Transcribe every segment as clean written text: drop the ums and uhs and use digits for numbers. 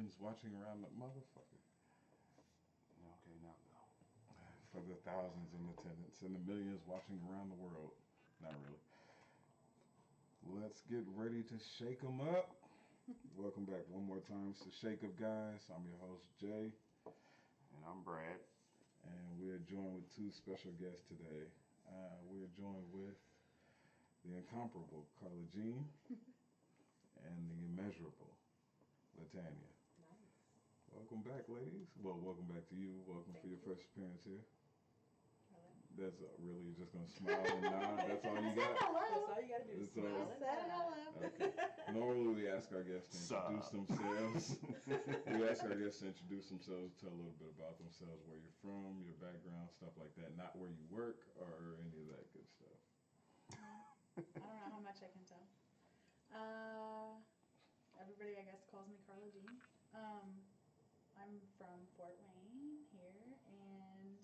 millions watching around the motherfucker. Okay, now go. For the thousands in attendance and the millions watching around the world. Not really. Let's get ready to shake them up. Welcome back one more time to Shake Up Guys. I'm your host, Jay. And I'm Brad. And we're joined with two special guests today. We're joined with the incomparable Carla Jean and the immeasurable Latanya. Nice. Welcome back, ladies. Well, welcome back to you. Welcome for your first appearance here. Hello. That's really just gonna smile and nod. That's all you got. That's all you gotta do. That's Smile all. and nod. Okay. Normally we ask our guests to introduce themselves. We ask our guests to introduce themselves, tell a little bit about themselves, where you're from, your background, stuff like that. Not where you work or any of that good stuff. I don't know how much I can tell. Everybody, I guess, calls me Carla Jean. I'm from Fort Wayne here, and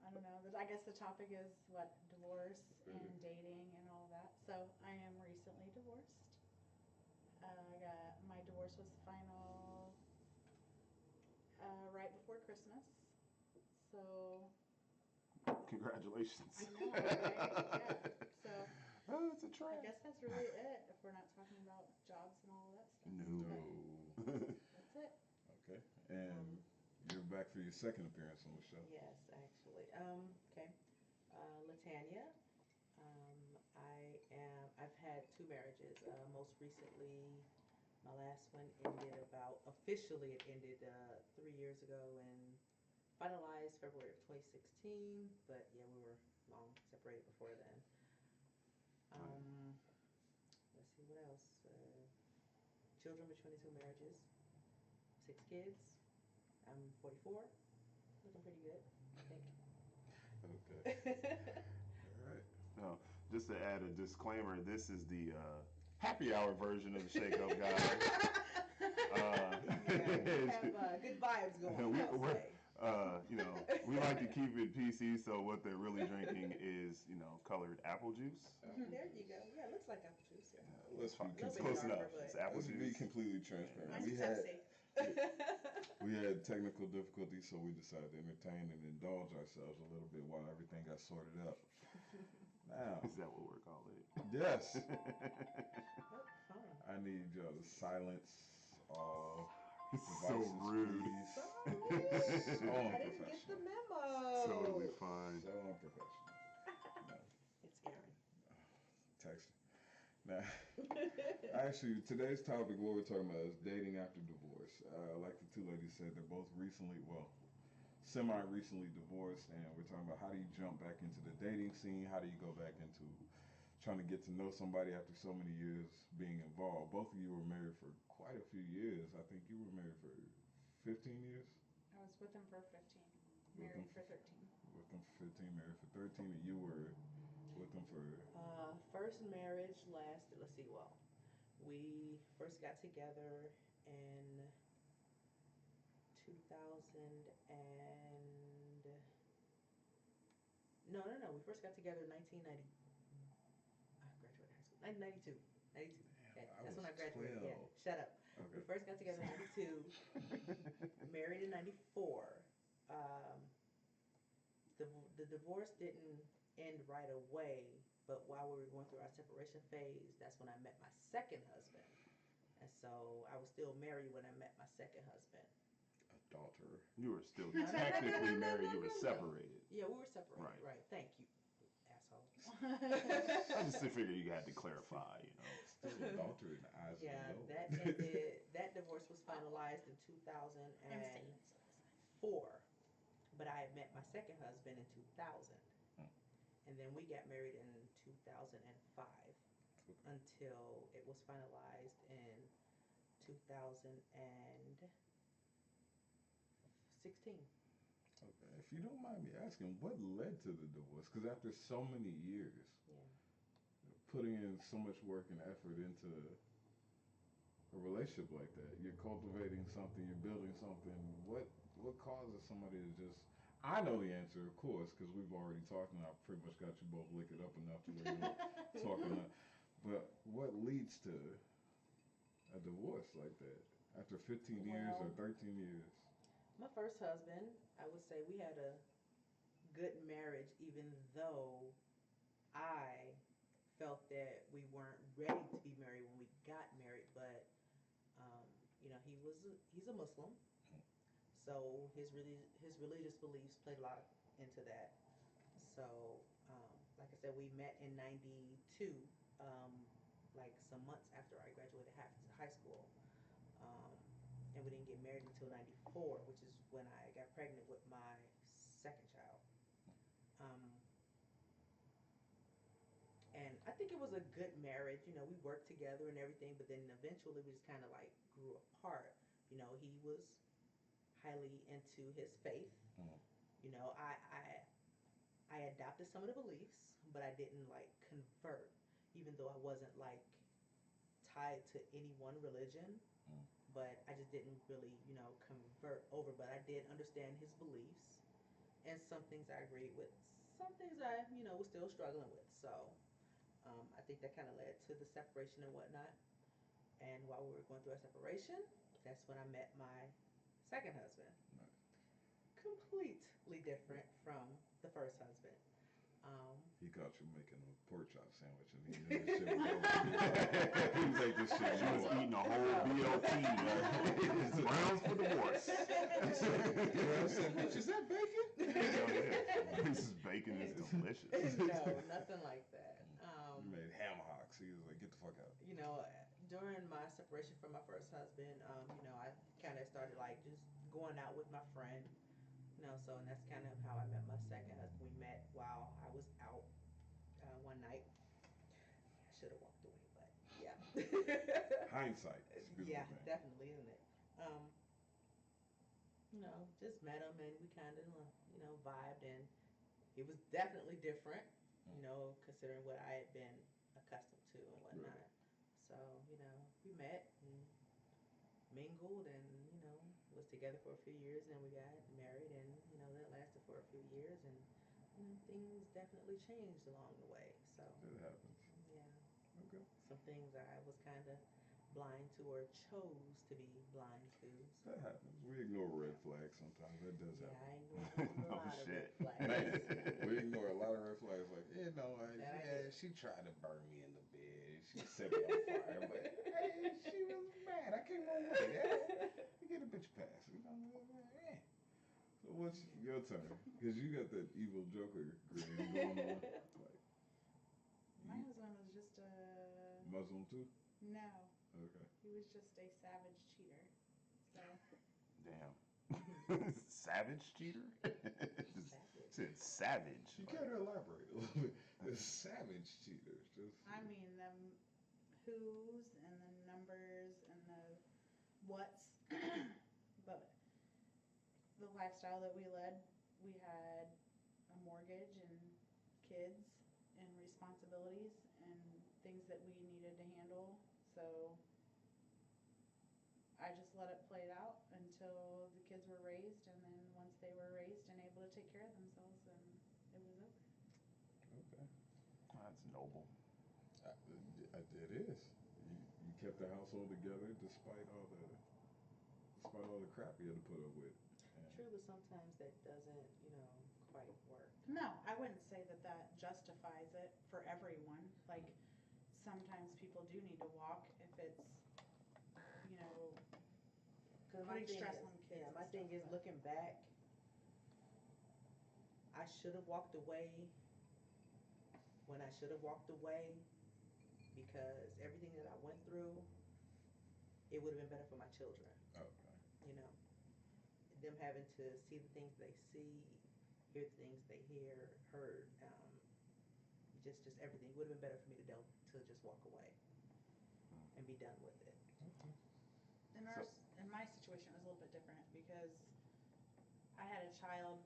I don't know. I guess the topic is what, divorce and dating and all of that. So I am recently divorced. My divorce was final right before Christmas. So Congratulations. I know, right? Yeah. So Oh, it's a trap. I guess that's really it. If we're not talking about jobs and all of that stuff. No. That's it. Okay. And you're back for your second appearance on the show. Yes, actually. Okay. Latanya. I've had two marriages. Most recently, my last one officially it ended 3 years ago and finalized February of 2016. But yeah, we were long separated before then. Let's see, what else? Children with 22 marriages, 6 kids. I'm 44. Looking pretty good, I think. Okay. All right. No, just to add a disclaimer, this is the happy hour version of the Shake Up Guys. We have good vibes going. We like to keep it PC, so what they're really drinking is, colored apple juice. There you go. Yeah, it looks like apple juice. Yeah. Let's be Little bit Close darker, enough. but- It's apple Let's be juice. completely transparent. Mine's We had Pepsi. we had technical difficulties, so we decided to entertain and indulge ourselves a little bit while everything got sorted out. Now, Is that what we're calling it? yes, Oh, fine. I need y'all to silence all So devices, rude. please. So I didn't get the unprofessional. memo. Totally fine. So unprofessional. No, It's Aaron. text. Now, actually, today's topic, what we're talking about, is dating after divorce. Like the two ladies said, they're both semi-recently divorced, and we're talking about how do you jump back into the dating scene? How do you go back into trying to get to know somebody after so many years being involved? Both of you were married for quite a few years. I think you were married for 15 years? I was with him for 15. With Married him for 13. With them for 15, married for 13, and you were with them for... First marriage lasted, let's see, well, we first got together in 2000 and... No. We first got together in 1990. I graduated high school. 1992. 92. Okay, I that's was when I graduated. 12. Yeah, shut up. Okay. We first got together in 92. Married in 94. The divorce didn't end right away, but while we were going through our separation phase, that's when I met my second husband. And so I was still married when I met my second husband. Adulterer. You were still technically married. You were separated. Yeah, we were separated. Right. Right. Thank you, asshole. I just figured you had to clarify, Still adulterer in the eyes Yeah, of the Lord. that ended. That divorce was finalized in I'm saying 2004, but I had met my second husband in 2000, and then we got married in 2005 until it was finalized in 2016. Okay. If you don't mind me asking, what led to the divorce? Because after so many years, Yeah. putting in so much work and effort into a relationship like that, you're cultivating something, you're building something. What causes somebody to just... I know the answer, of course, because we've already talked, and I've pretty much got you both licked up enough to where you're talking. But what leads to a divorce like that after 15 years or Well, 13 years? my first husband, I would say we had a good marriage, even though I felt that we weren't ready to be married when we got married. But um, he's a Muslim, so his religious beliefs played a lot into that. So, like I said, we met in '92, um, like some months after I graduated high school. Um, and we didn't get married until '94, which is when I got pregnant with my second child. Um, and I think it was a good marriage. You know, we worked together and everything, but then eventually we just kind of like grew apart. You know, he was highly into his faith. Mm. You know, I adopted some of the beliefs, but I didn't like convert, even though I wasn't like tied to any one religion. Mm. But I just didn't really, convert over. But I did understand his beliefs, and some things I agreed with, some things I, was still struggling with. So I think that kind of led to the separation and whatnot. And while we were going through our separation, that's when I met my second husband. Nice. Completely different from the first husband. Um, He caught you making a pork chop sandwich and he knew this shit was over. He make this shit She was go. eating a whole BLT. Grounds for divorce. Is that bacon? Oh, yeah. This bacon is delicious. no, nothing like that. You made ham hocks. He was like, get the fuck out. During my separation from my first husband, I kind of started like just going out with my friend. So and that's kind of how I met my second husband. We met while I was out one night. I should have walked away, but yeah. Hindsight. It's a beautiful Yeah, thing. definitely, isn't it? Just met him and we kind of, vibed, and it was definitely different, considering what I had been accustomed to and whatnot. Right. So, we met and mingled and, was together for a few years and we got married and, that lasted for a few years and, things definitely changed along the way. So, It happens. yeah, Okay. some things I was kind of blind to or chose to be blind to. So. That happens. We ignore red flags sometimes. That does Yeah, happen. I ignored a No lot of shit. red flags. Man, we ignore a lot of red flags. Like, That I did. she tried to burn me in the bed. She set me on fire, but hey, she was mad. I came home with it. You get a bitch pass. Yeah. So what's your turn? Because you got that evil Joker grin going on. Like, My husband was just a Muslim too? no. Okay. He was just a savage cheater. So Damn. Savage cheater? Just Savage. said savage. You Like, gotta elaborate a little bit. The savage cheaters. Just I mean them who's and the numbers and the what's, but the lifestyle that we led, we had a mortgage and kids and responsibilities and things that we needed to handle. So I just let it play out until the kids were raised, and then once they were raised and able to take care of themselves, then it was over. okay. that's noble. It is. You kept the household together despite all the crap you had to put up with. And True, but sometimes that doesn't, quite work. No, I wouldn't say that that justifies it for everyone. Like, sometimes people do need to walk if it's, you know, Because my putting thing stress is, on kids. my and thing stuff, is but- looking back. I should have walked away when I should have walked away because everything that I went through, it would have been better for my children. okay. You know, them having to see the things they see, hear the things they heard, just everything. It would have been better for me to just walk away and be done with it. Okay. In my situation, it was a little bit different because I had a child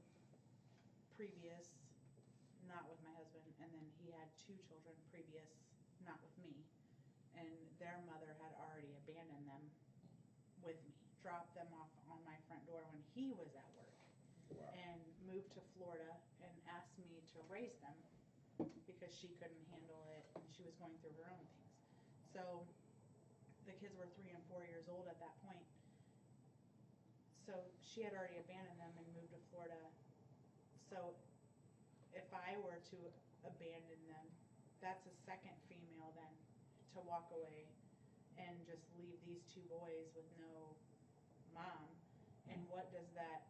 previous, not with my husband, and then he had 2 children previous, not with me. And their mother had already abandoned them with me, dropped them off on my front door when he was at work, Wow. and moved to Florida and asked me to raise them because she couldn't handle it and she was going through her own things. So the kids were 3 and 4 years old at that point. So she had already abandoned them and moved to Florida. So if I were to abandon them, that's a second female then to walk away and just leave these two boys with no mom. And what does that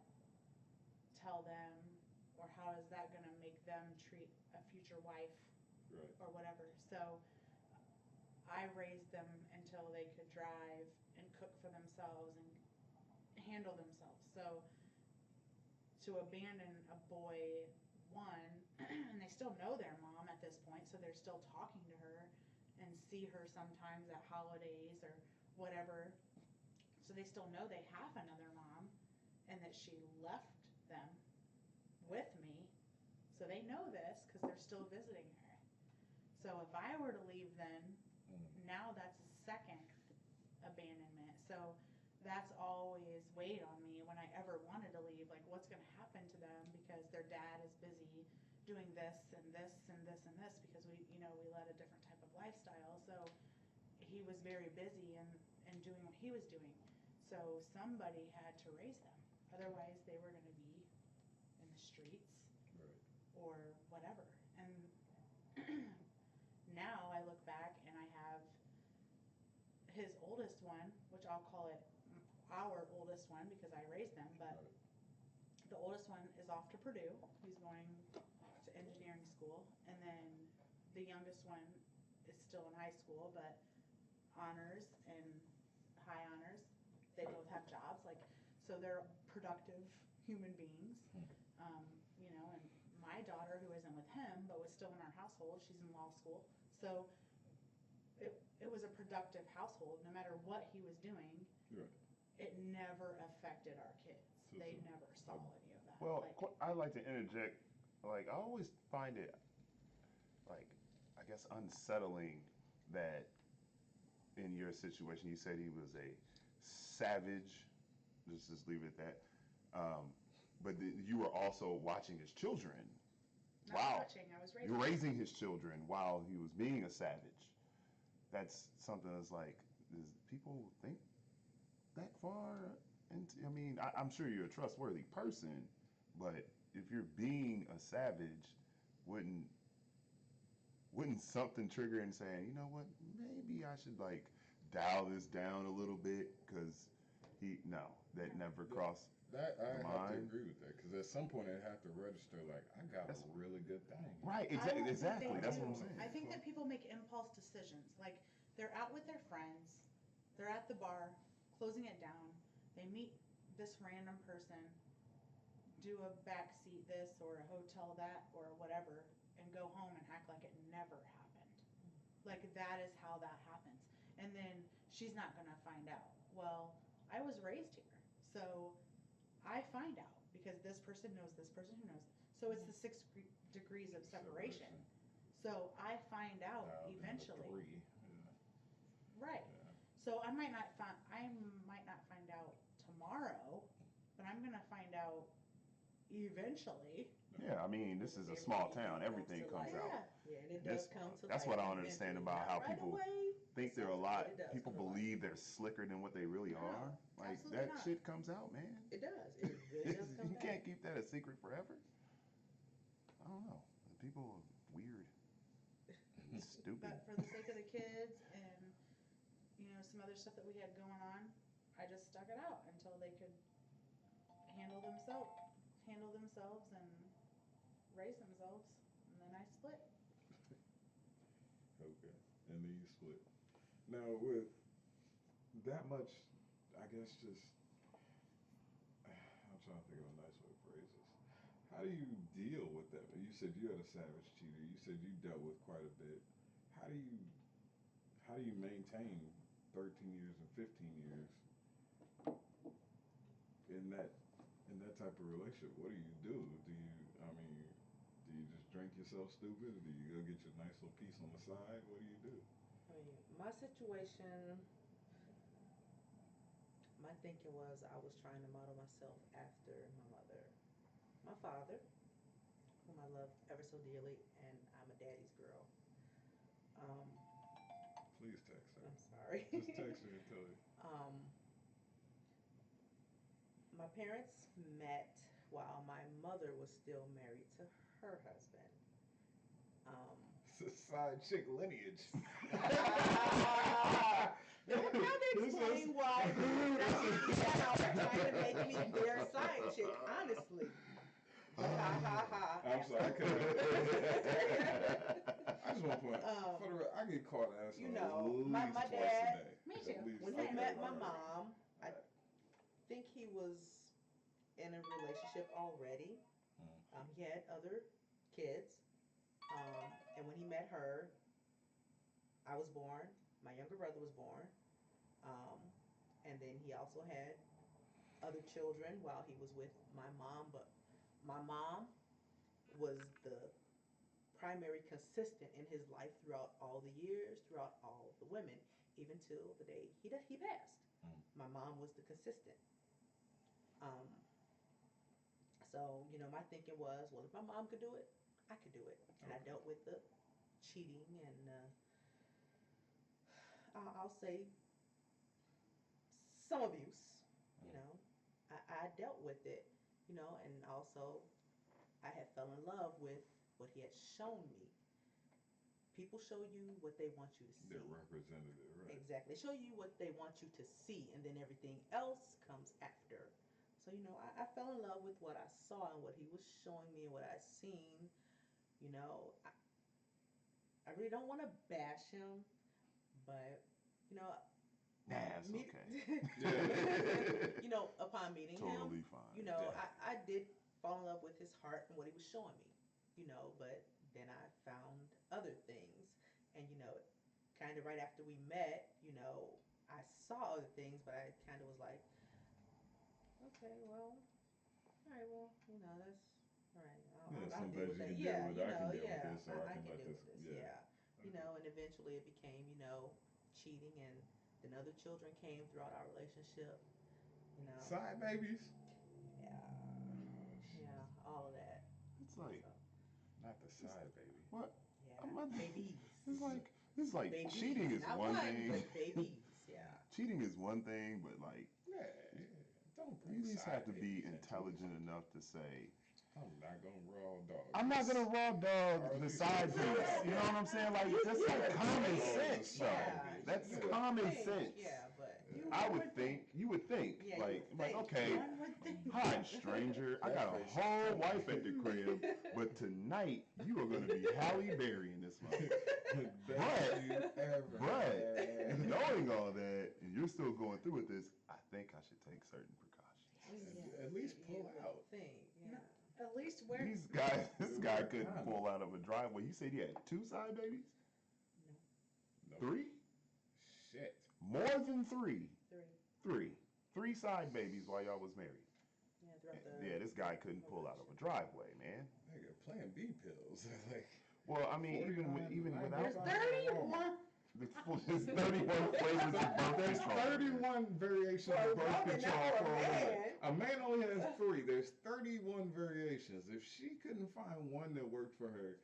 tell them, or how is that going to make them treat a future wife Right. or whatever? So I raised them until they could drive and cook for themselves and handle themselves. So to abandon a boy, one, and they still know their mom at this point, so they're still talking to her and see her sometimes at holidays or whatever. So they still know they have another mom and that she left them with me. So they know this because they're still visiting her. So if I were to leave then, now that's a second abandonment. So that's always weighed on me when I ever wanted to leave. Like, what's going to happen to them because their dad is busy doing this and this and this and this because we led a different type of lifestyle. So he was very busy and doing what he was doing. So somebody had to raise them. Otherwise, they were going to be in the streets Right. or whatever. And now I look back and I have his oldest one, which I'll call it our oldest one because I raised them, but Right. the oldest one is off to Purdue. He's going to engineering school. And then the youngest one is still in high school, but honors and high honors. They both have jobs, so they're productive human beings. And my daughter, who isn't with him, but was still in our household, she's in law school. So it was a productive household, no matter what he was doing. Right. It never affected our kids. So- They so- never saw any of that. Well, I'd like to interject. Like, I always find it, like, I guess, unsettling that in your situation, you said he was a savage. Just leave it at that. But you were also watching his children. Not Wow. watching, I was raising. You're raising his children while he was being a savage. That's something that's like, does people think that far? I mean, I'm sure you're a trustworthy person, but if you're being a savage, wouldn't something trigger and saying, you know what, maybe I should like dial this down a little bit? Because that never crossed. That I have to Mind. agree with that because at some point it have to register like I got That's- a really good thing. Right, I don't think exactly. they That's do. what I'm saying. I think that people make impulse decisions. Like, they're out with their friends, they're at the bar, closing it down, they meet this random person, do a backseat this or a hotel that or whatever, and go home and act like it never happened. Like, that is how that happens. And then she's not going to find out. Well, I was raised here, so I find out because this person knows this person who knows. So it's the 6 degrees of separation. So I find out Dialed into eventually. 3. Yeah. Right. Yeah. So I might not find out tomorrow, but I'm gonna find out eventually. Yeah, I mean, this is a small town. Everything comes out. Yeah, and it This- does come to that's light what I don't understand eventually. about Not how right people away, Think they're a but lot. it does People come to light. believe they're slicker than what they really No, are. Like absolutely that not. shit comes out, man. It does. It really does come You back. can't keep that a secret forever. I don't know. People are weird. Stupid. But for the sake of the kids and some other stuff that we had going on, I just stuck it out until they could handle themselves and raise themselves, and then I split. Okay. And then you split. Now with that much, I guess just I'm trying to think of a nice way to phrase this. How do you deal with that? You said you had a savage cheater. You said you dealt with quite a bit. How do you maintain 13 years and 15 years in that type of relationship? What do? Do you just drink yourself stupid? Do you go get your nice little piece on the side? What do you do? I mean, my situation, my thinking was I was trying to model myself after my mother. My father, whom I love ever so dearly, and I'm a daddy's girl. Please text her. I'm sorry. Just text her and tell her. um, my parents met while my mother was still married to her husband. Um, Side chick lineage. Don't try to explain why you now trying to make me their side chick, honestly. Ha ha ha. I'm sorry, I couldn't. I just want to point Um, for the I get caught asshole you know, at least my twice dad- a day. Me At too. least. When he Okay, met my alright. mom, I think he was in a relationship already. He had other kids. And when he met her, I was born. My younger brother was born. Um, and then he also had other children while he was with my mom. But my mom was the primary consistent in his life throughout all the years, throughout all the women, even till the day he passed. My mom was the consistent. Um, so my thinking was, well, if my mom could do it, I could do it. And I Okay. dealt with the cheating and I'll say some abuse. You know, I dealt with it. And also I had fell in love with what he had shown me. People show you what they want you to see. Their representative, right? Exactly. They show you what they want you to see, and then everything else comes after. So, I fell in love with what I saw and what he was showing me and what I seen. I really don't want to bash him, but, That's meet- okay. upon meeting him, Totally fine. Yeah. I did fall in love with his heart and what he was showing me, but then I found other things. And, kind of right after we met, I saw other things, but I kind of was like, okay, well, all right, well, that's all right. Yeah, I'll some deal things with you that. can deal with. I can deal with this, or I I can can let deal this. with this. Yeah. Okay. And eventually it became, cheating, and then other children came throughout our relationship. Side babies. Yeah, yeah, all of that. It's like, So, Not the side baby. what? yeah, babies. It's like Babies. cheating is Not one thing. but babies. Yeah. Cheating is one thing, but like Yeah. Don't you bring at least side have to be babies into intelligent it. enough to say, I'm not gonna raw dog. I'm not gonna raw dog Or the you side said- piece. You know what I'm saying? Like that's like common Yeah. sense, Yeah. though. That's Yeah. common Think, sense. Yeah, but I would think. You would think. Yeah, you Like, would think. okay, One would think. hi, stranger. I got a That face. whole wife at the crib, but tonight you are gonna be Halle Berry in this mother. Best you ever But had. knowing all that, and you're still going through with this, I think I should take certain precautions. At least pull You would out. Think, yeah. At least where This guy couldn't Kinda. pull out of a driveway. You said he had 2 side babies? No. 3? Shit. More than 3. Three. 3 side babies while y'all was married. Yeah, throughout the. Yeah, this guy couldn't pull out of a driveway, man. Nigga, Plan B pills. Like, Well, I mean, even 49, without there's 31. there's 31 flavors of birth There's control. 31 variations For a of birth woman, control not for for a a woman. man. A man only has 3. There's 31 variations. If she couldn't find one that worked for her,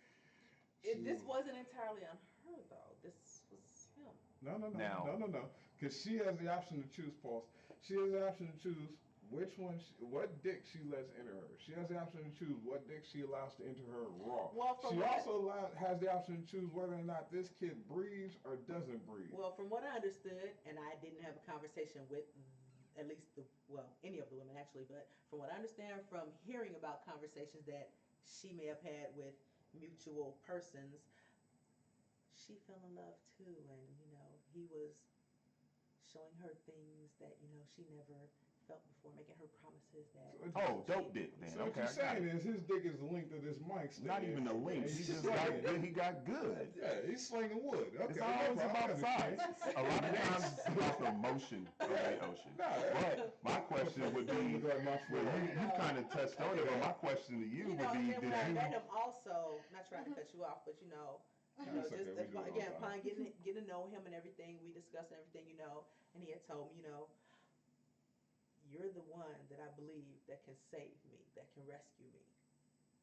This wasn't entirely on her though. This was him. No. Now- Because she has the option to choose, Pulse. She has the option to choose what dick she lets enter her. She has the option to choose what dick she allows to enter her raw. Well, from She what- also has the option to choose whether or not this kid breathes or doesn't breathe. Well, from what I understood, and I didn't have a conversation with at least any of the women actually, but from what I understand from hearing about conversations that she may have had with mutual persons, she fell in love too, and he was showing her things that she never felt before, making her promises that. Oh, dope dick then. So what Okay, you're I got saying it. is his dick is linked to this mic stand. Not even a link. And He he's just got slinging- good. He got good. Yeah, he's slinging wood. Okay, It's no always problem. about I understand. size. A lot of times it's about the motion of the ocean. No, But my question would be, You got my well, foot. you kind of touched on it, but my question to you would be, And then did when I met you? him also, not trying to cut you off, but That's okay, we do it all again, the time. upon getting to know him and everything, we discussed and everything, and he had told me, you're the one that I believe that can save me, that can rescue me.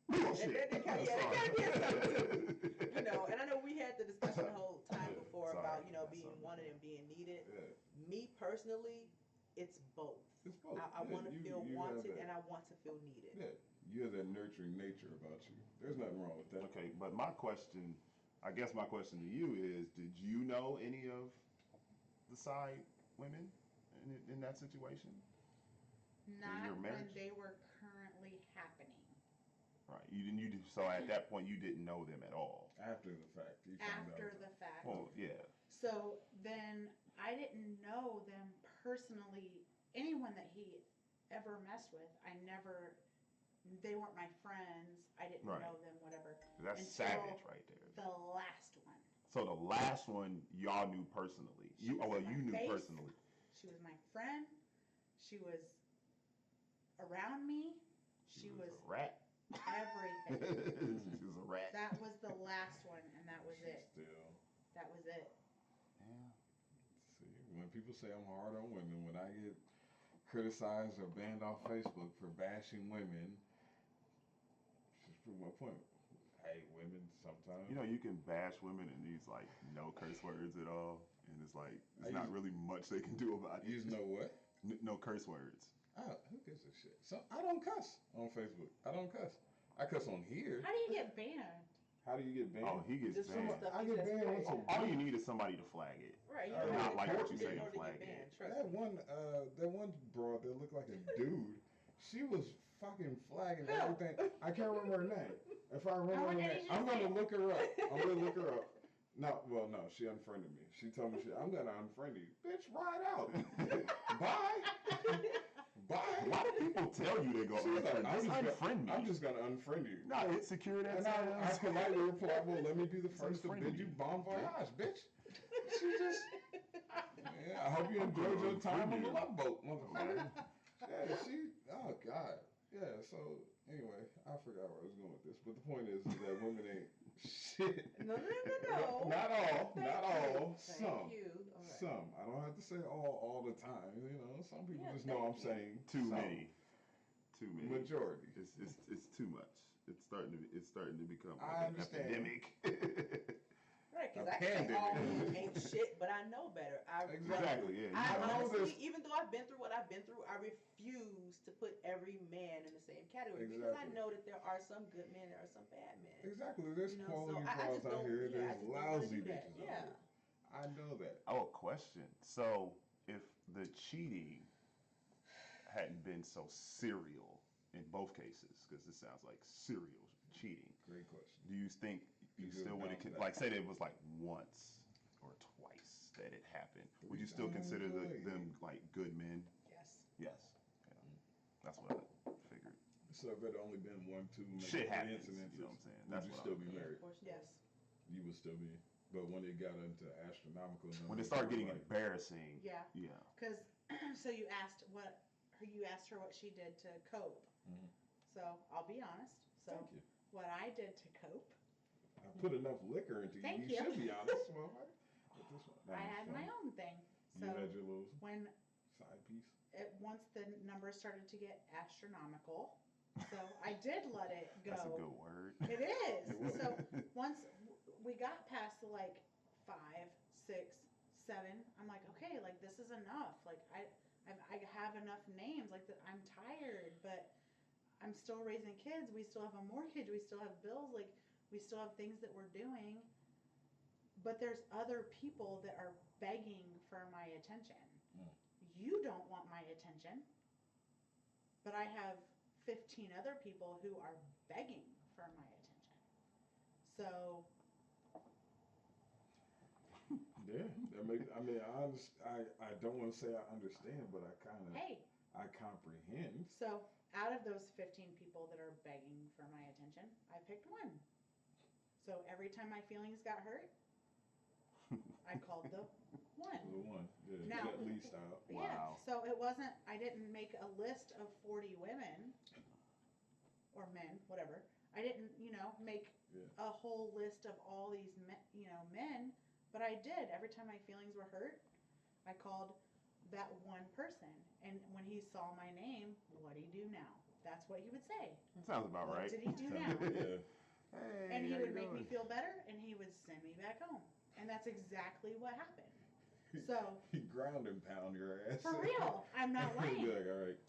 Bullshit. That kind of be something too. You know, and I know we had the discussion the whole time before Sorry, about, you know, that's being something. wanted and being needed. Yeah, Me personally, it's both. it's both. I Yeah, want to feel you have wanted that- and I want to feel needed. Yeah, you have that nurturing nature about you. There's nothing wrong with that. Okay, but my question, I guess my question to you is, did you know any of the side women in that situation? Not your when marriage? they were currently happening. Right. You didn't. So at that point, you didn't know them at all. After the fact, you found After out. the fact. Well, yeah. So then I didn't know them personally. Anyone that he ever messed with, I never. They weren't my friends. I didn't Right. know them. Whatever. That's Until savage right there. The last one. So the last one y'all knew personally. She was in my You knew face. personally. She was my friend. She was around me. She was a rat. everything. She was a rat. That was the last one, and that was She's it. Still, That was it. Yeah. see, when people say I'm hard on women, when I get criticized or banned off Facebook for bashing women, just prove my point. Hey, women, sometimes. You know, you can bash women and use like no curse words at all, and it's like I there's not use- really much they can do about it. You know what? No curse words. Who gives a shit? So I don't cuss on Facebook. I don't cuss. I cuss on here. How do you get banned? How do you get banned? Oh, he gets Just some banned. stuff I he get says banned right. once a All you need is somebody to flag it. Right, you Or don't not have to like be what you perfect say in to order to flag get it. banned. Trust That me. one broad that looked like a dude. She was fucking flagging Who? everything. I can't remember her name. If I remember I her want name, you to I'm say gonna it. look her up. I'm gonna look her up. No, well, no, she unfriended me. She told me I'm gonna unfriend you. Bitch, ride out. Bye. Bye. Why do people tell you they go She was like, unfriend? I'm Just just unfriend me. I'm just gonna unfriend you. No, hit secure that And I sounds. politely replied, well, let me be the first to unfriend bid me. you bon voyage, bitch. She just, yeah, I hope you enjoyed your time on the love boat, motherfucker. Yeah, oh, God. Yeah, so, anyway, I forgot where I was going with this, but the point is that women ain't shit. No. Not all, Thank not you. all, Thank some. you. All right. Some. I don't have to say all the time, you know. Some people Yeah, just know I'm thank saying Too some. many. Too many. Majority. It's too much. It's starting to become I like an understand. epidemic. Right, because A I can say all pandemic. men ain't shit, but I know better. Exactly, yeah. I I know honestly, this- even though I've been through what I've been through, I refuse to put every man in the same category because I Exactly. know that there are some good men, there are some bad men. Exactly. There's You know, quality so I pros just out don't. here. Yeah, I There's just don't wanna lousy do that. bitches Yeah. out here. I know that. Oh, question. So, if the cheating hadn't been so serial in both cases, because this sounds like serial cheating, Great question. do you think you You still would have, bounce back. like, say that it was like once or twice that it happened, would you still Three consider times, them like good men? Yes. Yes. Yeah. That's what I figured. So if it had only been one, two, maybe Shit three happens, incidents, you know what I'm saying? would That's you what still I'm- be Yeah, married? unfortunately. Yes. You would still be. But when it got into astronomical numbers, When it started getting like, embarrassing, Yeah. yeah. Because so you asked her what she did to cope. Mhm. So I'll be honest. So Thank you. what I did to cope, I put enough liquor into you. Thank you you. should be honest, motherfucker. With this one. Nah, I it's had funny. my own thing. You So had your little when side piece. once the numbers started to get astronomical, so I did let it go. That's a good word. It is. It was. So once we got past the like 5, 6, 7, I'm like, okay, like this is enough. Like I have enough names. Like that, I'm tired, but I'm still raising kids. We still have a mortgage. We still have bills. Like we still have things that we're doing. But there's other people that are begging for my attention. Mm. You don't want my attention, but I have 15 other people who are begging for my attention. So Yeah, that makes. I mean, I don't want to say I understand, but I kind of hey, I comprehend. so out of those 15 people that are begging for my attention, I picked one. So every time my feelings got hurt, I called the one. The one, yeah, Now- Jet Li style. Yeah. Wow. So it wasn't. I didn't make a list of 40 women or men, whatever. I didn't, make Yeah. a whole list of all these men. But I did. Every time my feelings were hurt, I called that one person. And when he saw my name, what'd he do now? That's what he would say. Sounds about What right. did he do now? Yeah. Hey, And he how would you make me doing? feel better, and he would send me back home. And that's exactly what happened. So, He ground and pound your ass. for real, I'm not He'd be lying. like, all right,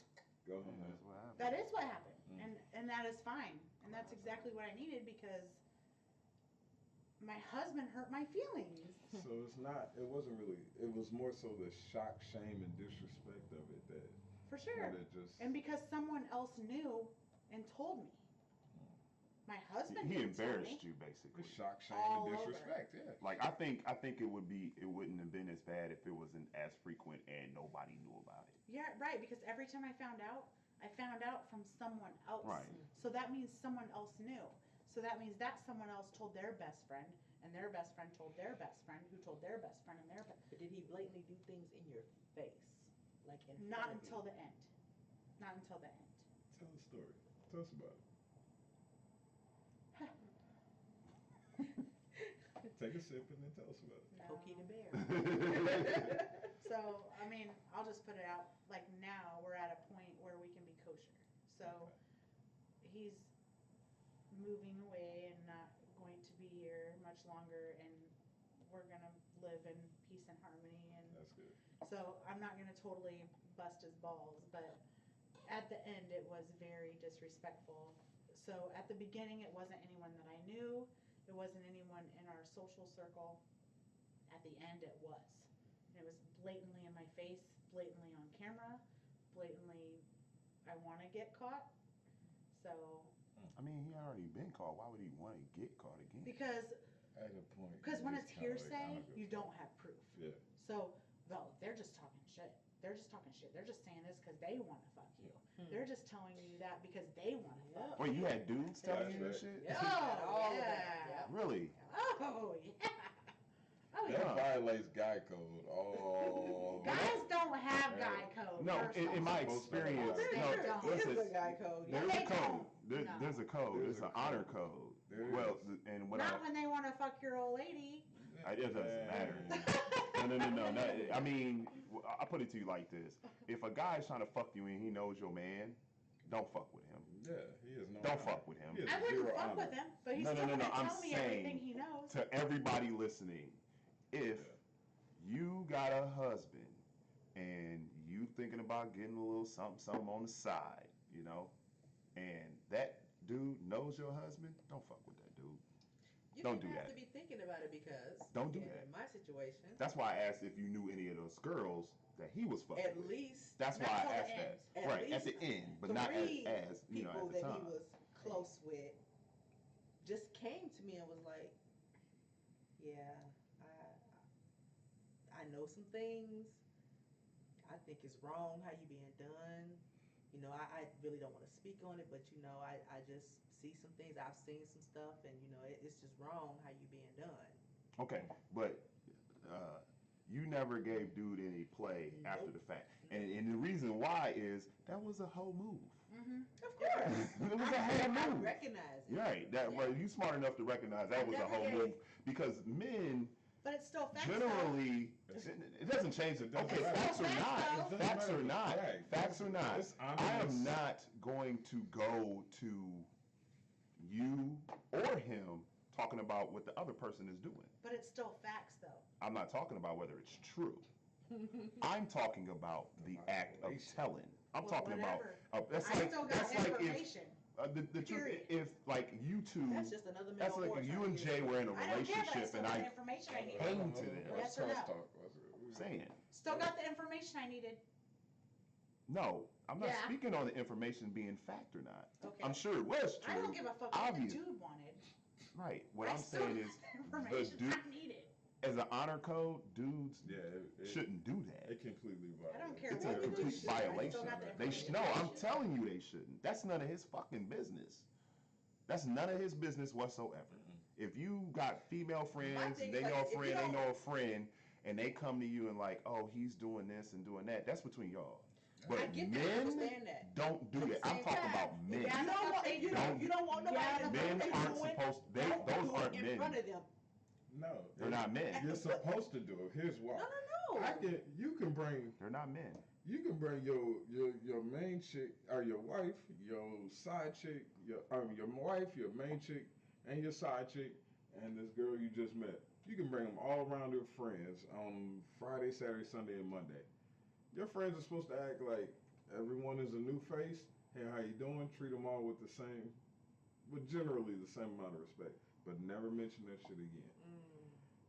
go home now. That's what happened. That is what happened. Mm. And that is fine. And that's exactly what I needed because my husband hurt my feelings. So it's not. It wasn't really. It was more so the shock, shame, and disrespect of it that For sure. that just. And because someone else knew and told me. My husband He didn't tell me. embarrassed you basically. It's shock, shame, All and over. disrespect. Yeah. Like I think it wouldn't have been as bad if it wasn't as frequent and nobody knew about it. Yeah, right. Because every time I found out from someone else. Right. So that means someone else knew. So that means that someone else told their best friend, and their best friend told their best friend, who told their best friend, and their best. But did he blatantly do things in your face, like in Not front of until you? the end. Not until the end. Tell the story. Tell us about it. Take a sip and then tell us about it. No. Pokey the bear. So, I mean, I'll just put it out, like now we're at a point where we can be kosher. So he's moving away and not going to be here much longer, and we're gonna live in peace and harmony. And That's good. so I'm not gonna totally bust his balls, but at the end it was very disrespectful. So at the beginning it wasn't anyone that I knew. It wasn't anyone in our social circle. At the end it was. And it was blatantly in my face, blatantly on camera, blatantly I want to get caught. So, I mean, he already been caught. Why would he want to get caught again? because At a point. when it's it's kinda like, hearsay, I'm not you gonna don't have proof. Yeah. So, well, they're just talking shit. They're just talking shit. They're just saying this because they want to fuck you. Hmm. They're just telling you that because they want to fuck. Wait, you had dudes telling you this Flashback. shit? Yeah. Oh, All of yeah. that, yeah. Really? Oh yeah. Oh That yeah. violates guy code. Oh. Guys don't have Yeah. guy code. No, first in off. my Supposed to experience, know that. no, They don't. listen, Here's the guy code. there's They a code. don't. There, No. There's a code. There's There's a an honor code. code. There Well, is. and when Not when they want to fuck your old lady. It doesn't matter. No. I mean, I put it to you like this: if a guy's trying to fuck you and he knows your man, don't fuck with him. Yeah, he is no. Don't honor. fuck with him. He has I wouldn't zero fuck honor. with him, but he's No, still gonna I'm tell me saying everything he knows. to everybody listening, if you got a husband and you thinking about getting a little something on the side, you know, and that dude knows your husband, don't fuck with that dude. You Don't didn't do have that. to be thinking about it because Don't do again, that. In my situation, That's why I asked if you knew any of those girls that he was fucking at with. least That's Not why till I the asked end. that. At Right, at least the end, but not three as you know, people at the that time. he was close with just came to me and was like, "Yeah, I know some things. I think it's wrong how you being done. You know, I really don't want to speak on it, but you know, I just see some things. I've seen some stuff, and you know, it's just wrong how you being done." Okay, but you never gave dude any play after the fact, and the reason why is that was a whole move. Mm-hmm. Of course, It was a whole I move. recognize it. Right, that Yeah. right. You smart enough to recognize that I was a never whole gave- move because men But it's still facts. generally It's- it doesn't change it. It doesn't Okay, matter. facts or Facts, not, though. It doesn't facts matter or if it's not, fact. facts or not. It's I honest. am not going to go to you or him talking about what the other person is doing. But it's still facts, though. I'm not talking about whether it's true. I'm talking about the act of Violation. telling. I'm Well, talking whatever. about that's I like still got that's like if information. the truth Period. if like you two That's just another that's male like if horse you trying and to Jay get- were in a I don't care, but I relationship still and got the I information I needed. came to them. Yes Let's or no? talk. saying Still got the information I needed. no, I'm not Yeah. speaking on the information being fact or not. Okay. I'm sure it was true. I don't give a fuck what the Obvious. dude wanted. Right. What I I'm still saying got is the information dude- I needed. as an honor code, dudes Yeah, it shouldn't do that. It completely violates. I don't care It's what a we do, complete you should. I still violation. got the They information no, I I'm needed. telling you they shouldn't. That's none of his fucking business. That's none of his business whatsoever. If you got female friends, thing and they is, like, know a if you friend, they don't- know a friend, and they come to you and like, oh, he's doing this and doing that. That's between y'all. But I get that. I men understand that. don't do At the that. I'm same talking time, about men. Yeah, You don't want if you Don't- don't want nobody to know Men what they aren't doing, supposed. don't Those do aren't it in men. front of them. No, They're not men. You're supposed to do it. Here's why. No. You can bring They're not men. your main chick or your wife, your side chick, your wife, your main chick, and your side chick, and this girl you just met. You can bring them all around your friends on Friday, Saturday, Sunday, and Monday. Your friends are supposed to act like everyone is a new face. Hey, how you doing? Treat them all with the same, with generally the same amount of respect, but never mention that shit again.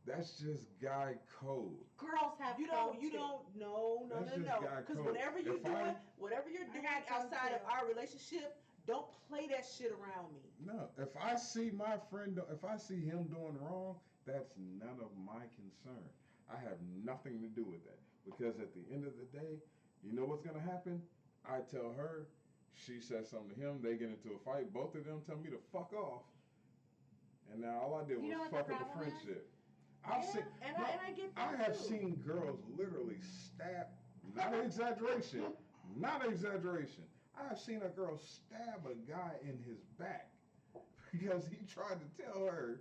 That's just guy code. Girls have You code too. don't, no. That's just guy Because code. whatever you're doing got code outside of too. our relationship, don't play that shit around me. No, if I see my friend, if I see him doing wrong, that's none of my concern. I have nothing to do with that because at the end of the day, you know what's gonna happen? I tell her, she says something to him, they get into a fight, both of them tell me to fuck off, and now all I did You know was what the fuck up the problem is? friendship. I've seen, And no, I get that I have too. seen girls literally stab, not an exaggeration, not an exaggeration. I have seen a girl stab a guy in his back because he tried to tell her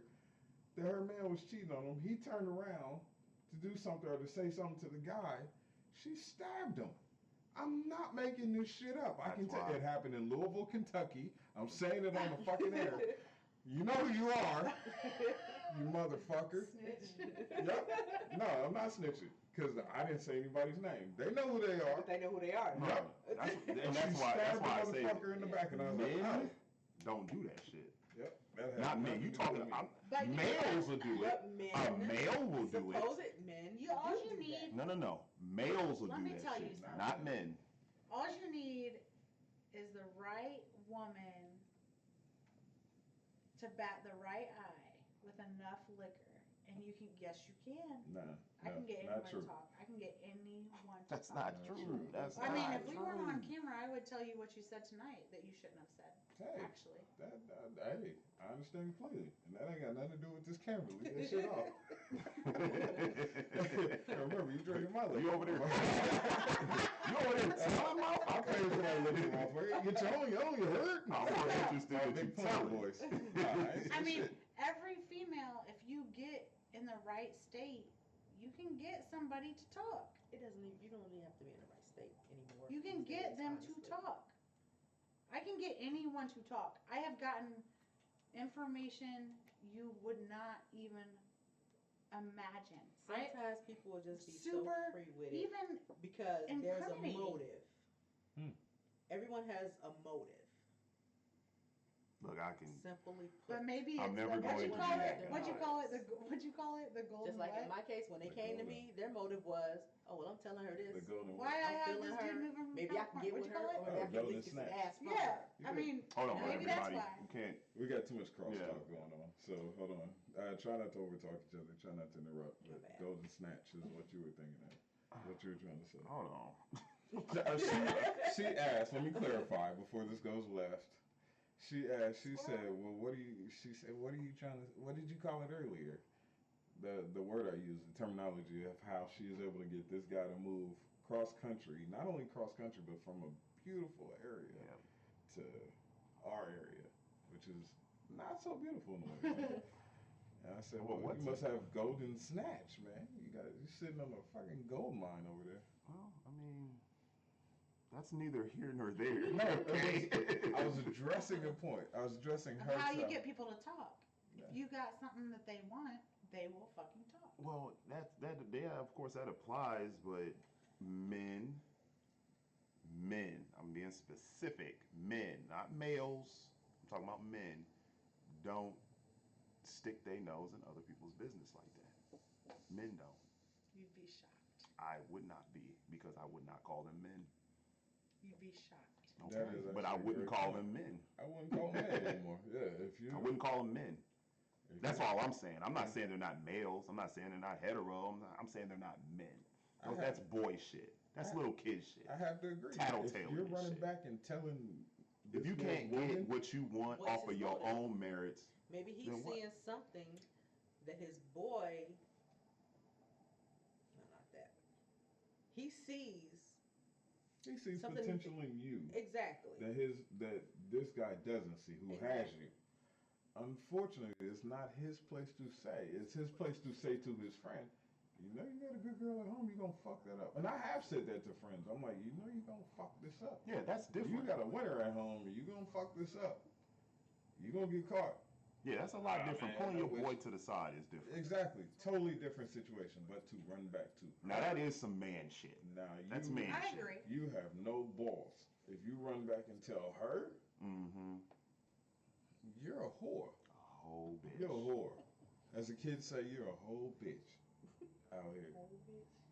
that her man was cheating on him. He turned around to do something or to say something to the guy. She stabbed him. I'm not making this shit up. I can tell That's why. it happened in Louisville, Kentucky. I'm saying it on the fucking air. You know who you are, you motherfucker. Yep. No, I'm not snitching because I didn't say anybody's name. They know who they are. But they know who they are. Yep. And She stabbed why I the say motherfucker in the back, and I was like, men oh. don't do that shit. Yep. That has Not men. nothing You to do talking? with me. But you Males will do it. But men, A male will do it. supposed men, All do you do need- that. No. Males will Let do me that tell shit. you something. Not men. All you need is the right woman to bat the right eye with enough liquor, and you can. Yes, you can. Nah, I can get not anyone true. to talk. I can get anyone to That's talk. not Not true. true. That's I mean, not if we true. weren't on camera, I would tell you what you said tonight that you shouldn't have said. Hey, Actually, hey, I understand completely, and that ain't got nothing to do with this camera. Leave that shit off. Remember, you drinking my liquor. You over there? You over there telling my? I paid for that liquor, motherfucker. Get your own, you heard? I'm more interested My in you big pun telling. voice. Nah, ain't I some mean, shit. every female, if you get in the right state, you can get somebody to talk. It doesn't even. You don't even have to be in the right state anymore. You can these get days, them honestly. to talk. I can get anyone to talk. I have gotten information you would not even imagine. Sometimes people will just be Super- so free with it Even because there's a incriminating. motive. Hmm. Everyone has a motive. Look, I can. Simply put. but maybe I'm it's never the, going to call be it? that What'd you guy. call it? What'd you call it? The golden Just like what? in my case, when they The came to golden- me, their motive was, oh well, I'm telling her this. The golden Why one. I have feeling this dude her. moving from Maybe I can get What'd with you her, call it? or Oh, I can at golden least get some snatch. ass from Yeah, her. I mean, Hold on, maybe that's everybody. why. You can't. We got too much crosstalk Yeah. going on, so hold on. Try not to overtalk each other. Try not to interrupt. My But bad. golden snatch is what you were thinking of. What you were trying to say. Hold on. She asked. Let me clarify before this goes left. She asked. She said, "Well, what do you?" She said, "What are you trying to? What did you call it earlier? The word I used, the terminology of how she is able to get this guy to move cross country, not only cross country, but from a beautiful area Yeah. to our area, which is not so beautiful in a way." And I said, Well, "Well, what's you must it? have golden snatch, man. You sitting on a fucking gold mine over there." Well, I mean, that's neither here nor there. No, Okay. I was addressing a point. I was addressing her. How you side. get people to talk? Yeah. If you got something that they want, they will fucking talk. Well, yeah, of course that applies, but men, I'm being specific, men, not males, I'm talking about men, don't stick their nose in other people's business like that. Men don't. You'd be shocked. I would not be, because I would not call them men. You'd be shocked. That Okay? is But I actually a wouldn't great call point. them men. I wouldn't call them men anymore. Yeah, if you. I wouldn't call them men. if That's you- all I'm saying. I'm not saying they're not males. I'm not saying they're not hetero. I'm saying they're not men. I That's have- boy shit. That's I- little kid shit. I have to agree. If Tattletailing you're and running shit. back and telling. If you this can't man's get woman- what you want What's off of his your motive? own merits, Maybe he's Then what? seeing something that his boy. No, not that. He sees he sees something- potential in you exactly. that this guy doesn't see, who has Exactly. you. unfortunately, it's not his place to say. It's his place to say to his friend, you know you got a good girl at home, you're going to fuck that up. And I have said that to friends. I'm like, you know you're going to fuck this up. Yeah, that's You different. got a winner at home, and you're going to fuck this up. You're going to get caught. Yeah, that's a lot Ah, different. man, Pulling no your boy wish. to the side is different. Exactly. Totally different situation, but to run back to. Now that is some man shit. Now, That's you, man I shit. agree. you have no balls. If you run back and tell her, Mm-hmm. you're a whore. Oh, bitch. You're a whore. As the kids say, you're a whole bitch out here.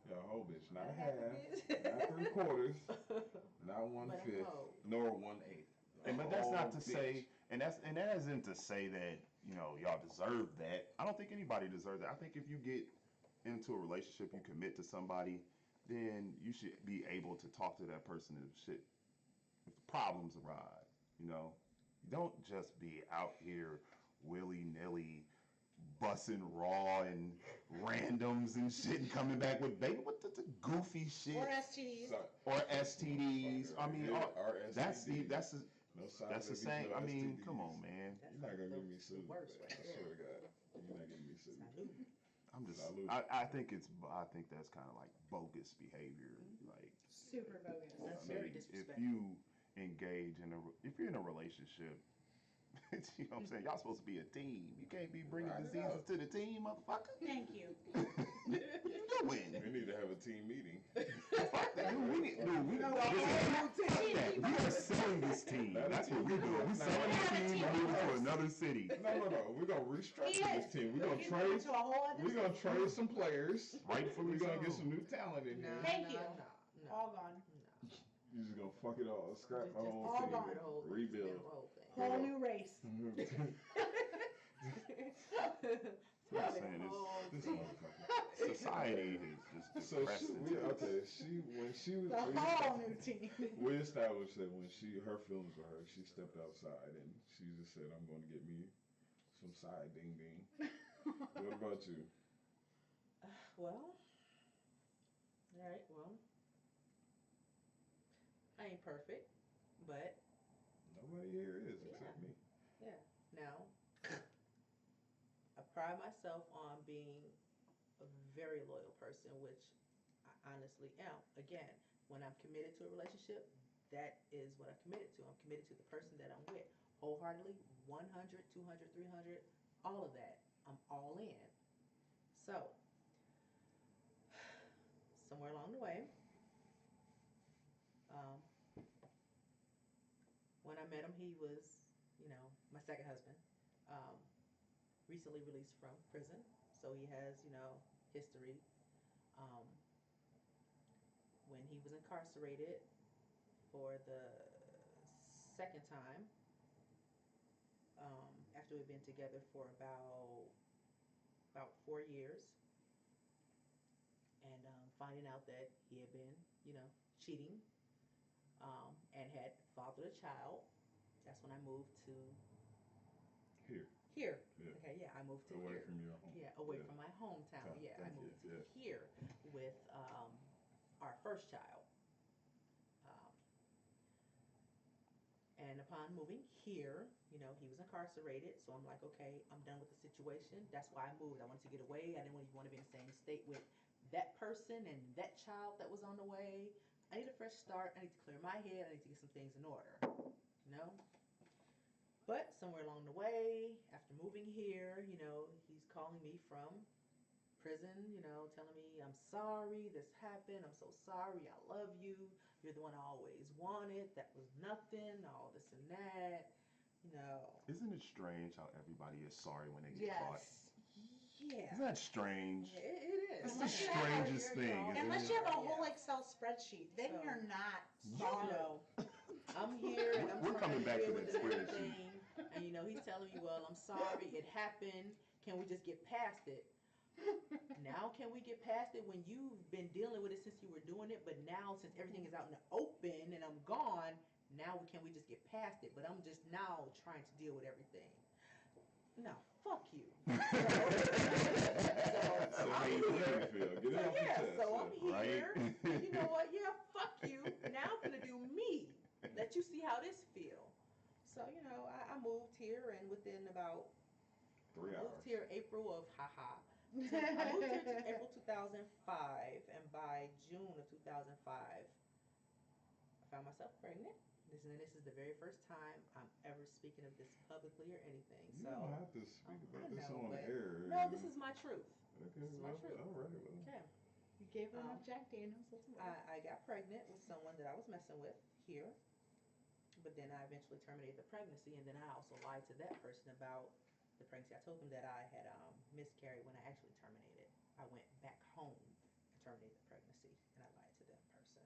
You're a whole bitch. Not a half, not 3/4, not 1/5, nor 1/8. But that's not to say, and that isn't to say that y'all deserve that. I don't think anybody deserves that. I think if you get into a relationship, you commit to somebody, then you should be able to talk to that person if problems arise. You don't just be out here willy nilly bussing raw and randoms and shit and coming back with baby what the goofy shit Or STDs. or STDs. I mean, that's the no side that's the babies, same. no I mean, STDs. come on, man. You're not gonna get me sued. worst man. right I there. swear to God, you're not getting me sued. I'm just. Salute. I think that's kind of like bogus behavior. Like, Super bogus. That's I very mean, if disrespectful. you engage if you're in a relationship, you know what I'm saying? Y'all supposed to be a team. You can't be bringing Right diseases up. to the team, motherfucker. Thank you. What you doing? We need to have a team meeting. Fuck that. Dude, we No, we are selling this team. That's what we're doing. We're selling this team and moving to another city. No. We're gonna restructure He this is. team. We're gonna He's trade. moving to a whole other We're gonna city. trade some players. Rightfully We're gonna get so. some new talent in here. Thank you. No. All gone. You're just gonna fuck it all, scrap the whole all thing, gone. rebuild. Whole new race. I'm saying This motherfucker. society is just So depressed. when she was The whole new team. we established that when her feelings were hurt, she stepped outside and she just said, "I'm going to get me some side ding ding." What about you? Well, all right. Well, I ain't perfect, but Nobody here is except me. now I pride myself on being a very loyal person, which I honestly am. Again, when I'm committed to a relationship, that is what I'm committed to. I'm committed to the person that I'm with wholeheartedly, 100, 200, 300, all of that. I'm all in. So, somewhere along the way, when I met him, he was, my second husband. Recently released from prison, so he has, history. Um, when he was incarcerated for the second time, after we'd been together for about 4 years, and finding out that he had been, cheating, and had fathered a child, that's when I moved to Here. here. Yeah. Okay, yeah, I moved to Away here. from your home. Yeah, away from my hometown. Thank Yeah, I you, moved yeah. here with our first child. And upon moving here, he was incarcerated. So I'm like, okay, I'm done with the situation. That's why I moved. I wanted to get away. I didn't want to be in the same state with that person and that child that was on the way. I need a fresh start. I need to clear my head. I need to get some things in order. But somewhere along the way, after moving here, he's calling me from prison, telling me, I'm sorry, this happened, I'm so sorry, I love you, you're the one I always wanted, that was nothing, all this and that, Isn't it strange how everybody is sorry when they get caught? Yeah. Isn't that strange? It is. It's the strangest thing. Unless isn't you it? have a whole Excel spreadsheet, then So- you're not You sorry. I'm here and I'm We're trying coming back deal to with that it and spreadsheet. everything. And he's telling me, well, I'm sorry, it happened. Can we just get past it? Now can we get past it when you've been dealing with it since you were doing it, but now since everything is out in the open and I'm gone, now can we just get past it? But I'm just now trying to deal with everything. No, fuck you. So how you really feel? Get it off your chest. So I'm Right? here. You know what? Yeah, fuck you. Now I'm gonna do me. Let you see how this feel. So, I moved here, and within about, 3 I hours. moved here April of, haha. I moved here to April 2005, and by June of 2005, I found myself pregnant. This is the very first time I'm ever speaking of this publicly or anything. You So, don't have to speak I about this know, on the but air. no, this is my truth. Okay, This is my well, truth. all right, well. Okay. You gave her enough Um, Jack Daniels. Let's move on. I got pregnant with someone that I was messing with here, but then I eventually terminated the pregnancy, and then I also lied to that person about the pregnancy. I told them that I had miscarried when I actually terminated. I went back home and terminated the pregnancy, and I lied to that person.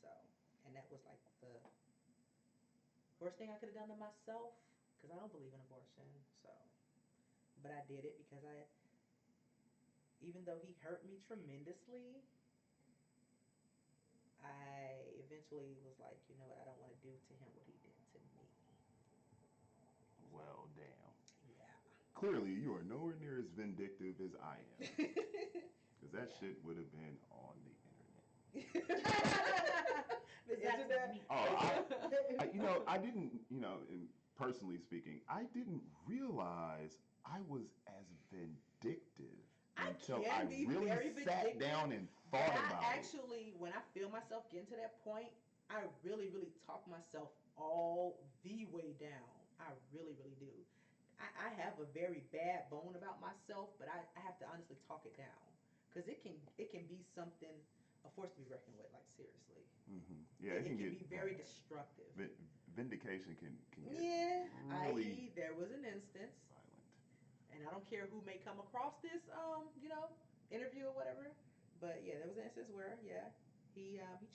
So, and that was like the worst thing I could have done to myself, because I don't believe in abortion. So, but I did it because even though he hurt me tremendously, I eventually was like, you know what, I don't want to do to him what he did to me. Well, damn. Yeah. Clearly, you are nowhere near as vindictive as I am. Because that Yeah. shit would have been on the internet. The internet. Me. Oh, I didn't, personally speaking, I didn't realize I was as vindictive I until can I be really very sat vindictive, down and but thought I about it. actually, when I feel myself getting to that point, I really, really talk myself all the way down. I really, really do. I have a very bad bone about myself, but I have to honestly talk it down, because it can be something, a force to be reckoned with. Like, seriously, Yeah, it can get be very bad. destructive. Vindication can get Yeah, really i.e., there was an instance, violent. and I don't care who may come across this, interview or whatever. But yeah, there was an instance where he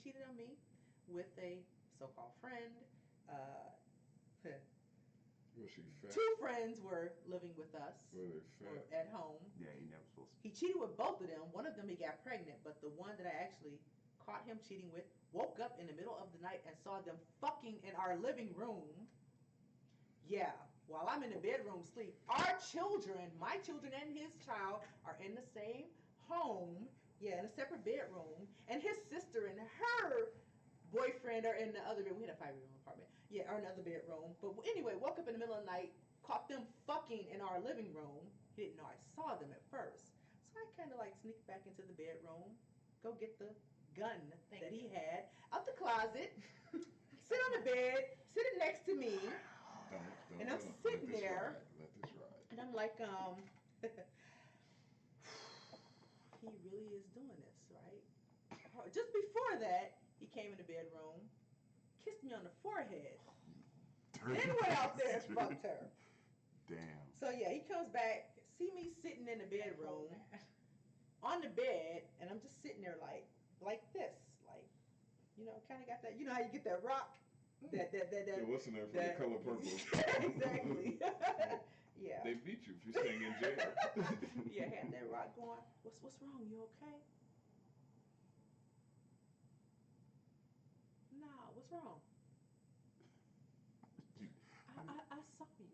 cheated on me with a so-called friend. Uh, Was she fat? Two friends were living with us Were they or fat? at home. Yeah, he never supposed to. He cheated with both of them. One of them he got pregnant, but the one that I actually caught him cheating with woke up in the middle of the night and saw them fucking in our living room. Yeah, while I'm in the bedroom sleep, our children, my children and his child, are in the same home. Yeah, in a separate bedroom, and his sister and her boyfriend are in the other bedroom. We had a 5-bedroom apartment. Yeah, or another bedroom. But anyway, woke up in the middle of the night, caught them fucking in our living room. He didn't know I saw them at first, so I kind of like sneaked back into the bedroom, go get the gun that he had out the closet, sit on the bed, sitting next to me. Don't. And I'm Let sitting this there. ride. Let this ride. And I'm like, he really is doing this, right? Just before that, he came in the bedroom, kissed me on the forehead, then went out there and fucked her. Damn. So yeah, he comes back, see me sitting in the bedroom, on the bed, and I'm just sitting there like this, like, kind of got that. You know how you get that rock, that. Yeah, what's in there for the color purple? Exactly. Yeah. They beat you if you're staying in jail. Yeah, had that rock going. What's wrong? You okay? Nah, what's wrong? I saw you.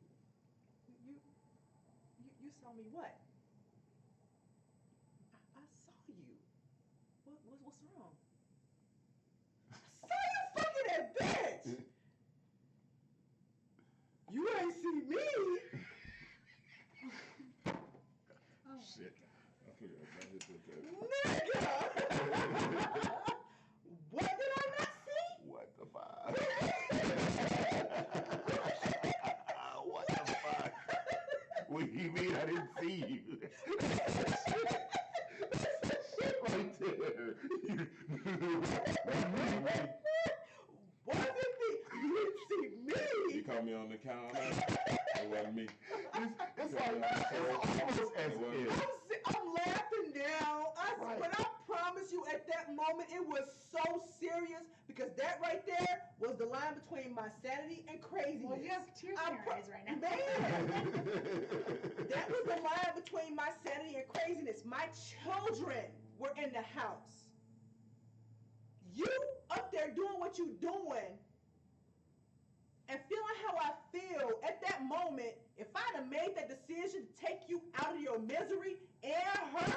You saw me what? I saw you. What's wrong? I saw you fucking that bitch. You ain't see me. Oh Shit. I forgot. I hit that. Nigga! What did I not see? What the fuck? What the fuck? What do you mean I didn't see you? That's shit right there. Wasn't me. You didn't see me. You caught me on the counter. It wasn't me. It's like, it's almost as if. I'm laughing now. Right. But I promise you, at that moment, it was so serious, because that right there was the line between my sanity and craziness. Well, you have tears in your eyes right now. Man, that was the line between my sanity and craziness. My children were in the house. You up there doing what you doing and feeling how I feel at that moment. If I'd have made that decision to take you out of your misery and her,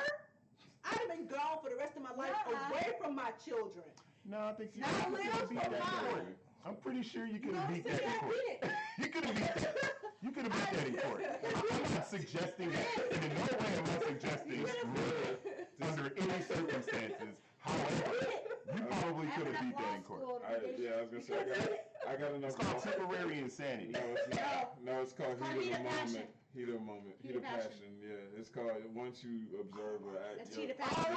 I'd have been gone for the rest of my life, away from my children. No, I think you Now beat live that for point. mine. I'm pretty sure you could No, have beat see, that in I court. did it. You could have beat that. You could have beat that in court. I'm not suggesting that. And in no way am I suggesting murder under any circumstances. However, you probably could have beat that in court. I was gonna say I got enough. It's called temporary insanity. No, it's not. No, it's called called heat heat of of the passion. moment. Heat of moment. Heat of passion. Yeah, it's called once you observe or act. That's your- heat of passion.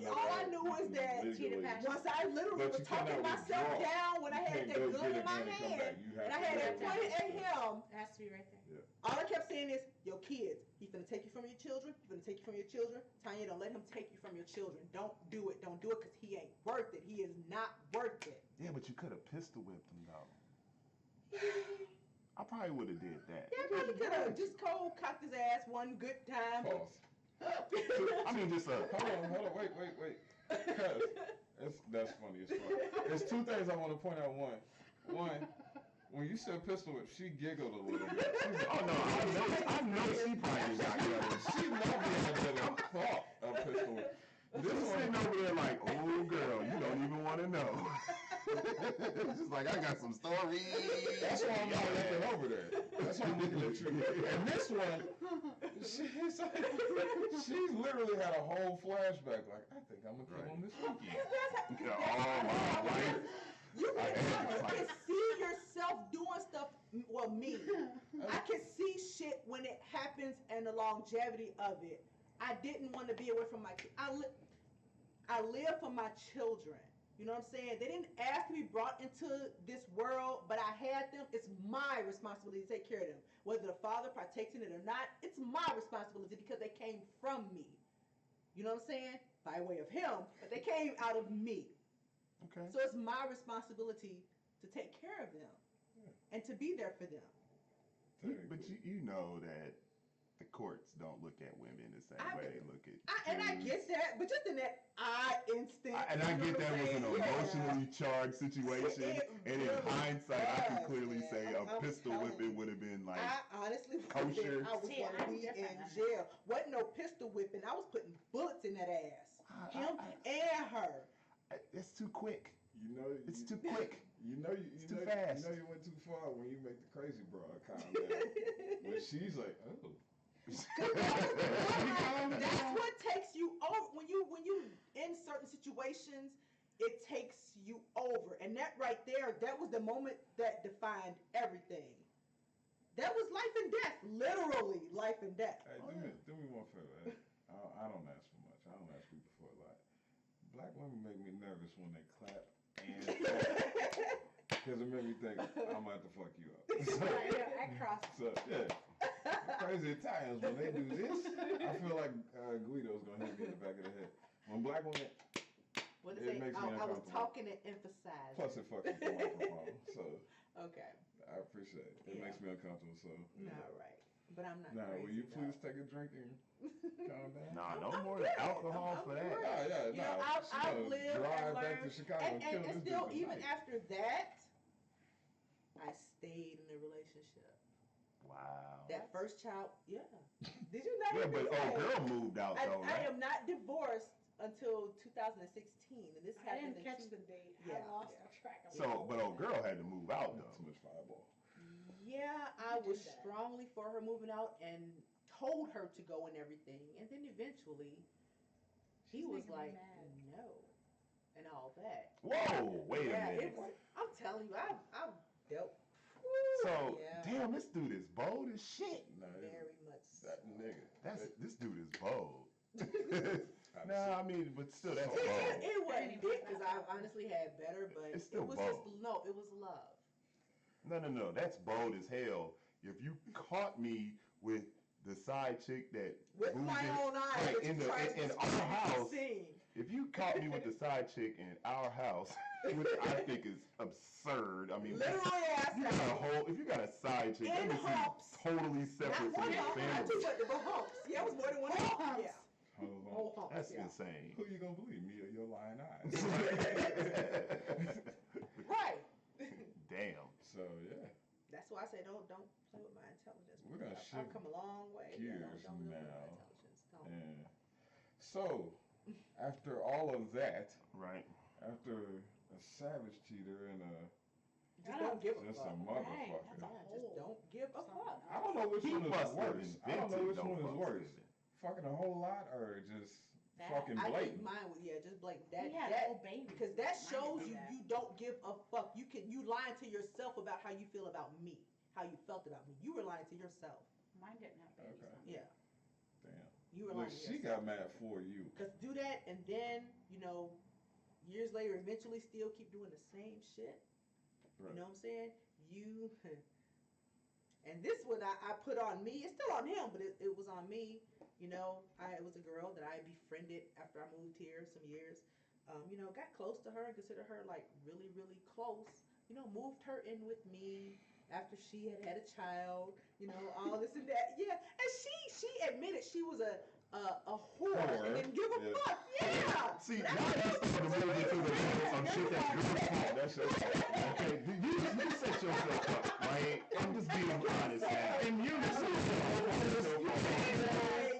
All I knew was that It's heat of passion. once I literally But was you talking cannot myself withdraw. down when I You had can't that go gun get in a my gun and come hand back. You have and I to had go it to pointed at the- him, It has to be right there. all I kept saying is, your kids, he's gonna take you from your children, he's gonna take you from your children. Tanya, don't let him take you from your children. Don't do it because he ain't worth it. He is not worth it. Yeah, but you could have pistol whipped him though. I probably would have did that. Yeah, probably could have just cold cocked his ass one good time. Pause. I mean, just Hold on, wait. Cause that's funny as fuck. There's two things I want to point out. One, when you said pistol whip, she giggled a little bit. She was, oh no, I know she probably got that. She never had thought of pistol whip. This is sitting over there like, oh girl, you don't even want to know. It's just like, I got some stories. That's why I'm not looking over there. That's why I'm looking at you. And this one, she's literally had a whole flashback. Like, I think I'm gonna kill him this weekend. Yeah, all my life. You I had to can fight. see yourself doing stuff. Well, me, I can see shit when it happens and the longevity of it. I didn't want to be away from my kids. I live for my children. You know what I'm saying? They didn't ask to be brought into this world, but I had them. It's my responsibility to take care of them. Whether the father partakes in it or not, it's my responsibility because they came from me. You know what I'm saying? By way of him, but they came out of me. Okay. So it's my responsibility to take care of them and to be there for them. But you know that the courts don't look at women the same way they look at And I dudes. get that, but just in that instinct. And I you know get that what I'm was an saying? Yeah. emotionally charged situation, It and in really hindsight, I can was, clearly man. say a I'm pistol telling whipping you. would have been like, I honestly kosher. I was See, going to I'm be different in than that. jail. Wasn't no pistol whipping. I was putting bullets in that ass. Him and her. it's too quick. You know, It's too quick. You know, It's too fast. You know, you went too far when you make the crazy broad comment. When she's like, oh. That's what takes you over. When you in certain situations, it takes you over. And that right there, that was the moment that defined everything. That was life and death. Literally life and death. Hey, do me one favor. I don't ask for much. I don't ask people for a lot. Black women make me nervous when they clap and because it made me think I'm gonna have to fuck you up. I cross. So yeah, the crazy Italians when they do this, I feel like Guido's gonna hit me in the back of the head. When black women, What It is it? makes me I was uncomfortable. talking to emphasize. plus it fucks with the microphone, so Okay. I appreciate it. It Yeah. makes me uncomfortable. So No, right. But I'm not. now, will crazy, you please though. take a drink and calm down? Nah, no I'm more good. alcohol I'm for that. good. Yeah, yeah, You know, no. I've She gonna lived and drive back to learned. Chicago And, and kill and this still, dude even tonight. after that, I stayed in a relationship. Wow. That first child, yeah. Did you not? Yeah, hear me but say? girl moved out though, I right? am not divorced until 2016, and this I happened didn't in catch the date. Yeah, I lost yeah. track of So, but girl had to move out Too though. much fireball. Yeah, I You was did that. strongly for her moving out and told her to go and everything, and then eventually he She's was making me like, mad. no, and all that. Whoa, wait Yeah, a minute. I'm telling you, I've dealt. So, yeah, damn, this dude is bold as shit. No, very much. that so. nigga. This dude is bold. I've Nah, I mean, but still, that's See, bold. it wasn't even big put because that I out. honestly had better, but It's still it was bold. just no, it was love. No, that's bold as hell. If you caught me with the side chick that With moved my in- own eyes, right, which in the- tries in to our house, sing. if you caught me with the side chick in our house, which I think is absurd. I mean, Literally you got a whole. If you got a side chick, that In means humps. he's totally separate Not from one your hump, not family. two, but the humps. Yeah, it was more than one hump. Humps. Yeah, Hold on. whole humps. That's yeah. insane. Who you gonna believe, me or your lying eyes? Right. Damn. So yeah, That's why I say don't play with my intelligence. We're gonna I've shift come a long way. gears don't play with my now. intelligence. Don't. and so after all of that, Right. after a savage cheater and a Just don't give a Just a fuck. Right, motherfucker. that's a Yeah, whole just don't give a something fuck. I don't know which He one is must have worse. I don't know invented which no one is fucks worse. given. Fucking a whole lot or just That. fucking I think blatant. mine was just blatant. That He had that whole babies. because that Mine shows didn't you do that. you don't give a fuck. You lying to yourself about how you feel about me, how you felt about me. You were lying to yourself. Mine didn't have babies. Okay. on Yeah, it. Damn. you were Look, lying to she yourself. got mad for you. Cause do that and then years later, eventually still keep doing the same shit. Right. You know what I'm saying? You. And this one I put on me. It's still on him, but it was on me. It was a girl that I befriended after I moved here some years. Got close to her and considered her like really, really close. Moved her in with me after she had a child. All this and that. Yeah, and she admitted she was a whore and didn't give a Yeah. fuck. Yeah. See, now you started to move into the some shit that's your fault. That's your fault. Okay, you set yourself up, right? I'm just being honest now. And you just set yourself up.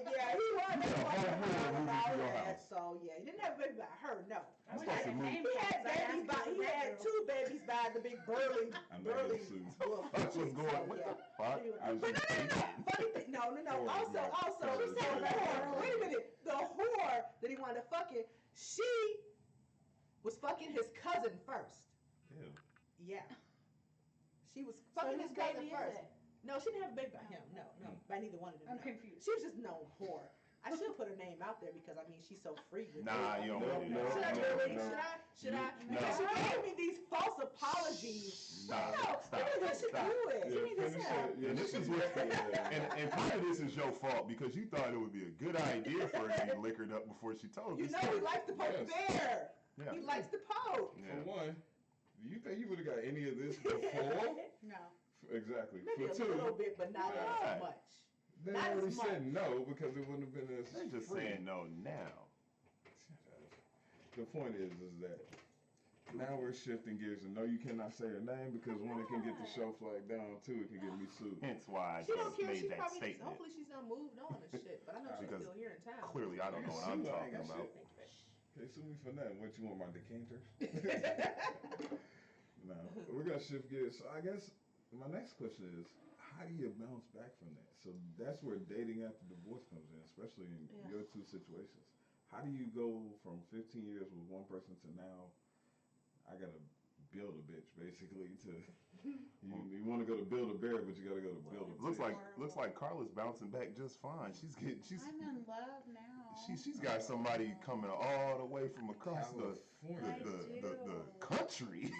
Yeah, he was You got a whole world about moving all through your that. house. So yeah, he didn't have a baby by her. No, I wish supposed I to could move. name he had names. I babies asked by. you He that had girl. two babies by the big burly, I know burly. those two. wolf. That's what's going. So, What yeah. the fuck? I was But just no. Funny thing, no. Whore, Also, no. also, Whore, so the whore. whore. Wait a minute. The whore that he wanted to fucking, she was fucking his cousin first. Ew. Yeah. She was So fucking whose his cousin baby is first. it? No, she didn't have a baby by him. No, by neither one of them. I'm no. confused. She was just known whore. I should put her name out there because she's so free with Nah, it. you don't No, want to do no, Should I that. no, really? no. Should I? No. Because she gave me these false apologies. Stop. No, Stop. maybe I should Stop. do it. Yeah, Jimmy, this finish is- it. Yeah, And this she is did what, that. and part of this is your fault because you thought it would be a good idea for her to be liquored up before she told You this know he story. likes to poke the Yes. bear. Yeah. He likes to poke. For Yeah. one, do you think you would have got any of this before? No. Exactly. Maybe For a little two, bit, but not Right. as much. they not as already said much. no because it wouldn't have been as They're just free. saying no now. The point is that now we're shifting gears, and no, you cannot say her name because one, it can get the show flagged down. Two, it can get me sued. Hence why I She don't just care. made She that probably statement. hopefully she's not moved on and shit. But I know she's Because still here in town. Clearly, I don't know what I'm Sue, I ain't talking got about. shit. Can't sue me for nothing. What you want, my decanters? No, we're gonna shift gears. So I guess my next question is, how do you bounce back from that? So that's where dating after divorce comes in, especially in Yeah. your two situations. How do you go from 15 years with one person to now, I gotta build a bitch basically to, you want to go to build a bear, but you gotta go to build a Looks bitch. like Carla's bouncing back just fine. She's I'm in love now. she's got somebody coming all the way from across the California. the country.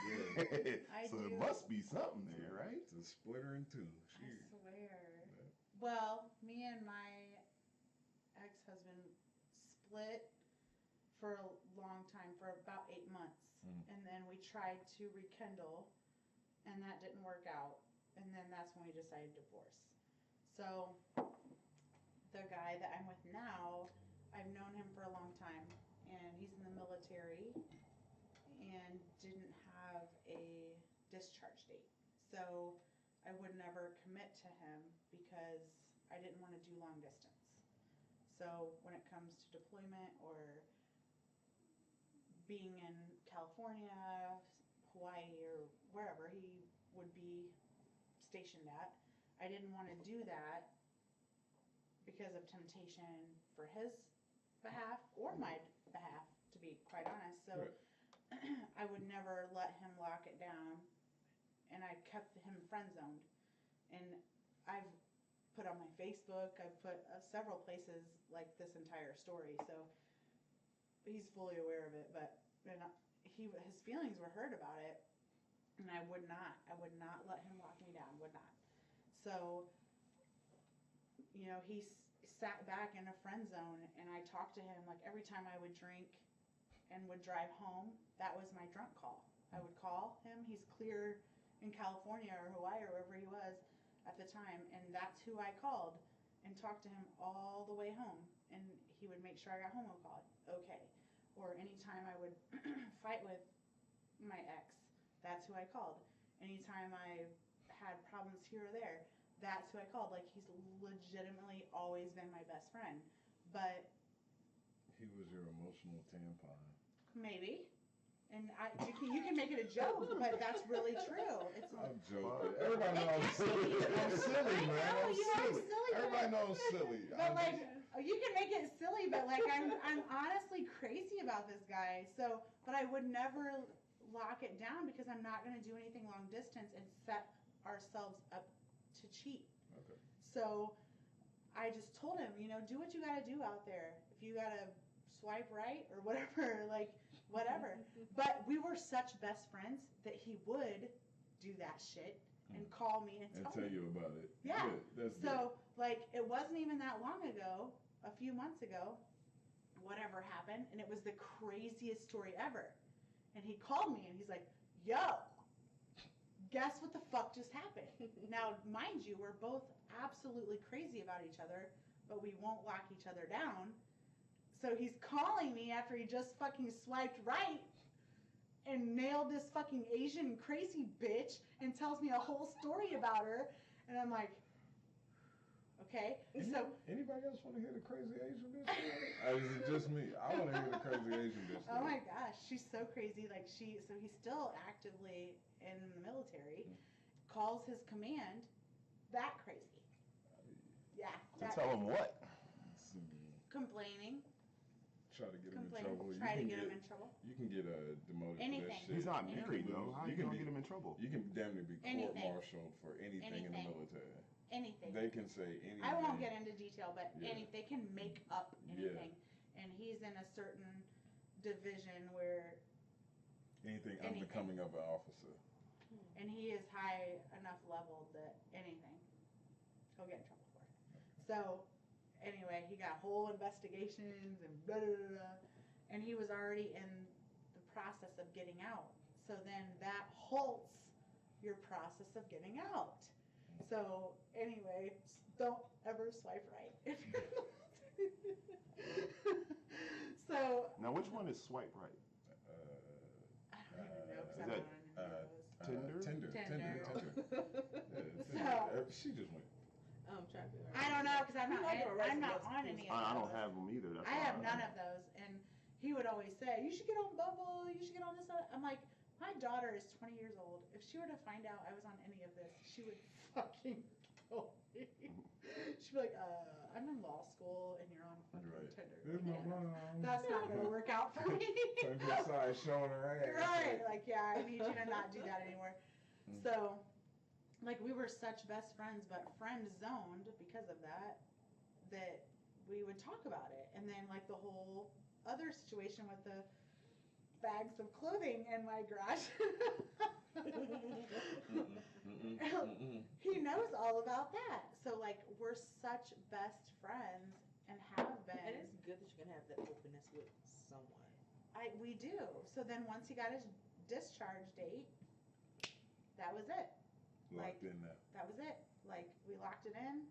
I So do. it must be something there, right? To split her in two. I swear. Well, me and my ex-husband split for a long time, for about 8 months. And then we tried to rekindle, and that didn't work out. And then that's when we decided to divorce. So the guy that I'm with now, I've known him for a long time, and he's in the military and didn't have a discharge date. So I would never commit to him because I didn't want to do long distance. So when it comes to deployment or being in California, Hawaii, or wherever he would be stationed at, I didn't want to do that because of temptation for his behalf or my behalf, to be quite honest. So I would never let him lock it down, and I kept him friend zoned. And I've put on my Facebook, I've put several places like this entire story, so he's fully aware of it. But his feelings were hurt about it, and I would not let him lock me down, would not. So, he sat back in a friend zone, and I talked to him like every time I would drink and would drive home. That was my drunk call. I would call him. He's clear in California or Hawaii or wherever he was at the time, and that's who I called and talked to him all the way home. And he would make sure I got home and called. Okay. Or anytime I would fight with my ex, that's who I called. Anytime I had problems here or there, that's who I called. Like, he's legitimately always been my best friend. But He was your emotional tampon. maybe. And you can make it a joke, but that's really true. It's I'm joking. Everybody knows I'm silly. I'm silly, man. I know I'm you are silly. silly, Everybody knows I'm silly. but like you can make it silly, but like I'm honestly crazy about this guy. So, but I would never lock it down because I'm not going to do anything long distance and set ourselves up to cheat. Okay. So I just told him, do what you got to do out there. If you got to swipe right or whatever, like whatever. But we were such best friends that he would do that shit and call me and And tell tell me. you about it. Yeah. Good. That's So, like, it wasn't even that long ago, a few months ago, whatever happened, and it was the craziest story ever. And he called me and he's like, yo, guess what the fuck just happened? Now, mind you, we're both absolutely crazy about each other, but we won't lock each other down. So he's calling me after he just fucking swiped right and nailed this fucking Asian crazy bitch and tells me a whole story about her. And I'm like, okay. So Anybody else want to hear the crazy Asian bitch story? Or is it just me? I want to hear the crazy Asian bitch story. oh my gosh, she's so crazy. Like so he's still actively in the military, calls his command that crazy. Yeah. To that tell him crazy. what? Complaining. Try to get him in Complain. trouble. Try to get him in trouble. You can get demoted Anything. for that shit. He's not You married can though. lose- How you you can gonna be, get him in trouble? You can damn near be Anything. court-martialed for anything in the Anything. military. Anything. They can say anything. I won't get into detail, but Yeah. they can make up Yeah. anything. And he's in a certain division where, anything anything. unbecoming of an officer. and he is high enough leveled that anything he'll get in trouble for. So anyway, he got whole investigations and blah, blah, blah, blah, and he was already in the process of getting out. So then that halts your process of getting out. So anyway, don't ever swipe right if you're so Now, which one is swipe right? I don't even know because Is I'm that, not on any of those. Tinder? Tinder. Yeah, So- she just went. I'm trying to figure I don't know because I'm You not. like the rest I'm of not us, on please. any of those. I don't have them either. That's I why have none of those, and he would always say, "You should get on Bumble. You should get on this." I'm like, my daughter is 20 years old. If she were to find out I was on any of this, she would fucking kill me. She'd be like, I'm in law school, and you're on fucking Right. Tinder. There's my Yeah, mom. that's not gonna work out for me. Turn to the side, showing her ass. Right, like, yeah, I need you to not do that anymore. Mm. So, like, we were such best friends, but friend zoned because of that we would talk about it. And then, like, the whole other situation with the bags of clothing in my garage. He knows all about that. So, like, we're such best friends and have been. And it's good that you can have that openness with someone. We do. So then once he got his discharge date, that was it. Locked in now. That was it. Like, we locked it in.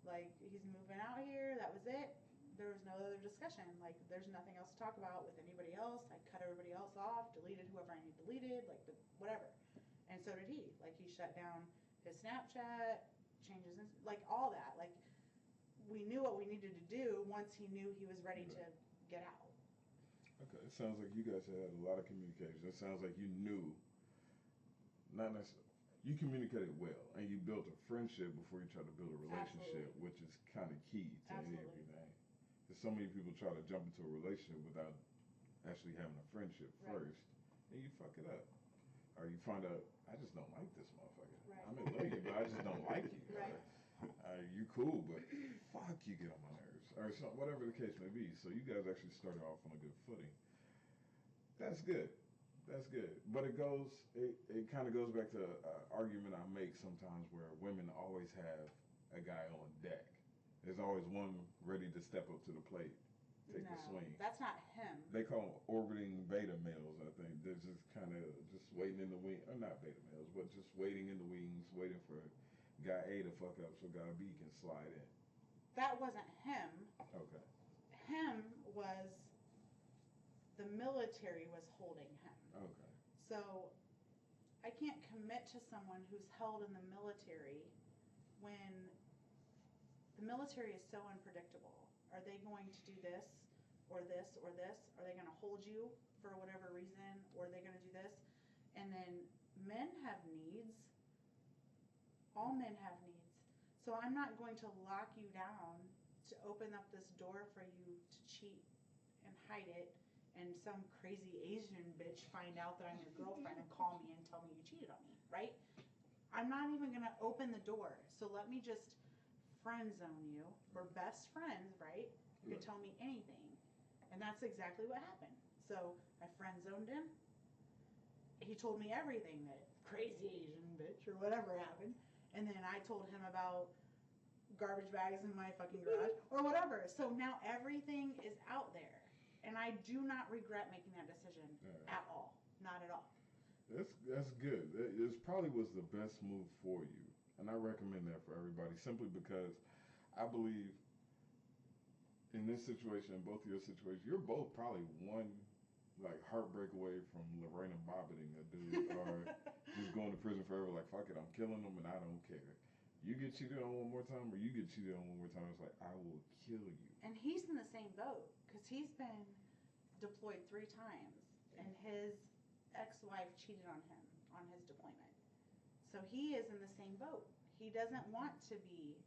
Like, he's moving out here. That was it. There was no other discussion. Like, there's nothing else to talk about with anybody else. I cut everybody else off, deleted whoever I need deleted, like, whatever. And so did he. Like, he shut down his Snapchat, changes, like, all that. Like, we knew what we needed to do once he knew he was ready to get out. Okay, it sounds like you guys had a lot of communication. It sounds like you knew, not necessarily, you communicated well, and you built a friendship before you tried to build a relationship, Absolutely. which is kind of key to Absolutely. everything. Because so many people try to jump into a relationship without actually having a friendship Right. first, and you fuck it up. Or you find out, I just don't like this motherfucker. Right. I may love you, but I just don't like you. Right. You cool, but fuck, you get on my nerves. Or so, whatever the case may be. So you guys actually started off on a good footing. That's good. That's good. But it kind of goes back to an argument I make sometimes where women always have a guy on deck. There's always one ready to step up to the plate, take the swing. That's not him. They call them orbiting beta males, I think. They're just kind of just waiting in the wing, or not beta males, but just waiting in the wings, waiting for guy A to fuck up so guy B can slide in. That wasn't him. Okay. Him was the military was holding him. Okay. So I can't commit to someone who's held in the military when the military is so unpredictable. Are they going to do this or this or this? Are they going to hold you for for whatever reason, or they're gonna do this. And then men have needs. All men have needs. So I'm not going to lock you down to open up this door for you to cheat and hide it, and some crazy Asian bitch find out that I'm your girlfriend and call me and tell me you cheated on me, right? I'm not even gonna open the door. So let me just friend zone you. We're best friends, right? You can tell me anything. And that's exactly what happened. So I friend zoned him. He told me everything, that crazy Asian bitch or whatever happened. And then I told him about garbage bags in my fucking garage or whatever. So now everything is out there. And I do not regret making that decision at all. Not at all. That's good. It probably was the best move for you, and I recommend that for everybody. Simply because I believe in this situation, both of your situations, you're both probably one like heartbreak away from Lorena Bobbiting a dude, or just going to prison forever. Like fuck it, I'm killing them and I don't care. You get cheated on one more time, or you get cheated on one more time. It's like I will kill you. And he's in the same boat because he's been deployed 3 times, and his ex-wife cheated on him on his deployment. So he is in the same boat. He doesn't want to be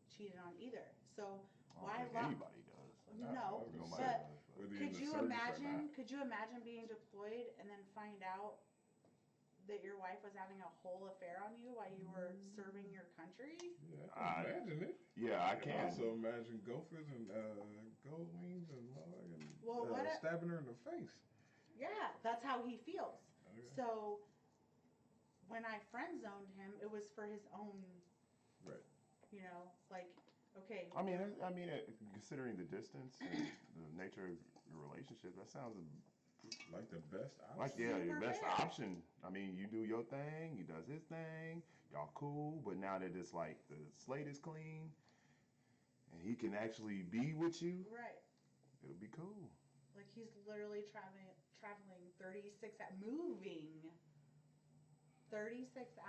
cheated on either. So why lock? Anybody does. No, Nobody but does. Whether you're in could the you service or imagine? not. Could you imagine being deployed and then find out that your wife was having a whole affair on you while you were serving your country? Yeah, I can imagine it. Yeah, I can can. also imagine gophers and gold wings and Well, stabbing her in the face. Yeah, that's how he feels. Okay. So when I friend zoned him, it was for his own, Right. you know, like, okay. I mean, considering the distance and the nature of your relationship, that sounds Like the best option. like your Super best fair. option. I mean, you do your thing, he does his thing, y'all cool. But now that it's like the slate is clean, and he can actually be with you, Right. it'll be cool. Like he's literally traveling 36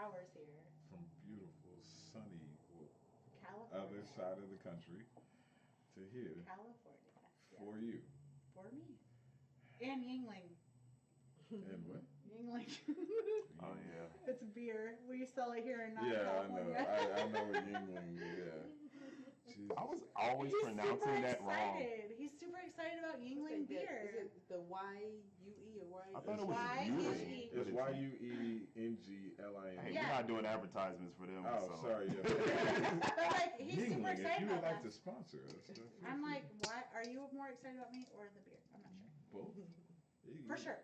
hours here. From beautiful, sunny California. other side of the country to here California. Yeah. for you. For me. And Yingling. And what? Yingling. Oh yeah. It's beer. We sell it here in Yeah, California. I know what Yingling is. Yeah. Jesus. I was always He's pronouncing super that wrong. excited. He's super excited about Yingling beer. Is it the Y-U-E or Y? I thought it was Y-U-E. Yuli. It's YUENGLIN. Hey, Yeah. we're not doing advertisements for them. Oh, so. sorry. Yeah. But like he's super Yingling, if excited you would about like to that. sponsor us. feel I'm free. like, why are you more excited about me or the beer? I'm not sure. Both. For sure.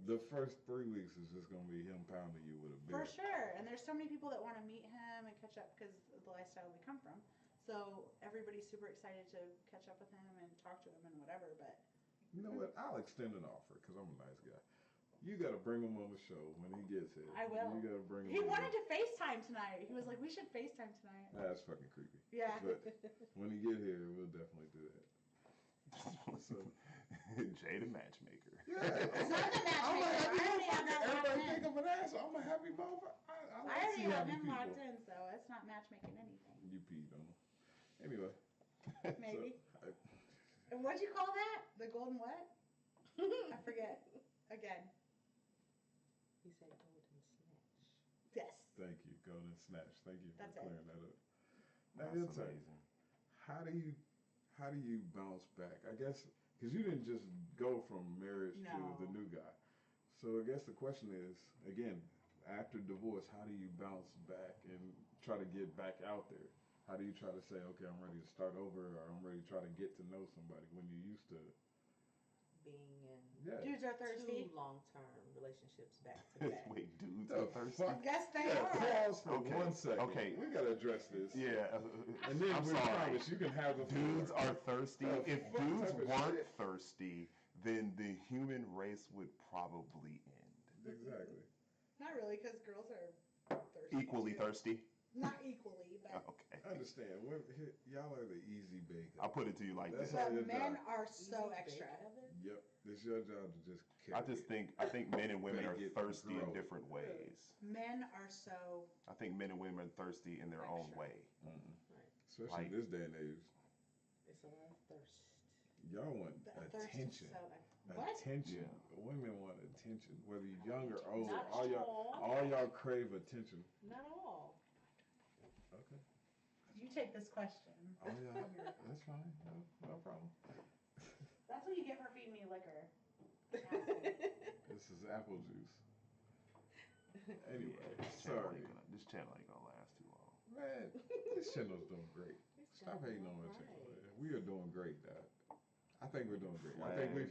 The first 3 weeks is just gonna be him pounding you with a beer. For sure. And there's so many people that want to meet him and catch up because of the lifestyle we come from. So everybody's super excited to catch up with him and talk to him and whatever. But You know what? I'll extend an offer because I'm a nice guy. You gotta bring him on the show when he gets here. I will. You gotta bring him. he on. wanted to FaceTime tonight. He was like, we should FaceTime tonight. That's fucking creepy. Yeah. But when he get here, we'll definitely do that. So, Jay the matchmaker. yeah. It's not the I'm a matchmaker. happy I already have that motherfucker. locked Everybody in. think I'm an asshole. I'm a happy motherfucker. I I like to already see have happy him people. locked in, so it's not matchmaking anything. You peed on him. Anyway. Maybe. So, And what'd you call that? The golden what? I forget. Again. He said golden snatch. Yes. thank you, Golden Snatch. Thank you for That's it. clearing that up. Now, That's it's amazing. how do you bounce back? I guess because you didn't just go from marriage to No. the new guy. So I guess the question is again, after divorce, how do you bounce back and try to get back out there? How do you try to say, okay, I'm ready to start over, or I'm ready to try to get to know somebody when you used to? Being in Yeah. Dudes are thirsty. 2 long-term relationships back to back. Wait, dudes The are thirsty? fuck? Yes, they Yeah, are. pause for Okay, 1 second. okay. We gotta address this. Yeah. And then I'm we sorry. promise you can have the Dudes floor. are thirsty. The If fuck dudes type of weren't shit? thirsty, then the human race would probably end. Exactly. Not really, because girls are thirsty. Equally too. thirsty? Not equally, but Okay. I understand. Y'all are the easy bake. I'll put it to you like That's this. all but your men job. are so Easy extra. bake oven? Yep, it's your job to just carry I just think men and women are Bake it, thirsty in grow it. different ways. Men are so I think men and women are thirsty in their own Extra. way. Mm-mm. Right. Especially Like- in this day and age. It's a lot of thirst. Y'all want the thirst is attention. so What? Attention. Women want attention. Whether you're young or old, Not all y'all crave attention. Not all. Okay. You take this question. Oh yeah, that's fine. No problem. That's what you get for feeding me liquor. This is apple juice. Anyway, This sorry. channel ain't gonna last too long. Man, this channel's doing great. Stop hating on my channel. We are doing great, Dad. I think we're doing great. I think we've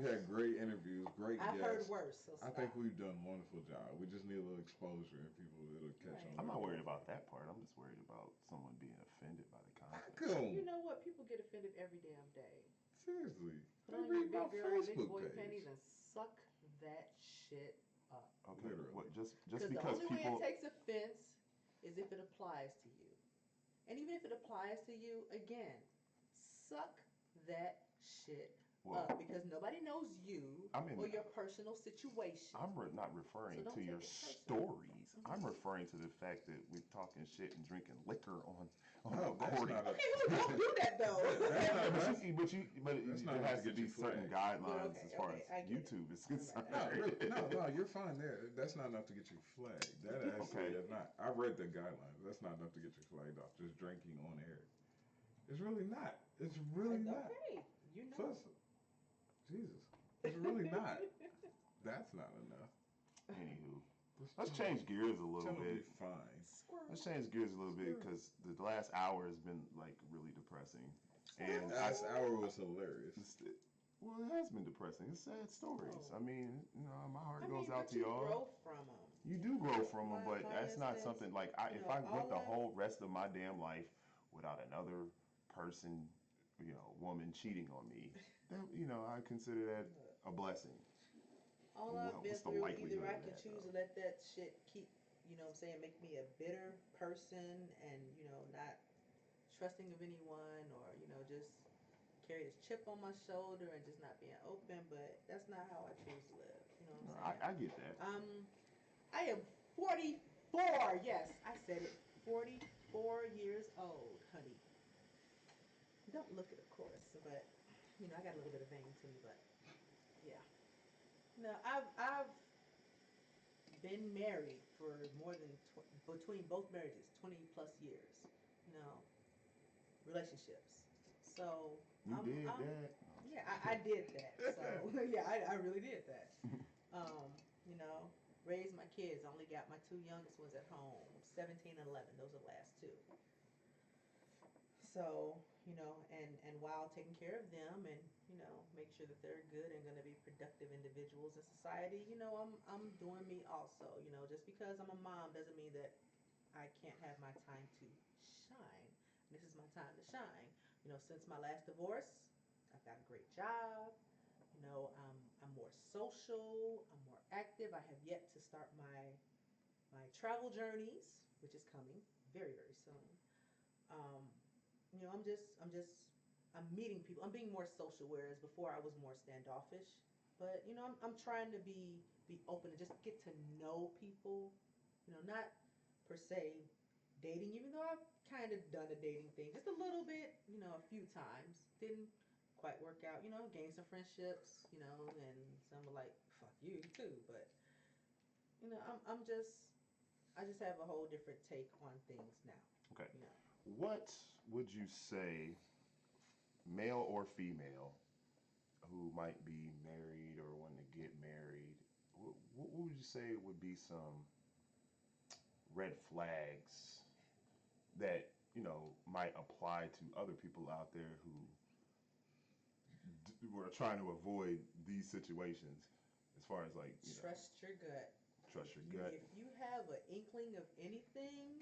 had great interviews, great I've heard guests. worse. So I think we've done a wonderful job. We just need a little exposure and people that'll catch Right. on. I'm not worried about that part. I'm just worried about someone being offended by the content. Come You know what? People get offended every damn day. seriously. Put They on your read my big girl, big Facebook boy page. panties and suck that shit up. Okay, Literally. what, just Because the because only way people. it takes offense is if it applies to you. And even if it applies to you, again, suck that shit Well, up because nobody knows you I mean, or your personal situation. I'm not referring So to don't your take it personal. stories. I'm referring to the fact that we're talking shit and drinking liquor on No, that's recording. not a. Okay, well, don't do that though. That's not there enough has to to get be you certain flagged. guidelines Okay, as far okay, as I get it. YouTube is concerned. No, really, no, you're fine there. That's not enough to get you flagged. That actually is not. I read the guidelines. That's not enough to get you flagged off. Just drinking on air. It's really not. It's really not. Okay, you So know. Jesus, it's really not. That's not enough. Anywho, This let's channel- change gears a little channel be bit. fine. Let's change gears a little bit because the last hour has been like really depressing. And Last hour was hilarious. well, it has been depressing. It's sad stories. Oh. I mean, my heart I goes mean, out but to you y'all. grow from them. You do grow from them, My- but my that's not instance, something like you if know, I went the all whole rest of my damn life without another person, woman cheating on me, then I consider that a blessing. All I've been What's the through, likelihood either I of can that, choose though? to let that shit keep, make me a bitter person and, not trusting of anyone or, just carry this chip on my shoulder and just not being open, but that's not how I choose to live. You know No, what I'm saying? I get that. I am 44. Yes, I said it. 44 years old, honey. Don't look it, of course, but I got a little bit of vein to me, but yeah. No, I've been married for more than between both marriages, 20 plus years. You know, relationships. So You did that. yeah, I did that. So yeah, I really did that. Um, you know, raised my kids. I only got my two youngest ones at home, 17 and 11. Those are the last two. So, and while taking care of them and, make sure that they're good and going to be productive individuals in society, I'm doing me also. Just because I'm a mom doesn't mean that I can't have my time to shine. This is my time to shine. Since my last divorce, I've got a great job. I'm more social. I'm more active. I have yet to start my travel journeys, which is coming very, very soon. Um, I'm meeting people. I'm being more social, whereas before I was more standoffish. But I'm trying to be open and just get to know people. Not per se dating, even though I've kind of done a dating thing just a little bit. A few times didn't quite work out. Gained some friendships. And some were like, "Fuck you too." But I just have a whole different take on things now. Okay. What would you say, male or female, who might be married or want to get married, what would you say would be some red flags that, might apply to other people out there who were trying to avoid these situations as far as like, Trust your gut. trust your gut? If you have an inkling of anything,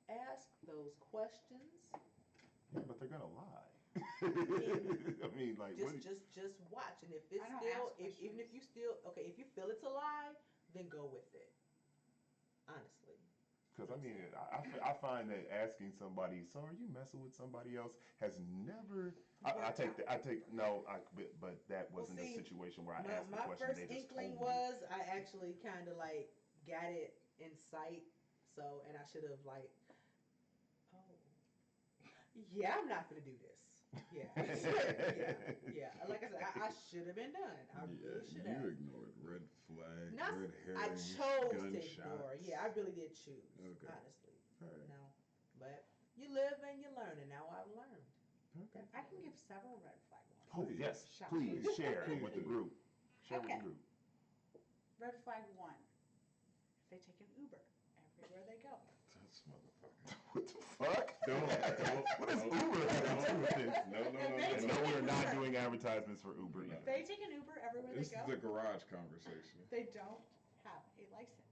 ask those questions. Yeah, but they're gonna lie. I mean, like, Just watch, and if it's I don't still, ask even if questions. you still, okay, if you feel it's a lie, then go with it. Honestly, because I mean, I find that asking somebody, so are you messing with somebody else, has never. I take that. But that wasn't a see, situation where I asked the my question. first They just inkling told me. was I actually kind of like got it in sight, and I should have like, oh, yeah, I'm not gonna do this. Yeah. Yeah. Like I said, I should have been done. I really should you have. ignored red flag, Not, red I herring, chose to gunshots. ignore. Yeah, I really did choose. Okay. Honestly, Alright. no. But you live and you learn, and now I've learned. Okay. I can give several red flag ones. Oh, yes. Shall Please we? share Please with the do. group. Share Okay. with the group. Red flag 1. If they take an Uber everywhere they go. This motherfucker. What the fuck? Don't. What is Don't. Uber have to do with this? No, no, If no, they no, And no. no, we are not doing advertisements for Uber No. If either. they take an Uber everywhere This they is go, the garage conversation. they don't have a license.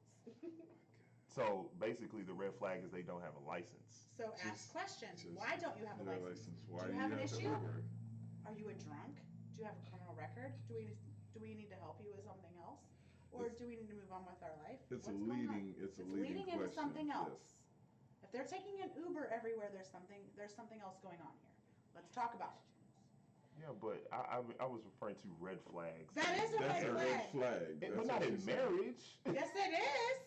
So basically, the red flag is they don't have a license. So ask questions. Just Why don't you have a your license? Why Do you do have you an have to issue? Uber? Are you a drunk? Do you have a criminal record? Do we need to help you with something else? Or It's- do we need to move on with our life? It's What's a going on? leading. It's a It's leading leading into question. something else. Yes. If they're taking an Uber everywhere, there's something else going on here. Let's talk about it. Yeah, but I was referring to red flags. That is a That's red a red flag. flag. But That's not what in she's saying. marriage. Yes, it is.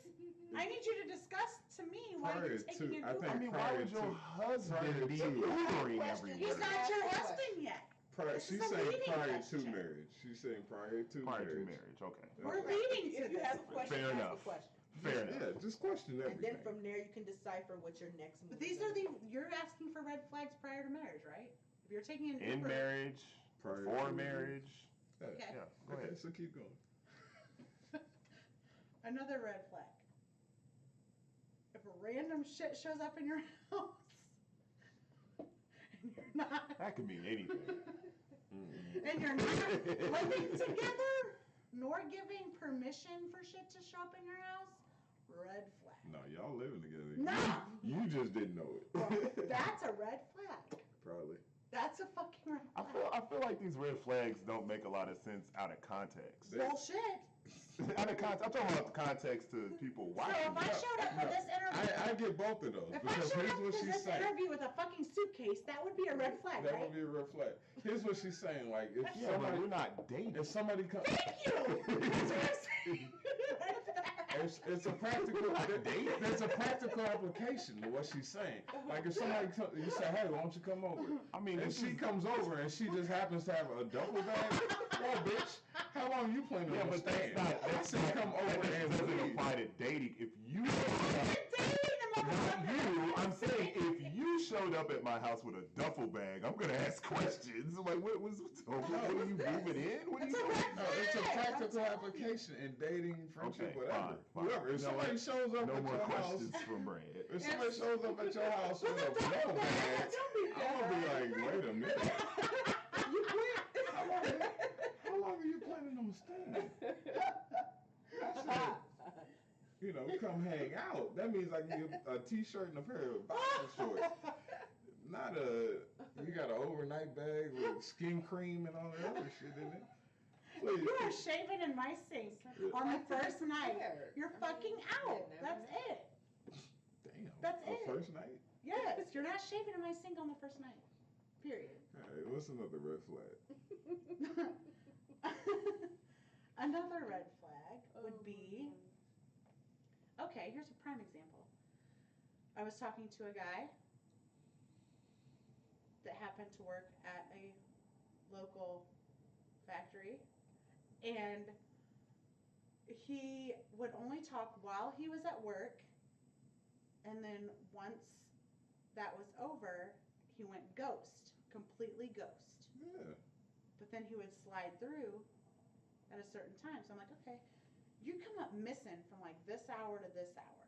I need you to discuss to me why Prior you're taking to- an I Uber. think I mean, why prior would your to- husband prior be to- Ubering Question. everywhere? He's not your husband yet. This She's is a saying leading prior question. to marriage. She's saying prior to Prior marriage. to marriage, okay. We're Okay. leading to If you this. have a question, Fair ask enough. a question. Fair enough. Yeah, just question And everything. then from there, you can decipher what your next move But these is are gonna be. you're asking for red flags prior to marriage, right? If you're taking an In Uber, marriage, Prior before to- marriage. Yeah. Okay. Yeah, go Okay, ahead. so keep going. Another red flag. If a random shit shows up in your house and you're not That could mean anything. and you're not living together nor giving permission for shit to show up in your house, red flag. No, y'all living together. No. You just didn't know it. Well, that's a red flag. Probably. That's a fucking red I flag. feel like these red flags don't make a lot of sense out of context. Bullshit. Out of context, I'm talking about the context to people So watching. if I showed up for this interview, I get both of those if I because showed here's up what to she's this saying. interview with a fucking suitcase, that would be a red flag, That right? would be a red flag. Here's what she's saying. Like if Yeah, but somebody, we're not dating. if somebody comes, Thank you. That's what I'm saying. Red flag. it's a practical. There's a practical application to what she's saying. Like if somebody comes, you say, "Hey, why don't you come over?" I mean, And this she is- comes over and she just happens to have a duffel bag. Well, bitch, how long you planning Yeah, on but that's staying? not. I That's said not. come over That and doesn't leave. apply to dating. If you, Dating the not motherfucker. you, I'm saying if you showed up at my house with a duffel bag, I'm gonna ask questions. Like, what are you moving in? What are It's you a doing? red No, it's a flag. practical I'm telling application in dating, friendship, Okay, whatever. fine. Whoever. If You know somebody what? shows up No at more your house, questions from Brad. if somebody shows up at your house with a duffel bag, Don't be I'm gonna be like, wait a minute. You quit. How long are you planning on staying? I said, you know, come hang out. That means I give you a t-shirt and a pair of boxer shorts. Not you got an overnight bag with skin cream and all that other shit in it. Please. You are shaving in my sink on the first night. You're fucking out. That's it. Damn. That's a it. first night? Yes, you're not shaving in my sink on the first night. Period. Alright, what's another red flag? Another red flag would be, okay, here's a prime example. I was talking to a guy that happened to work at a local factory, and he would only talk while he was at work, and then once that was over, he went ghost, completely ghost. Yeah. But then he would slide through at a certain time. So I'm like, okay, you come up missing from like this hour to this hour.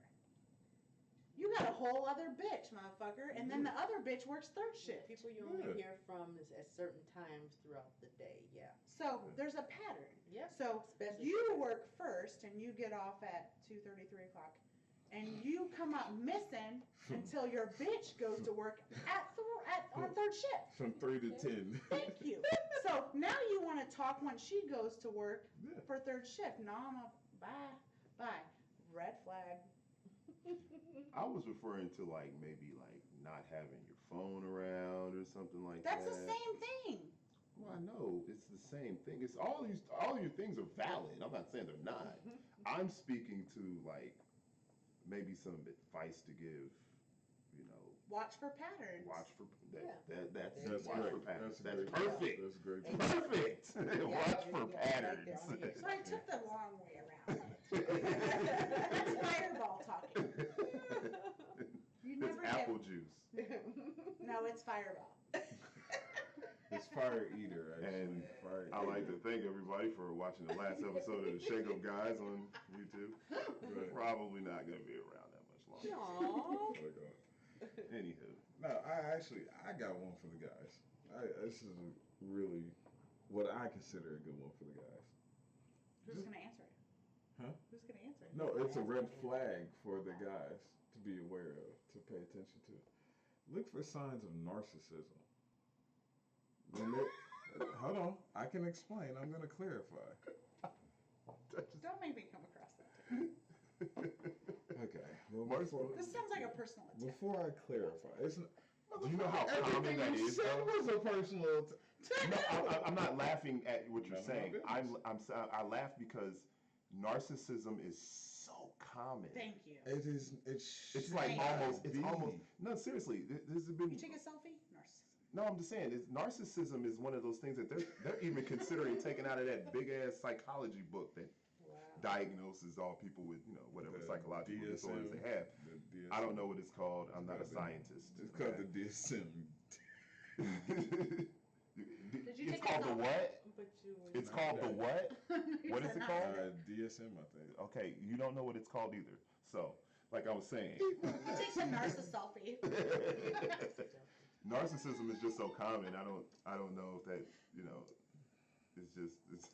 You got a whole other bitch, motherfucker, and then the other bitch works third shift. People you only Yeah. hear from is at certain times throughout the day. Yeah. So there's a pattern. Yep. So Especially you work first and you get off at 2:30, 3 o'clock, and you come up missing until your bitch goes to work on third shift. From 3 to 10. Thank you. So now you want to talk when she goes to work Yeah. for third shift. No, I'm a bye. Red flag. I was referring to like maybe like not having your phone around or something like That's that. the same thing. Well, I know it's the same thing. It's all your things are valid. I'm not saying they're not. I'm speaking to like maybe some advice to give, you know, watch for patterns. Watch for that. Yeah. That's That's watch great. for patterns. That's That's great. perfect. That's great. Perfect. Watch for yeah, right patterns. there on the edge. So I took the long way around. That's fireball talking. You It's never apple get. juice. No, it's fireball. It's Fire Eater, actually. And Fire I'd like Eater. to thank everybody for watching the last episode of the Shake Up Guys on YouTube. Right. Probably not going to be around that much longer. Aww. Okay. Anywho. No, I got one for the guys. This is really what I consider a good one for the guys. Who's gonna answer it? Huh? Who's gonna answer it? No, it's a red flag for the guys to be aware of, to pay attention to. Look for signs of narcissism. When hold on, I can explain. I'm going to clarify. Don't make me come across that. Okay. Well, Marcel- This sounds like a personal attack. before I clarify, it's not, Do you know how common everything that you is, said though? was a personal attack. No, I'm not laughing at what you're None of my saying. business. I laugh because narcissism is so common. Thank you. It is. It's like Thank almost. It's almost. No, seriously. This has been. You take a selfie? Narcissism. No, I'm just saying. Narcissism is one of those things that they're even considering taking out of that big ass psychology book that Wow. diagnoses all people with whatever The psychological disorders they have. The DSM. I don't know what it's called. I'm not a It's scientist. It's called the DSM. Did you It's take called a the selfie? what? But you It's called the what? What is it called? DSM, I think. Okay, you don't know what it's called either. So, like I was saying, He takes a narcissist selfie. narcissism is just so common. I don't know if that it's just it's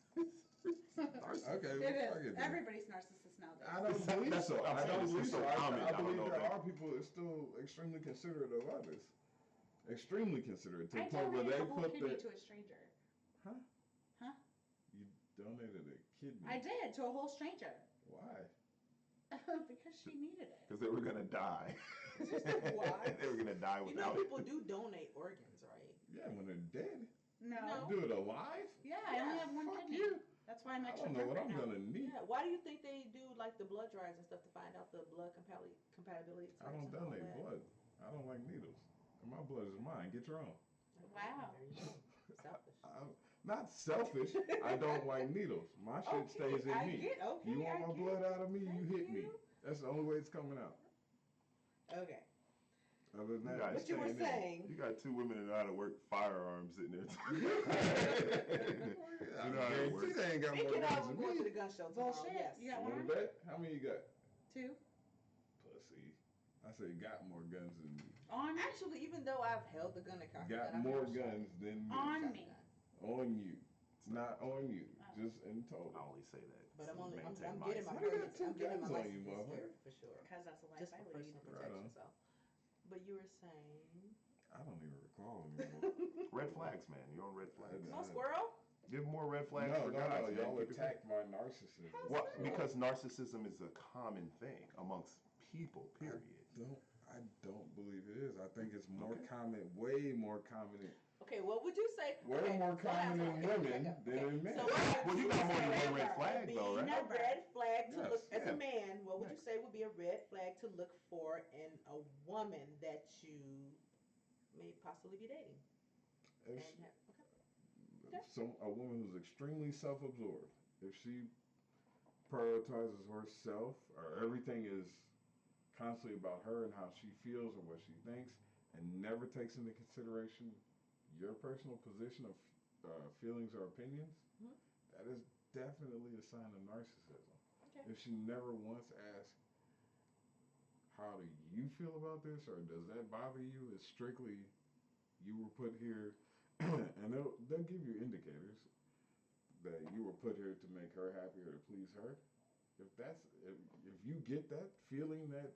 Okay, It well, fuck is. it then. Everybody's narcissist nowadays. I don't believe That's so. what I'm I saying. don't It's believe just so. so common. I I don't believe know there that- are people that are still extremely considerate of others. Extremely considerate to I the point where donated they a whole put kidney their. to a stranger. Huh? Huh? You donated a kidney. I did, to a whole stranger. Why? Because she needed it. because they were gonna die. Why? They were gonna die You know, without it. people do donate organs, right? Yeah, when they're dead. No. No. Do it alive? Yeah, I only have one Fuck kidney. you. That's why I'm I extra don't know what drunk I'm right now. gonna need. Yeah. Why do you think they do like the blood drives and stuff to find out the blood compatibility? I don't types and all donate that? blood. I don't like needles. My blood is mine. Get your own. Wow. There you go. Selfish. I'm not selfish. I don't like needles. My shit stays in I me. get, okay, You want I my get. blood out of me, you Thank hit me. you. That's the only way it's coming out. Okay. Other than You that, guys What you were it's staying in. saying? You got two women that know how to work firearms sitting there. I You know how it guarantee works. they ain't got more Speaking guns of, than I'm going to me. the gun show tomorrow. Bullshit. Yes. You got Want one? to bet? How many you got? 2. Pussy. I said got more guns than me. On me. Actually, even though I've held the gun and cocked the Got gun, I've more never shot guns than me. On shot me. the gun. On you. Not on you. Oh. Just in I total. only say that. But to I'm maintain getting my You got permits. two I'm getting my guns on you, license this year motherfucker. for sure. Because that's the life Just I for lead. personal Right protection. on. So, but you were saying I don't even recall anymore. Red flags, man. You're on red flags. I- no squirrel. Give more red flags no, for no, guys. no. man. Y'all Keep it attacked my narcissism. Well, So, because narcissism is a common thing amongst people, period. I don't believe it is. I think it's more Okay. common, way more common, Okay, what would you say? way okay, more slow down, common in slow down. women Okay, than in men. So what Well, you got more than one red flag, would though, be right? a red flag to Yes. look as Yeah. a man. What would you say would be a red flag to look for in a woman that you may possibly be dating? If And she- okay. a woman who's extremely self-absorbed, if she prioritizes herself, or everything is constantly about her and how she feels or what she thinks, and never takes into consideration your personal position of feelings or opinions, Mhm. that is definitely a sign of narcissism. Okay. If she never once asks, how do you feel about this, or does that bother you? It's strictly, you were put here, and they'll give you indicators that you were put here to make her happy or to please her. If you get that feeling, that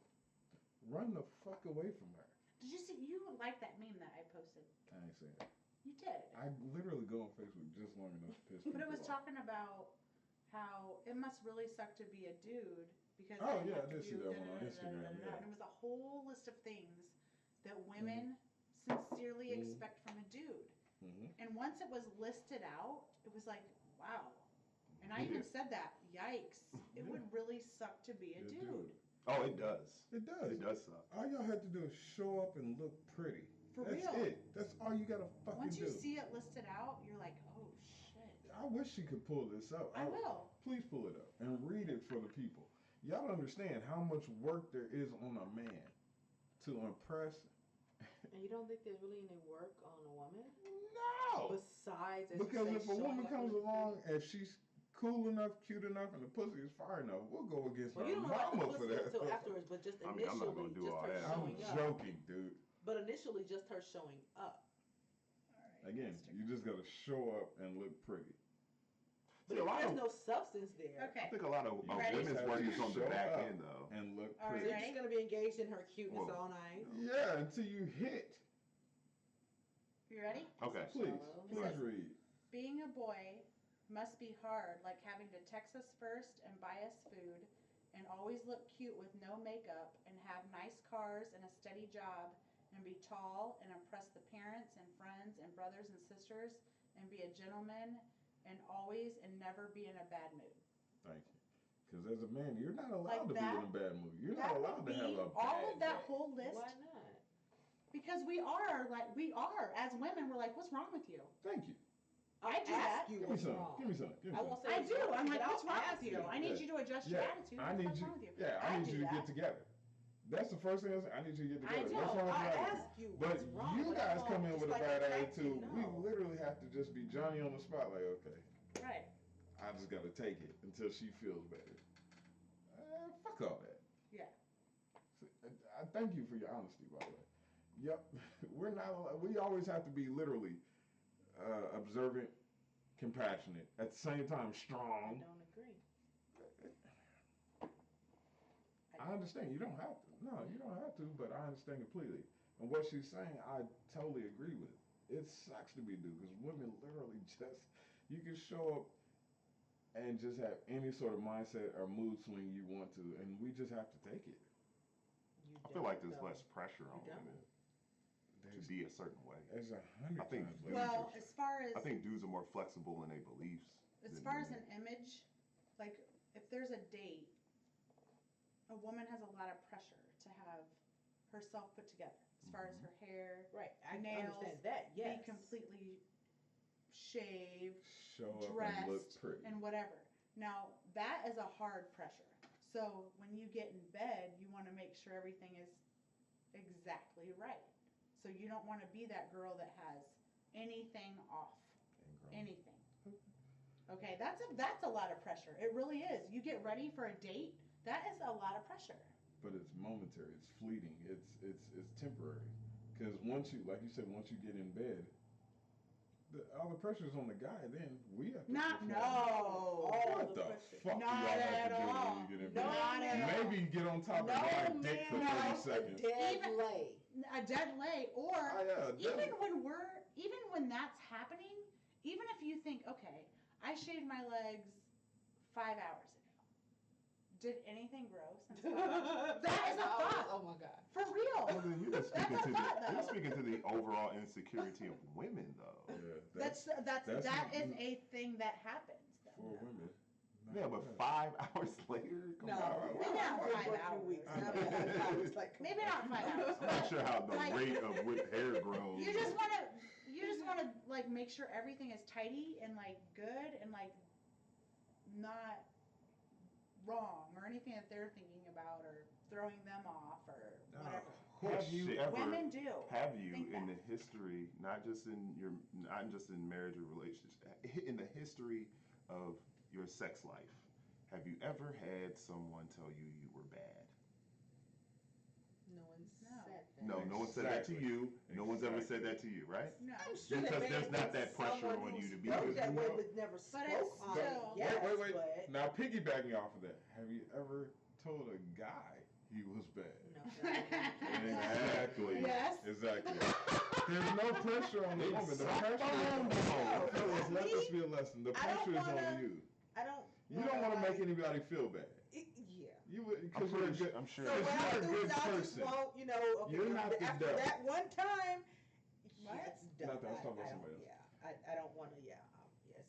run the fuck away from her. Did you see? You like that meme that I posted? I ain't saying that. You did. I literally go on Facebook just long enough to piss But it people was off. talking about how it must really suck to be a dude because Oh, they yeah, have I did to see do that one on da-da-da-da-da-da-da. Instagram, yeah. And it was a whole list of things that women sincerely Mhm. expect from a dude. Mhm. And once it was listed out, it was like, wow. And I even said that, yikes. It Yeah. would really suck to be a Yeah, dude. Oh, it does. It does. It does suck. All y'all have to do is show up and look pretty. For That's real. it. That's all you gotta fucking Once do. you see it listed out, you're like, oh shit. I wish she could pull this up. I will. Please pull it up and read it for the people. Y'all don't understand how much work there is on a man to impress. And you don't think there's really any work on a woman No. besides, as Because you say, if a woman showing up comes and looking along, if she's cool enough, cute enough, and the pussy is fire enough, we'll go against Well, our you don't know what mama the for pussy that. until afterwards, but just I mean, I'm not initially, gonna do just all her that. I'm showing up. joking, dude. But initially, just her showing up. All right, Again, let's check you it just gotta show up and look pretty. But See, a if lot there's of- no substance there, out. Okay. I think a lot of You ready? women's work is on the Show back up. end, though. And look All so pretty. you're right. just gonna be engaged in her cuteness Whoa. all night. Yeah, until you hit. You ready? Okay. Please, Shallow. please Yes. read. Being a boy must be hard, like having to text us first and buy us food, and always look cute with no makeup, and have nice cars and a steady job, and be tall and impress the parents and friends and brothers and sisters, and be a gentleman, and always and never be in a bad mood. Thank you. Because as a man, you're not allowed Like to be that? in a bad mood. You're That not would allowed to be have a bad all of that day. whole list. Why not? Because we are as women, we're like, what's wrong with you? Thank you. I do ask that. you Give me what's some. wrong. Give me some. Give me I some. won't say I what's do. wrong, I'm like, but what's I'll wrong ask with you? you. I need Yeah. you to adjust Yeah, your attitude. I need What's you. wrong with you? Yeah, I I need do you to that. get together. That's the first thing I say. I need you to get I together. do. What's wrong with I'll your ask attitude? you But what's wrong. you but I guys won't come in just with a like bad attack attitude. you, We no. literally have to just be Johnny on the spot. Like, okay, Right. I just got to take it until she feels better. Fuck all that. Yeah. I thank you for your honesty, by the way. Yep, we're not. We always have to be literally observant, compassionate, at the same time I strong. don't agree. I understand. You don't have to. No, you don't have to. But I understand completely. And what she's saying, I totally agree with. It sucks to be a dude because women literally just you can show up and just have any sort of mindset or mood swing you want to, and we just have to take it. You I feel like don't, there's though. less pressure on You don't. women to be a certain way. There's I 100 think- times less Well, pressure. as far as I think dudes are more flexible in their beliefs. as than far as women. an image, like if there's a date, a woman has a lot of pressure to have herself put together. As far as her hair, Right, I Nails, understand that. Yes. be completely shaved, Show up and look dressed, pretty. and whatever. Now that is a hard pressure. So when you get in bed, you want to make sure everything is exactly right. So you don't want to be that girl that has anything off, anything. Okay, that's a lot of pressure. It really is. You get ready for a date. That is a lot of pressure. But it's momentary. It's fleeting. It's temporary. Because once you, like you said, once you get in bed, all the pressure's on the guy. Then we have to. Not perform. no. What the fuck do Not y'all have at to do when all. you get in No, bed? Not at all. Maybe get on top No of my dick for man 30 likes a seconds. dead Even- lay. A dead lay, or Oh, yeah, even when that's happening, even if you think, okay, I shaved my legs 5 hours ago. Did anything grow since 5 hours? That is a thought. Oh my god. For real. Well, then you're just That's speaking a to thought, you're though. speaking to the overall insecurity of women, though. Yeah, That's that's that is not- a thing that happens. for women. Yeah, but 5 hours later, come No, on. Maybe not for 5 a few hours. weeks. I know. I was like, come Maybe on. not 5 hours. I'm not sure how the Like- rate of whip hair grows. You just want to like make sure everything is tidy and like good and like not wrong or anything that they're thinking about or throwing them off or whatever. Have you Shit. ever? Women do. Have you think in that. the history, not just in marriage or relationship, in the history of your sex life, have you ever had someone tell you you were bad? No one No. said that. No one said that to Exactly. you. No one's ever said that to you, right? No. I'm sure Because there may there's have not been that pressure someone on who you to be spoke good. that way, No. but never But spoke it's on still- it. Yes, wait. but Now piggybacking off of that, have you ever told a guy he was bad? no. Exactly. Yes. Exactly. There's no pressure on the woman. The pressure is on No. fellas, let this be a lesson. The I don't pressure is on wanna- you. I don't. You don't want to make anybody feel bad. Yeah. You would, I'm because you're a pretty good. sure. I'm sure. So Because what you're I a do good is I just person. won't, okay, You're not the after devil. that one time, What? it's done. Nothing, I was talking about I somebody don't, else. yeah, I don't want to, yes, yeah.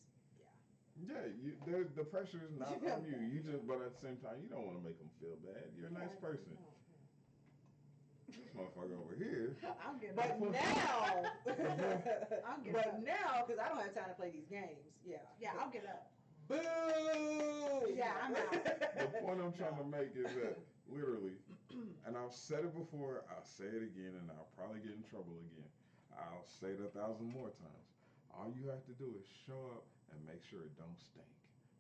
Yeah, the pressure is not on you. You just, but at the same time, you don't want to make them feel bad. You're a nice person. This motherfucker over here. I'm getting But but now, I'll get but up. now, because I don't have time to play these games. Yeah. Yeah, I'll get up. Boo! Yeah, I'm out. The point I'm trying to make is that literally, and I've said it before, I'll say it again, and I'll probably get in trouble again. I'll say it 1,000 more times. All you have to do is show up and make sure it don't stink.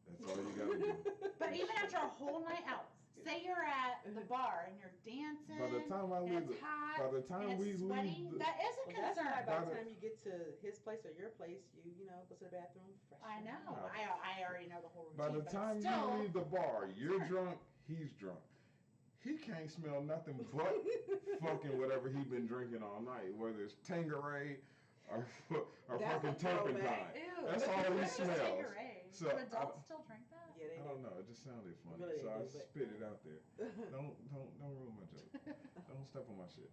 That's all you gotta do. But even after a whole night out, say you're at the bar and you're dancing, By the time I and leave, it's hot, by the time and we it's sweaty, leave, that is a Well, that's concern. why by By the the- time you get to his place or your place, you know, go to the bathroom fresh. I know. Wow. I already know the whole routine. by the but time still, you leave the bar, you're concern. drunk. He's drunk. He can't smell nothing but fucking whatever he been drinking all night, whether it's Tanqueray or That's fucking a throwback. turpentine. Ew. That's all he What is smells. Tanqueray? So, Do I adults still drink that? Yeah, they I do. don't know. It just sounded funny, Really so I do, but- spit it out there. Don't ruin my joke. Don't step on my shit.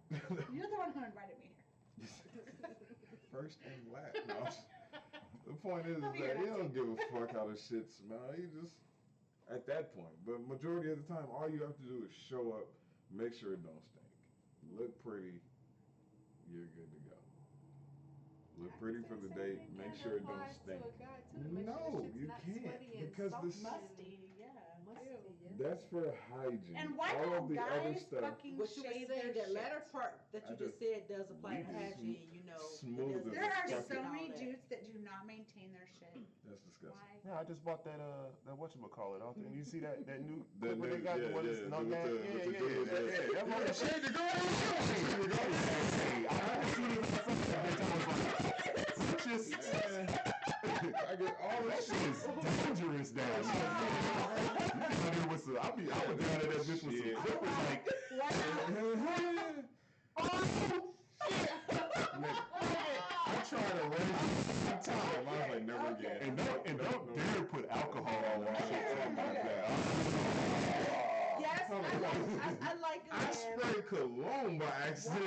You're the one who invited me here. First and last. No, the point is I'll be that here he don't give a fuck how the shit smell. He just at that point. But majority of the time, all you have to do is show up, make sure it don't stink, look pretty. You're good to go. Look pretty for the date. Make sure it don't stink. No, you can't because this. Musty, yeah. Musty, Ew. yeah. That's for hygiene. And why all of don't the other guys stuff. fucking What you were shave saying, their that latter shit? part that you I just said does apply to we just hygiene, you know. smooth it does as There are fuck so it. many dudes that do not maintain their shit. That's disgusting. Why? Yeah, I just bought that whatchamacallit out there. And you see that new The clip where they new- got yeah, the one that's yeah, no with gas? the- Yeah, with the yeah, dude, yeah, yeah. yeah. That mother- Shade to go. Shade to go. Hey, as soon as I saw that bitch, I was like, just I get all that this shit shit. is dangerous down there. I was down at that bitch with some Shit. clippers like, I tried to raise it one time. I was like, never again. and don't dare put alcohol on that shit. Yes, I like it. I sprayed cologne by accident.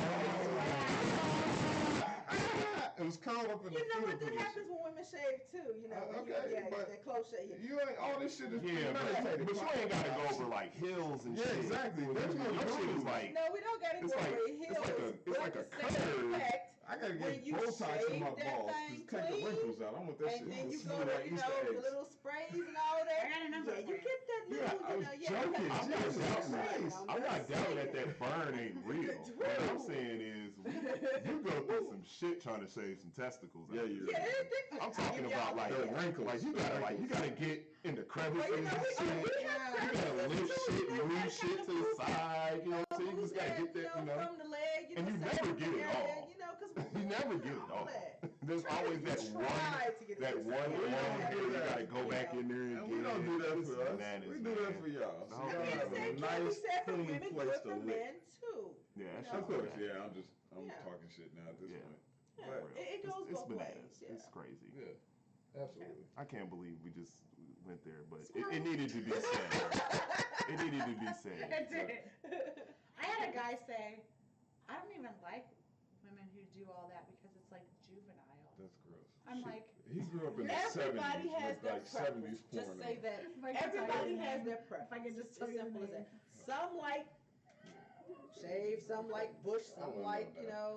It was curled up in You the know what? fetal That position. happens when women shave too. You know, when Okay, you, yeah, but that close shave. Yeah. You ain't all this shit is Yeah, premeditated. but you ain't gotta go over like hills and Yeah, shit. exactly. There's no Your shit is rules. like, No, we don't gotta It's go like- over it's hills. like a- it's but like a the same curve. effect, I gotta when get you Botox in shave my that balls to thing take the clean, wrinkles out. I want that and shit then you to go smooth to, like you Easter know, the eggs. little sprays and all that. I got a number Yeah, you for get that little, Yeah, I you was know, yeah. joking. you I'm not got doubting that. that. I'm not doubting that that burn ain't real. What I'm saying is, you go through some shit trying to shave some testicles. Yeah, out you. there. Yeah, it's different. I'm talking Yeah, about like, The wrinkles. like you gotta get in the crevices Well, you and know, shit. we have You gotta lift crevices, too, shit, you know, move that shit kind to of the move that, side. You know what I'm saying? You just gotta get that, you know. from the leg, you And know, you second never get it area, all. You know, because You never get it all. There's always that one area you gotta go back in there and And get we don't do that It's for us. bananas, We do that man. for y'all. So No, y'all man. have a It can be nice, said for clean women, do place it to for live. men too. Yeah, that No. shit's Of course, bananas. yeah. I'm Yeah. talking shit now at this Yeah. point. Yeah, But, it goes it's both bananas. ways. Yeah. It's crazy. yeah, absolutely. I can't believe we just went there, but it needed to be said. It needed to be I said. did. I had a guy say, I don't even like women who do all that because it's like juvenile. That's gross. I'm like, He grew up in the Everybody 70s has with their like 70s preference. porno. Just say that. if I could tell you Everybody the has name. their preference. If I could just It's tell you the simple as name. that. Some like shave, some like bush, I some wouldn't like, know you that. know.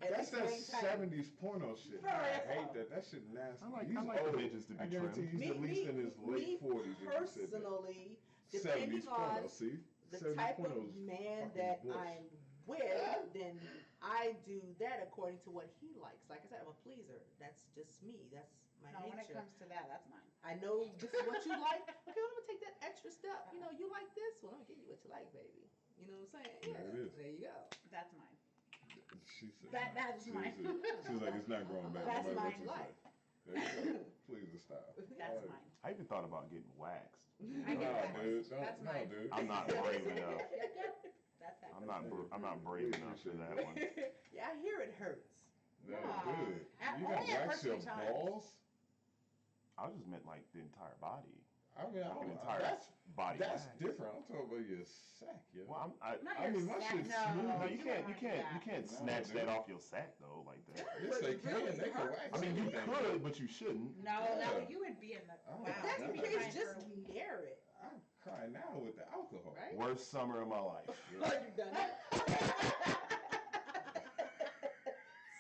at That's the that same time. 70s porno shit. For I real. hate that. That shit nasty. I like He's the old. bitches to be I guarantee trimmed. he's at least in his late 40s. if you said that. Personally, 70s depending porno, on see? the 70s type of porno's man fucking that bush. I'm with, then I do that according to what he likes. Like I said, I'm a pleaser. That's just me. That's my no, when it nature. comes to that, that's mine. I know this is what you like. Okay, I'm gonna take that extra step. You know, you like this. Well, I'm gonna give you what you like, baby. You know what I'm saying? There it is. There you go. That's mine. She said, That's she mine. said- She was like, it's not growing back. That's no matter my what you life. say. There you go. Please the style. That's mine. I even thought about getting waxed. I get Nah, that. dude. Don't, That's no, mine. dude. I'm not brave enough. Yep. That's that. I'm not brave enough for that one. Yeah, I hear it hurts. No, Nah. dude. At- You only gotta at wax first your few times. balls? I just meant like the entire body. I mean, I Like an don't, entire that's body That's wax. different. I'm talking about your sack, yo. Well, Not I your mean, my sack, shit's no. smooth. No, you can't No, snatch dude. that off your sack though, like that. Yes, they can. Really They can hurt. wax I mean, you anything. could, but you shouldn't. No, Yeah. you would be in the. Oh, Wow. That's Yeah. the You'd be case. crying Just for- near it, I cry now with the alcohol. right? Worst summer of my life. Like you've done it.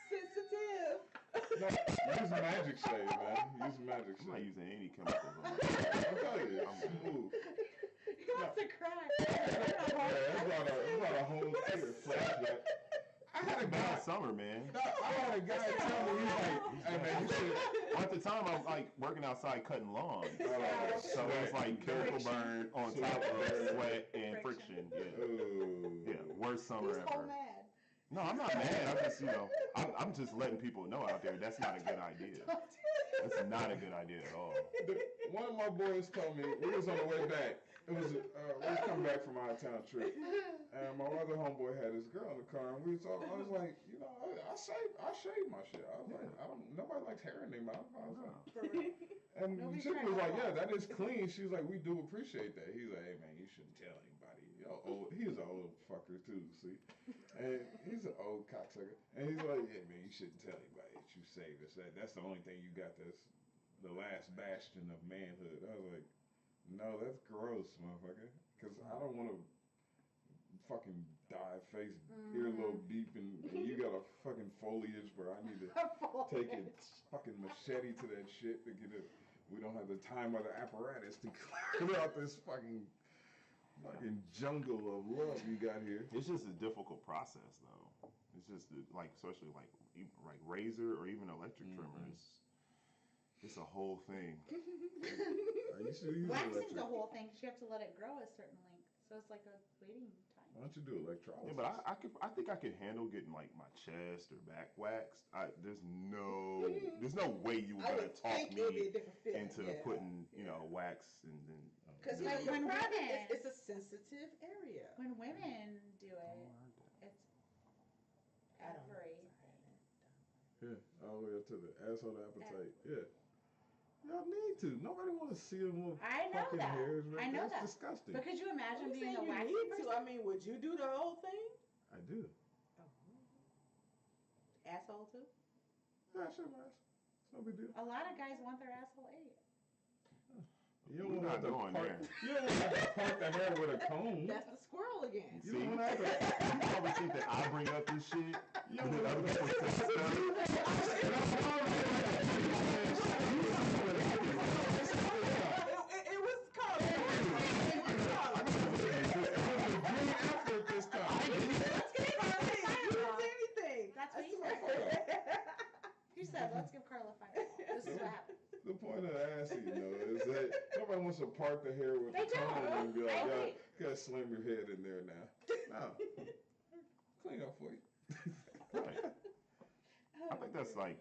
Sensitive. No, use magic shade, man. Use magic I'm not shade. using any chemicals on my I'm telling you, it's smooth. He wants to cry. Yeah, it brought a whole tear flashback. I had a guy. bad summer, man. No, I had a guy tell me, he's like, hey man, you should. Well, at the time, I'm like working outside cutting lawn, so it was like chemical burn on top of sweat and friction. Yeah, Ooh. worst summer He's so ever. mad. No, I'm not mad. I'm just, I'm just letting people know out there that's not a good idea. That's not a good idea at all. One of my boys told me, we was on the way back. We was coming back from out of town trip. And my other homeboy had his girl in the car, and we was all, I was like, I shave my shit. I was like, nobody likes hair in their mouth. I was like, For real. and Nobody's the chick trying was to like, yeah, lie. that is clean. She was like, we do appreciate that. He's like, hey man, you shouldn't tell anybody. He's an old fucker too, see? And he's an old cocksucker. And he's like, yeah man, you shouldn't tell anybody that you saved us. That's the only thing you got that's the last bastion of manhood. I was like, no, that's gross, motherfucker. Because I don't want to fucking die face, earlobe deep, and you got a fucking foliage where I need to take a fucking machete to that shit to get it. We don't have the time or the apparatus to clear out this fucking jungle of love you got here. It's just a difficult process, though. It's just like, especially like razor or even electric trimmers. It's a whole thing. I used to use Waxing's electric. the whole thing, 'cause you have to let it grow a certain length. So it's like a waiting time. Why don't you do electrolysis? Yeah, but I think I could handle getting like my chest or back waxed. There's no way you were I gonna would talk think it would be a me different feeling. into putting wax and then. Because do Like it. when women- it's a sensitive area. When women do it, it's I don't know. every. Yeah, all the way up to the asshole appetite. Yeah. Y'all need to. Nobody want to see them little I know fucking that. hairs. Man. I know That's that. disgusting. But could you I'm imagine being saying a you waxy need person? to. I mean, would you do the whole thing? I do. Asshole too? Yeah, sure, man. It's no big deal. A lot of guys want their asshole ate. You don't We're want not to going part. there. You don't want to part the hair with a comb. That's the squirrel again. You See, don't you have to. probably think that I bring up this shit. You And don't then other have people say stuff. It was called. green effort this time. Let's get Carly. You didn't say anything. That's I what you swear. You said, let's give Carla $5. This is what happened. The point of asking, is that nobody wants to part the hair with They the comb don't. and be like, I yeah, agree. you gotta slim your head in there now. No. Clean up for you. Right. I think that's like,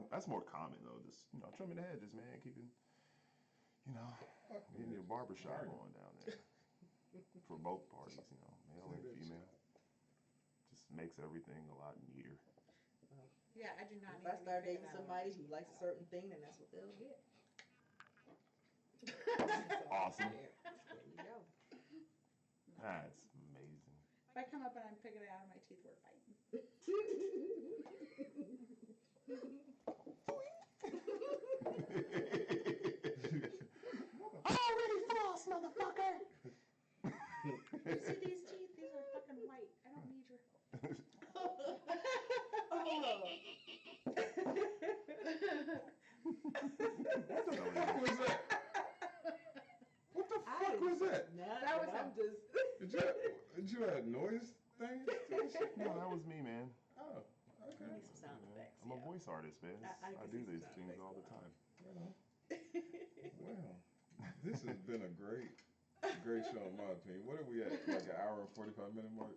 that's more common though. Just trimming the hedges, man, keeping, getting your barbershop going down there for both parties, male and female. Just makes everything a lot neater. Yeah, I do not If need I to be start picking dating out somebody on who likes a certain thing, then that's what they'll get. Awesome. There you go. That's amazing. If I come up and I'm picking it out of my teeth, we're fighting. Already floss, motherfucker. You see these teeth? These are fucking white. I don't need your help. What the fuck was that? What the fuck was that? That was I'm him. just. Did you have noise thing? to that shit? No, that was me, man. Oh, We okay. need some sound effects. I'm a yeah. voice artist, man. I I can do see these some things sound all the effects. time. Well, this has been a great show in my opinion. What are we at? Like an hour and 45-minute mark?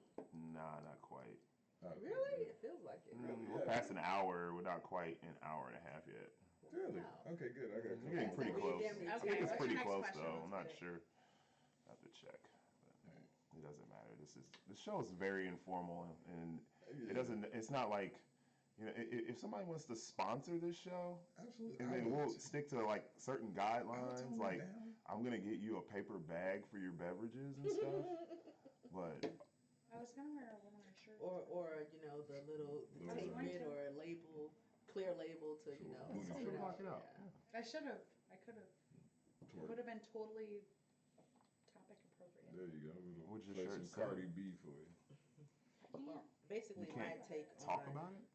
Nah, not quite. Okay. Really? It feels like it. We're past an hour. We're not quite an hour and a half yet. Really? Okay, good. I got We're getting pretty Okay, close. damn near I Okay, think it's what's pretty your next close question? though. Let's I'm not get it. sure. I have to check. But it doesn't matter. The show is very informal and it doesn't. It's not like if somebody wants to sponsor this show, Absolutely. and then we'll stick to like certain guidelines. totally Like down. I'm gonna get you a paper bag for your beverages and stuff. But I was gonna wear one of my shirts. Or you know the little the I was tape going it to. or label, clear label to you Sure, know booty send shorts. it Block out. it out. Yeah. I should have. I could have. It would have been totally topic appropriate. There you go. We'll What'd your play shirt some say? Cardi B for you. I can't. Basically, You my can't take talk on about it.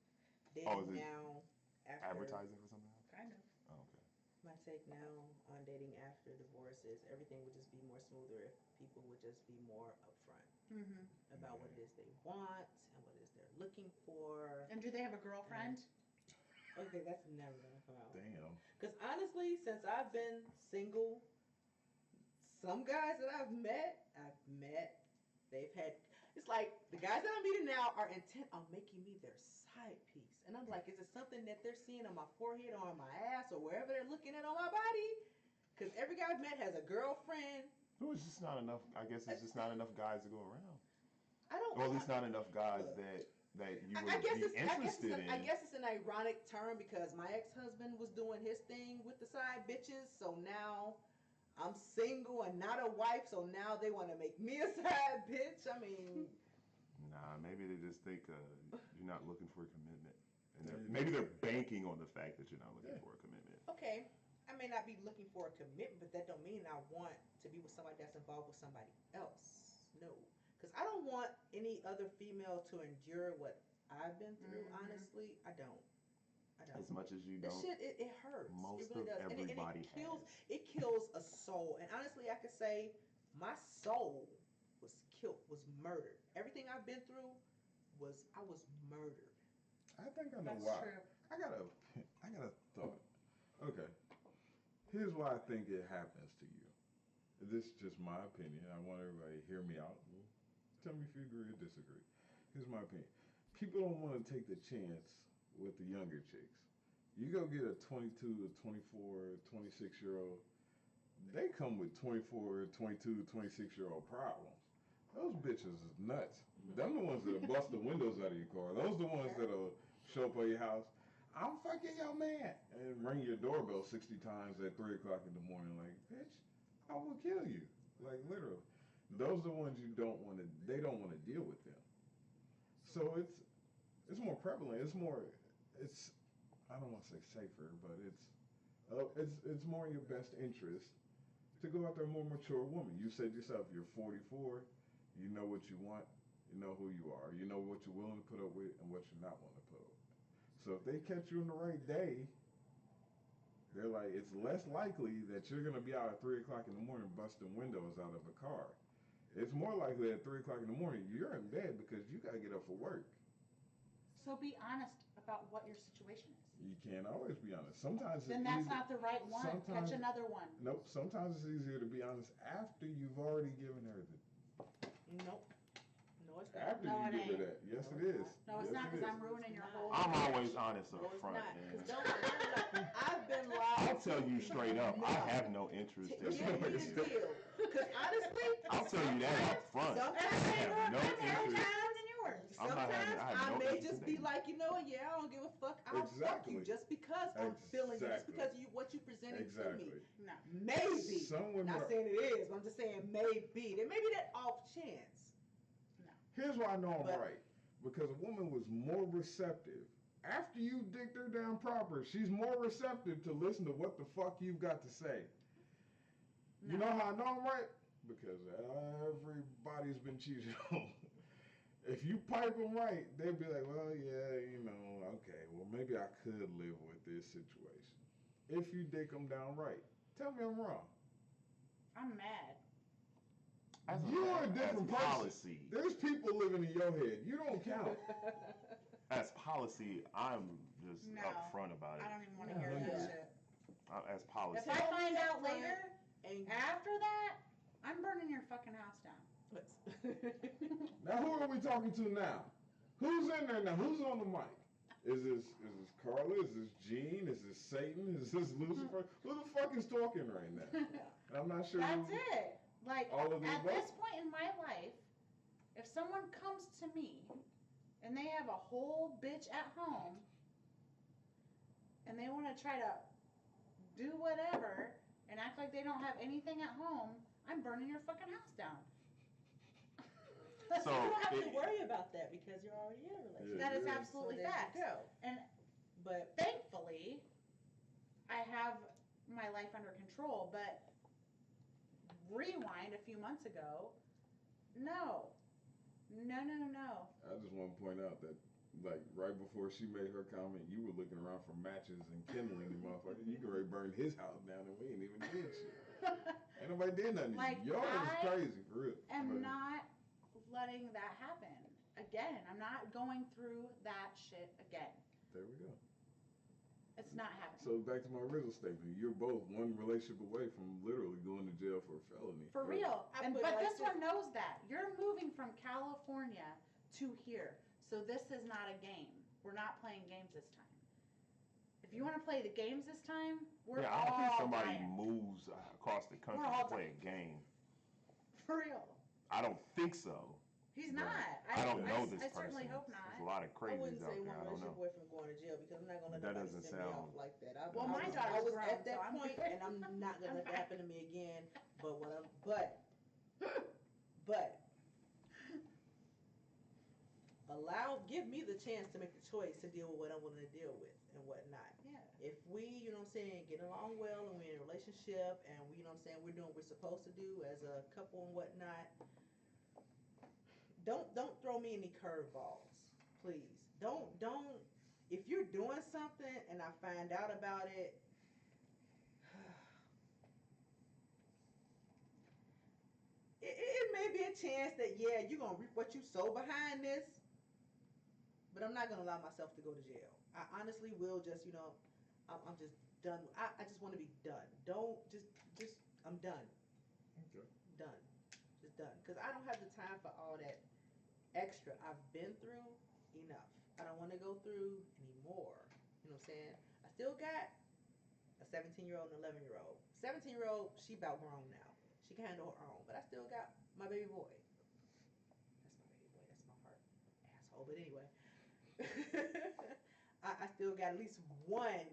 dating Oh, is it now after Advertising for something else? Kind of. Oh, okay. my take now on dating after divorce is everything would just be more smoother if people would just be more upfront Mm-hmm. about what it is they want and what it is they're looking for. And do they have a girlfriend? Okay, that's never gonna come out. Damn. Because honestly, since I've been single, some guys that I've met, they've had. It's like the guys that I'm meeting now are intent on making me their side piece, and I'm like, is it something that they're seeing on my forehead or on my ass or wherever they're looking at on my body? Because every guy I've met has a girlfriend. No, it's just not enough. I guess it's just not enough guys to go around. I don't. Or at least not enough guys that you would be interested in. I guess it's an ironic term because my ex-husband was doing his thing with the side bitches, so now I'm single and not a wife, so now they want to make me a side bitch. I mean, Nah, maybe they just think you're not looking for a commitment, and Yeah, maybe they're banking on the fact that you're not looking for a commitment. okay, I may not be looking for a commitment, but that don't mean I want to be with somebody that's involved with somebody else. No, because I don't want any other female to endure what I've been through. Mhm. Honestly, I don't. As much as you This don't, shit, it hurts. most it really of does. And everybody it kills a soul. And honestly, I could say my soul was murdered. Everything I've been through I was murdered. I think I know That's why. true. I got a thought. Okay. Here's why I think it happens to you. This is just my opinion. I want everybody to hear me out. Tell me if you agree or disagree. Here's my opinion. People don't want to take the chance with the younger chicks. You go get a 22, a 24, 26-year-old, they come with 24, 22, 26-year-old problems. Those bitches is nuts. Them the ones that'll bust the windows out of your car. Those the ones that'll show up at your house. I'm fucking your man. And ring your doorbell 60 times at 3 o'clock in the morning like, bitch, I will kill you. Like, literally. Those are the ones you don't want to, they don't want to deal with them. So it's more prevalent. It's, I don't want to say safer, but it's more in your best interest to go out there more mature woman. You said yourself, you're 44, you know what you want, you know who you are, you know what you're willing to put up with and what you're not willing to put up with. So if they catch you on the right day, they're like, it's less likely that you're gonna be out at 3 o'clock in the morning busting windows out of a car. It's more likely at 3 o'clock in the morning you're in bed because you gotta get up for work. So be honest about what your situation is. You can't always be honest. Sometimes Then it's that's easy. not the right one. sometimes- Catch another one. Nope. Sometimes it's easier to be honest after you've already given her the. Nope. No, it's not. After No, you it give her ain't. that. Yes, No, it it's is. No, it's Yes, not it because is. I'm ruining your whole. I'm marriage. always honest No, up it's front, not. man. Because I've been lied. I'll tell you straight up, I have no interest to in give me this. the deal. Because honestly, I'll tell you that up front. I have no interest. than yours. I'm not having- sometimes I have I no may interest just in be dating. like, you know what, yeah, I don't give a fuck. I'll fuck you Exactly. just because I'm feeling you, just Exactly. because you what you presented to me. Exactly. No. Maybe. Some women Not are- saying it is, but I'm just saying maybe. There may be that off chance. Here's why I know I'm But- right. Because a woman was more receptive. After you dicked her down proper, she's more receptive to listen to what the fuck you've got to say. You know how I know I'm right? Because everybody's been cheated on. If you pipe them right, they'll be like, well, yeah, you know, okay, well, maybe I could live with this situation. If you dick them down right. Tell me I'm wrong. I'm mad. You are a different person. policy. There's people living in your head. You don't count. As policy, I'm just No. upfront about I it. don't even want to Yeah, hear yeah. that shit. As policy. If I find out later, And after that, I'm burning your fucking house down. Now, who are we talking to now? Who's in there now? Who's on the mic? Is this Carla? Is this Gene? Is this Satan? Is this Lucifer? Who the fuck is talking right now? I'm not sure. That's it. Like, All of the at above? this point in my life, if someone comes to me and they have a whole bitch at home and they want to try to do whatever and act like they don't have anything at home, I'm burning your fucking house down. Plus, So you don't have to it- worry about that because you're already in a relationship. That is Yeah. absolutely So there you facts. go. And But thankfully, I have my life under control. But rewind a few months ago, no, no, no, no, no. I just want to point out that, like, right before she made her comment, you were looking around for matches and kindling and motherfucker. You can already burn his house down and we ain't even did shit. Ain't nobody did nothing. Like, Yours is I crazy, for real. am But- not letting that happen again. I'm not going through that shit again. There we go. It's not happening. So back to my original statement, you're both one relationship away from literally going to jail for a felony. For real. I And put it but like this this. one knows that. You're moving from California to here. So this is not a game. We're not playing games this time. If you want to play the games this time, we're yeah, I all don't think somebody dying. moves across the country We're all to play a game. For real. I don't think so. He's But not. I don't know this I person. certainly hope There's a not. lot of I crazies wouldn't out say there. one I don't relationship know. away from going to jail because I'm not gonna let That nobody doesn't send me sound- off like that. Well, my I daughter's was grown, at that so I'm point, good. and I'm not gonna I'm let that fine. happen to me again. But give me the chance to make the choice to deal with what I'm willing to deal with and whatnot. Yeah. If we, you know what I'm saying, get along well and we're in a relationship and we, you know what I'm saying, we're doing what we're supposed to do as a couple and whatnot, don't throw me any curveballs, please. Don't if you're doing something and I find out about it, it may be a chance that yeah, you're gonna reap what you sow behind this, but I'm not gonna allow myself to go to jail. I honestly will just, you know, I'm just done. I just want to be done. Don't just I'm done. Okay. Done. Just done. Because I don't have the time for all that extra. I've been through enough. I don't want to go through anymore. You know what I'm saying? I still got a 17-year-old and 11-year-old. 17-year-old, she about grown now. She can handle her own. But I still got my baby boy. That's my baby boy. That's my heart. Asshole. But anyway. I still got at least one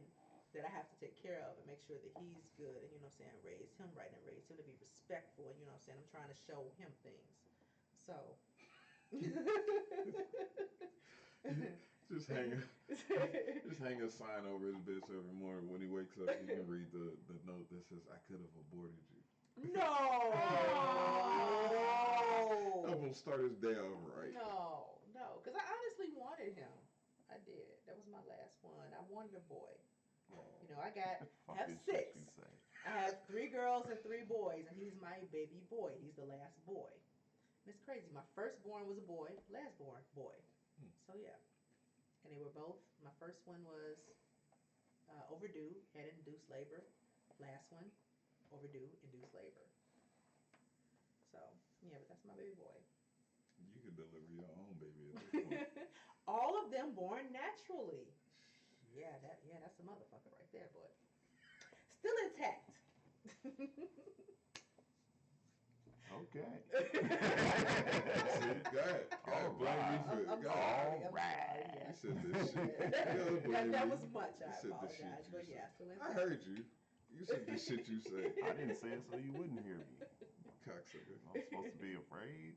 that I have to take care of and make sure that he's good and, you know what I'm saying, raise him right and raise him to be respectful and, you know what I'm saying, I'm trying to show him things. So. Just hang a sign over his bitch every morning when he wakes up. You can read the note that says, "I could have aborted you." No. I'm gonna start his day off right. No, because I honestly wanted him. I did. That was my last one. I wanted a boy. You know, I Fuck have is what 6. you say. I have 3 girls and 3 boys, and he's my baby boy. He's the last boy. And it's crazy. My firstborn was a boy, lastborn boy. So yeah, and they were both. My first one was overdue, had induced labor. Last one, overdue, induced labor. So yeah, but that's my baby boy. You could deliver your own baby at this point. All of them born naturally. Yeah, that's a motherfucker right there, boy. Still intact. Okay. Go ahead. All Blame me right. for it. I'm Go sorry. ahead. I'm Alright. sorry. You said this shit. You gotta blame That me. was much. I You said the shit apologize, you but said. yeah, still I intact. heard you. You said the shit you say. I didn't say it so you wouldn't hear me. Cocksucker. I'm supposed to be afraid.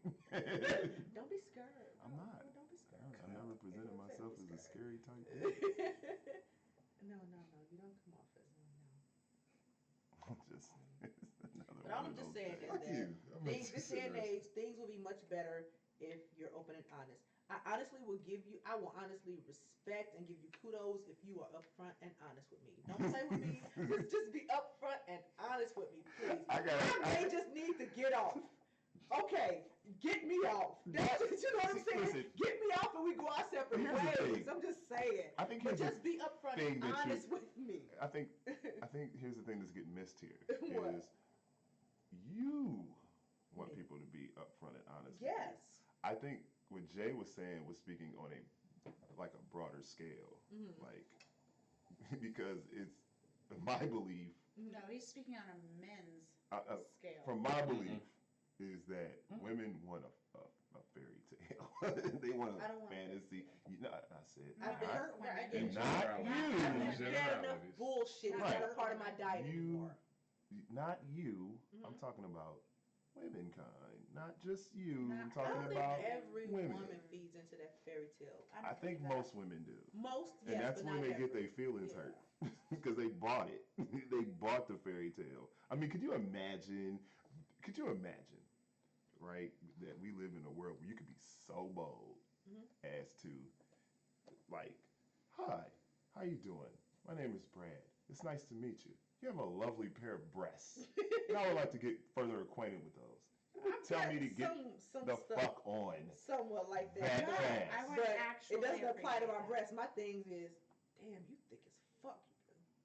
Don't be scared. I'm No, not. Don't be scared. I never presented Don't say myself I'm as a scared. scary type. No, you don't come off as one. No. Just it's another But all one I'm of just those saying days. is Fuck that you. this day and age, things will be much better if you're open and honest. I honestly will honestly respect and give you kudos if you are upfront and honest with me. Don't play with me. Just be upfront and honest with me, please. I may just need to get off. Okay, get me off. That's you know what I'm saying? Listen. Get me off and we go our separate Here's the ways. thing. I'm just saying. I think But here's just be upfront thing and that you- honest with me. I think here's the thing that's getting missed here What? is you want Me. people to be upfront and honest. with you. Yes. I think what Jay was saying was speaking on a broader scale, Mhm. like because it's my belief. No, he's speaking on a men's scale. From my belief is that women want a fairy tale. They want I a don't want fantasy. I said Not not hurt women. I get In you. Not generality. you. I've In had enough generalities. bullshit. It's Right. not a part of my diet you, anymore. not you. I'm Mhm. talking about womenkind, not just you. Not- I'm I talking don't think about every women. woman feeds into that fairy tale. I don't think believe that. most women do. Most, And yes, that's but when not they get every. their feelings Yeah. hurt because they bought it. They bought the fairy tale. I mean, could you imagine? Could you imagine, right, that we live in a world where you could be so bold as to, like, hi, how you doing? My name is Brad. It's nice to meet you. You have a lovely pair of breasts, and I would like to get further acquainted with those. Tell me to get some the stuff fuck on. somewhat like That that. fast. I would But actually it doesn't apply to my appreciate breasts. My things is, damn, you thick as fuck.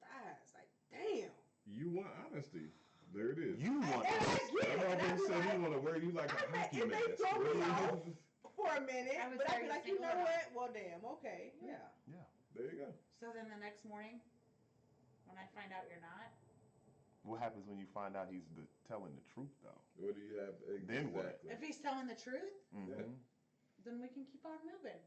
Thighs, like, damn. You want honesty. There it is. You want And I this. get it. I'm And I gonna be say like, you want to wear you like a I may- hockey it may mask. throw me What do you- off. For a minute, I would but say I'd be to like, you single know it out. what? Well, damn, okay, yeah. Yeah. There you go. So then the next morning, when I find out you're not, What happens when you find out he's telling the truth, though? What do you have? Then what? Exactly. if he's telling the truth, Mm-hmm. then we can keep on moving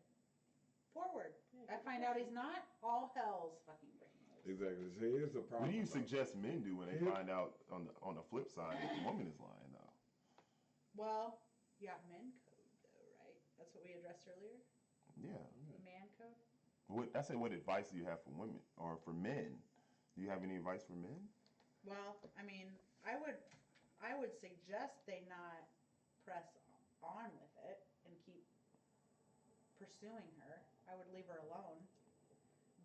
forward. Yeah, I find out he's not, all hell's fucking breaking loose. Exactly. So here's the What problem. do you though. suggest men do when they Here- find out on the flip side that the woman is lying, though? Well, you got men code though, right? That's what we addressed earlier. Yeah. Man code. I said, what advice do you have for women or for men? Do you have any advice for men? Well, I mean, I would suggest they not press on with it and keep pursuing her. I would leave her alone.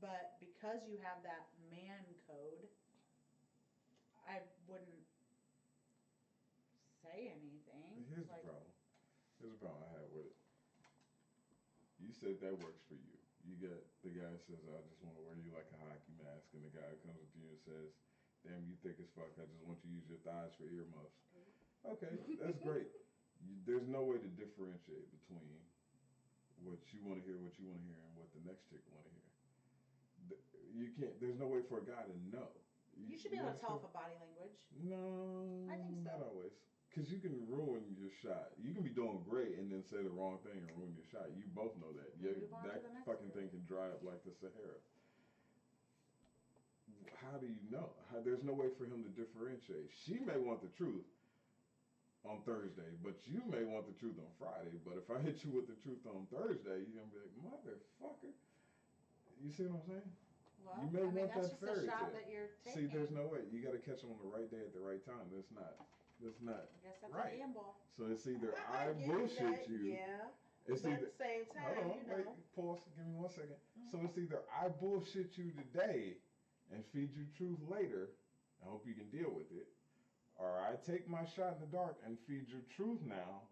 But because you have that man code, I wouldn't say anything. Here's the problem. Here's the problem I have with it. You said that works for you. You get the guy says, I just want to wear you like a hockey mask, and the guy comes up to you and says, damn, you thick as fuck. I just want you to use your thighs for earmuffs. Okay, that's great. There's no way to differentiate between what you want to hear, what you want to hear, and what the next chick want to hear. You can't. There's no way for a guy to know. You should be able to tell understand? for body language. No, I think so. not always. Because you can ruin your shot. You can be doing great and then say the wrong thing and ruin your shot. You both know that. Move on to That the next fucking one. thing can dry up like the Sahara. How do you know? There's no way for him to differentiate. She may want the truth on Thursday, but you may want the truth on Friday. But if I hit you with the truth on Thursday, you're going to be like, motherfucker. You see what I'm saying? Well, You may I mean, want that's that just a fairy shot tale. that you're See, taking. there's no way. You got to catch them on the right day at the right time. That's not. I guess that's right. a gamble. So it's either I get bullshit that, you. Yeah, It's but at either. the same time, Hold on, you wait, know. pause. Give me 1 second. So it's either I bullshit you today and feed you truth later. I hope you can deal with it. Or I take my shot in the dark and feed you truth now.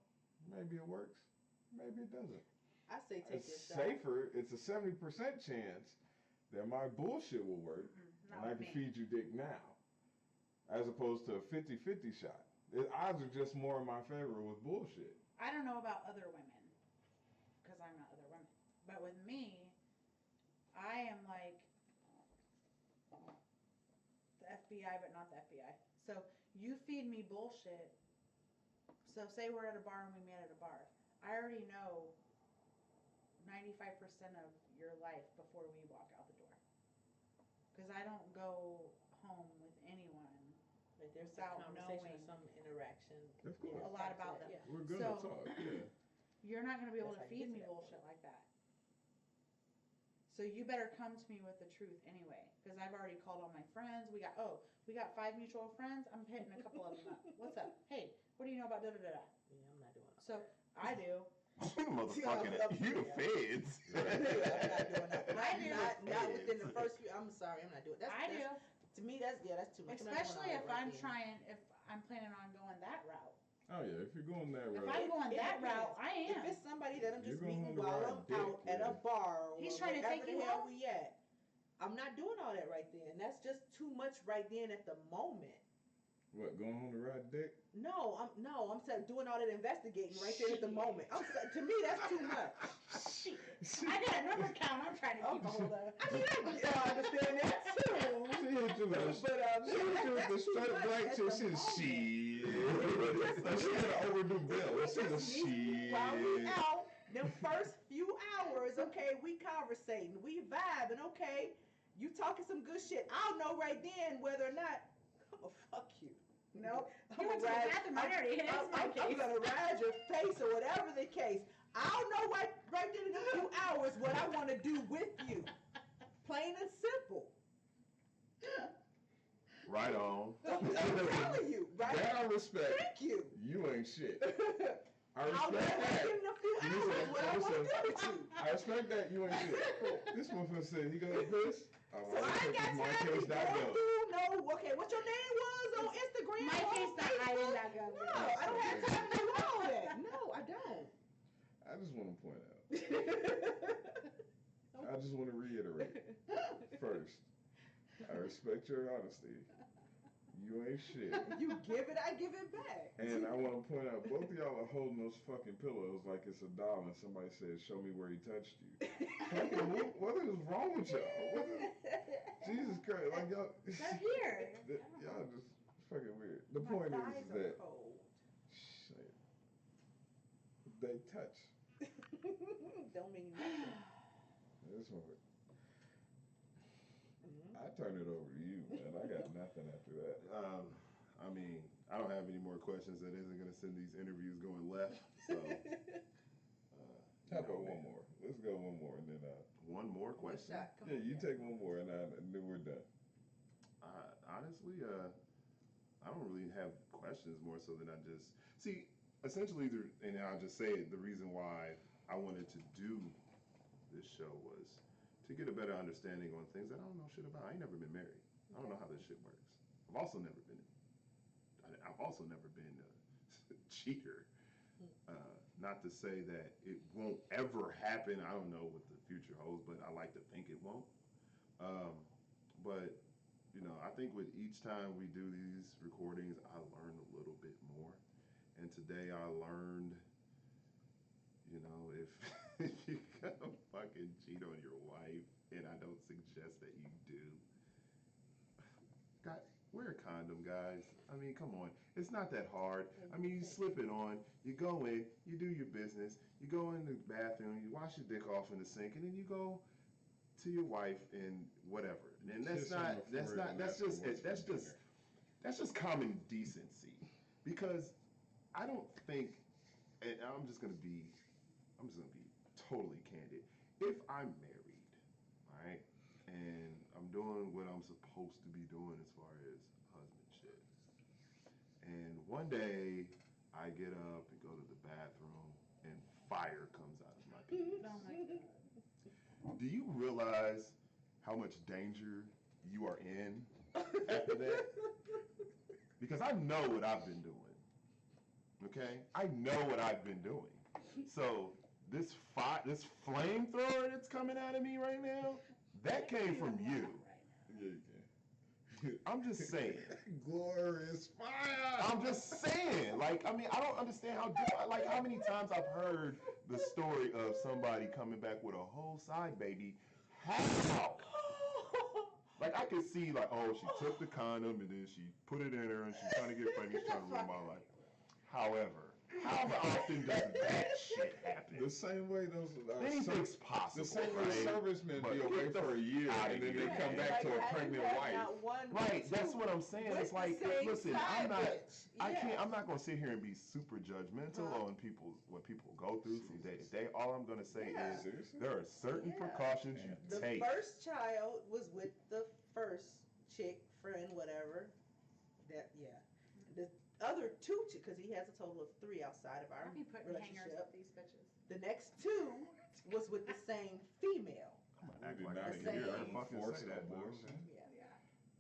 Maybe it works. Maybe it doesn't. I say take It's your shot. safer. It's a 70% chance that my bullshit will work Not and I with can me. feed you dick now, as opposed to a 50-50 shot. The odds are just more in my favor with bullshit. I don't know about other women, because I'm not other women. But with me, I am like the FBI, but not the FBI. So you feed me bullshit. So say we're at a bar and we met at a bar. I already know 95% of your life before we walk out the door. Because I don't go home with anyone Like there's Without some conversation knowing. or some interaction. Of course. a lot about them. Yeah. We're gonna So- talk, yeah. You're not going to be able That's to how you feed get me to that bullshit like that. So you better come to me with the truth anyway, because I've already called all my friends. We got 5 mutual friends. I'm hitting a couple of them up. What's up? Hey, what do you know about da da da da? Yeah, I'm not doing that. So I do. Motherfucking, you the feds. I'm not doing that. I do. Not within the first few. I'm sorry, I'm not doing. That's, I do. To me, that's too much. I'm not doing Especially all if that right I'm then. trying, if I'm planning on going that route. Oh yeah, if you're going that If route, I'm going It that route, depends. I If am. it's somebody that I'm just You're going meeting on the while right I'm dick, out at a yeah. bar or He's trying to wherever take the you hell home? we at, I'm not doing all that right then. That's just too much right then at the moment. what, going on the right dick? No, I'm saying doing all that investigating right there at the Shit. moment. To me, that's too much. I got a number count I'm trying to keep a hold of. I mean, I understand that too. She hit you with a, But she hit you with the that's too straight much black at chick. the She was moment. shit. She had an overdue bill. We She was just meet while we shit. out, them first few hours, okay, we conversating, we vibing, okay, you talking some good shit. I'll know right then whether or not I'm gonna fuck you. Nope. You went to the bathroom, I already hit my I'm case. gonna ride your face or whatever the case. I'll know right then in a few hours what I want to do with you. Plain and simple. Right on. I'm telling you, right? That I respect. Thank you. You ain't shit. I I'll know respect right that. then in a few Listen, hours what I want to listen. do with you. I respect that you ain't shit. This motherfucker said he gonna piss. So I ain't got time to be going through no, okay, what your name was on Instagram? My on case that Facebook? island.gov. No, I don't have time to do all that. No, I don't. I just want to point out. I just want to reiterate. First, I respect your honesty. You ain't shit. You give it, I give it back. And I want to point out, both of y'all are holding those fucking pillows like it's a doll, and somebody says, "Show me where he touched you." Fucking, what is wrong with y'all? Jesus Christ, like y'all. They're here. Y'all just fucking weird. The My point thighs is are that cold. shit, they touch. Don't mean nothing. This one, Mhm. I turn it over to you, man. I got nothing after that. I mean, I don't have any more questions. That isn't going to send these interviews going left. So, How about one more? Let's go one more, and then one more One question. shot. Come yeah, on, you take one more, and then we're done. Honestly, I don't really have questions more so than I just see. Essentially, and I'll just say it. The reason why I wanted to do this show was to get a better understanding on things that I don't know shit about. I ain't never been married. I don't know how this shit works. I've also never been a cheater. Not to say that it won't ever happen. I don't know what the future holds, but I like to think it won't. But you know, I think with each time we do these recordings, I learn a little bit more. And today I learned, you know, if if you're gonna fucking cheat on your wife, and I don't suggest that you do, God, wear a condom, guys. I mean, come on. It's not that hard. I mean, you slip it on, you go in, you do your business, you go in the bathroom, you wash your dick off in the sink, and then you go to your wife and whatever. And that's just common decency. Because I don't think, and I'm just gonna be totally candid. If I'm married, all right, and I'm doing what I'm supposed to be doing as far as husband shit, and one day I get up and go to the bathroom and fire comes out of my penis. Oh my god. Do you realize how much danger you are in after that? Because I know what I've been doing. Okay? I know what I've been doing. So this flamethrower that's coming out of me right now, that came from you. Yeah, you can. I'm just saying. Glorious fire. I'm just saying. Like, I mean, I don't understand how many times I've heard the story of somebody coming back with a whole side baby. How? Like, I could see, like, oh, she took the condom and then she put it in her and she's trying to get pregnant, she's trying to ruin my life. However, how often does that shit happen? The same way those Anything's possible, the same way right? servicemen But be away get the for a year outta and then here. they come Yeah, back to a like, pregnant I wife. not one, Right, that's two what I'm saying. with It's like, the same listen, side bitch. I'm not gonna sit here and be super judgmental on what people go through from day to day. All I'm gonna say Yeah. is Seriously? there are certain Yeah. precautions you The take. first child was with the first chick, friend, whatever. That, yeah. The other two, because he has a total of 3 outside of our I'll be putting hangers relationship. up these bitches. The next 2 was with the same female. I'm gonna We act did like not I didn't hear her say fucking force say that abortion. bullshit. Yeah.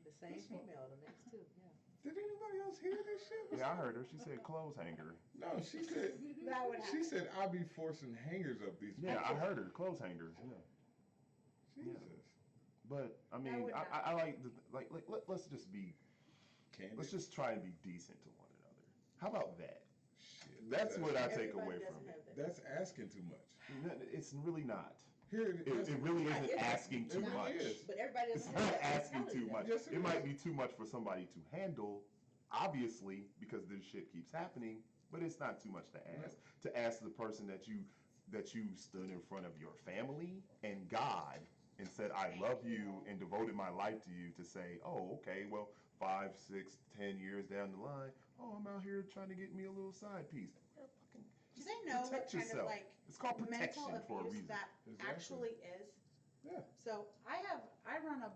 The same female, the next 2. Yeah. Did anybody else hear this shit? Yeah, I heard her. She said clothes hanger. No, she said. That would She happen. said I'll be forcing hangers up these. Yeah, I bitches." heard her. Clothes hangers. Yeah. Jesus. But I mean, would I like let's just be Candid. let's just try and be decent to one another. How about that? Shit. That's what I take Everybody away doesn't from it. have that. That's asking too much. It's really not. Here, It really isn't It asking too really much. is. But everybody It's doesn't not have that asking too mentality. much. Yes, it It might is. be too much for somebody to handle, obviously, because this shit keeps happening. But it's not too much to ask. To ask the person that you stood in front of your family and God and said, "I love you," and devoted my life to you, to say, "Oh, okay, well, 5, 6, 10 years down the line, oh, I'm out here trying to get me a little side piece. Well, fucking Do they know what protect kind yourself. of like It's called protection mental for a abuse reason. that Exactly. actually is? Yeah. So I run a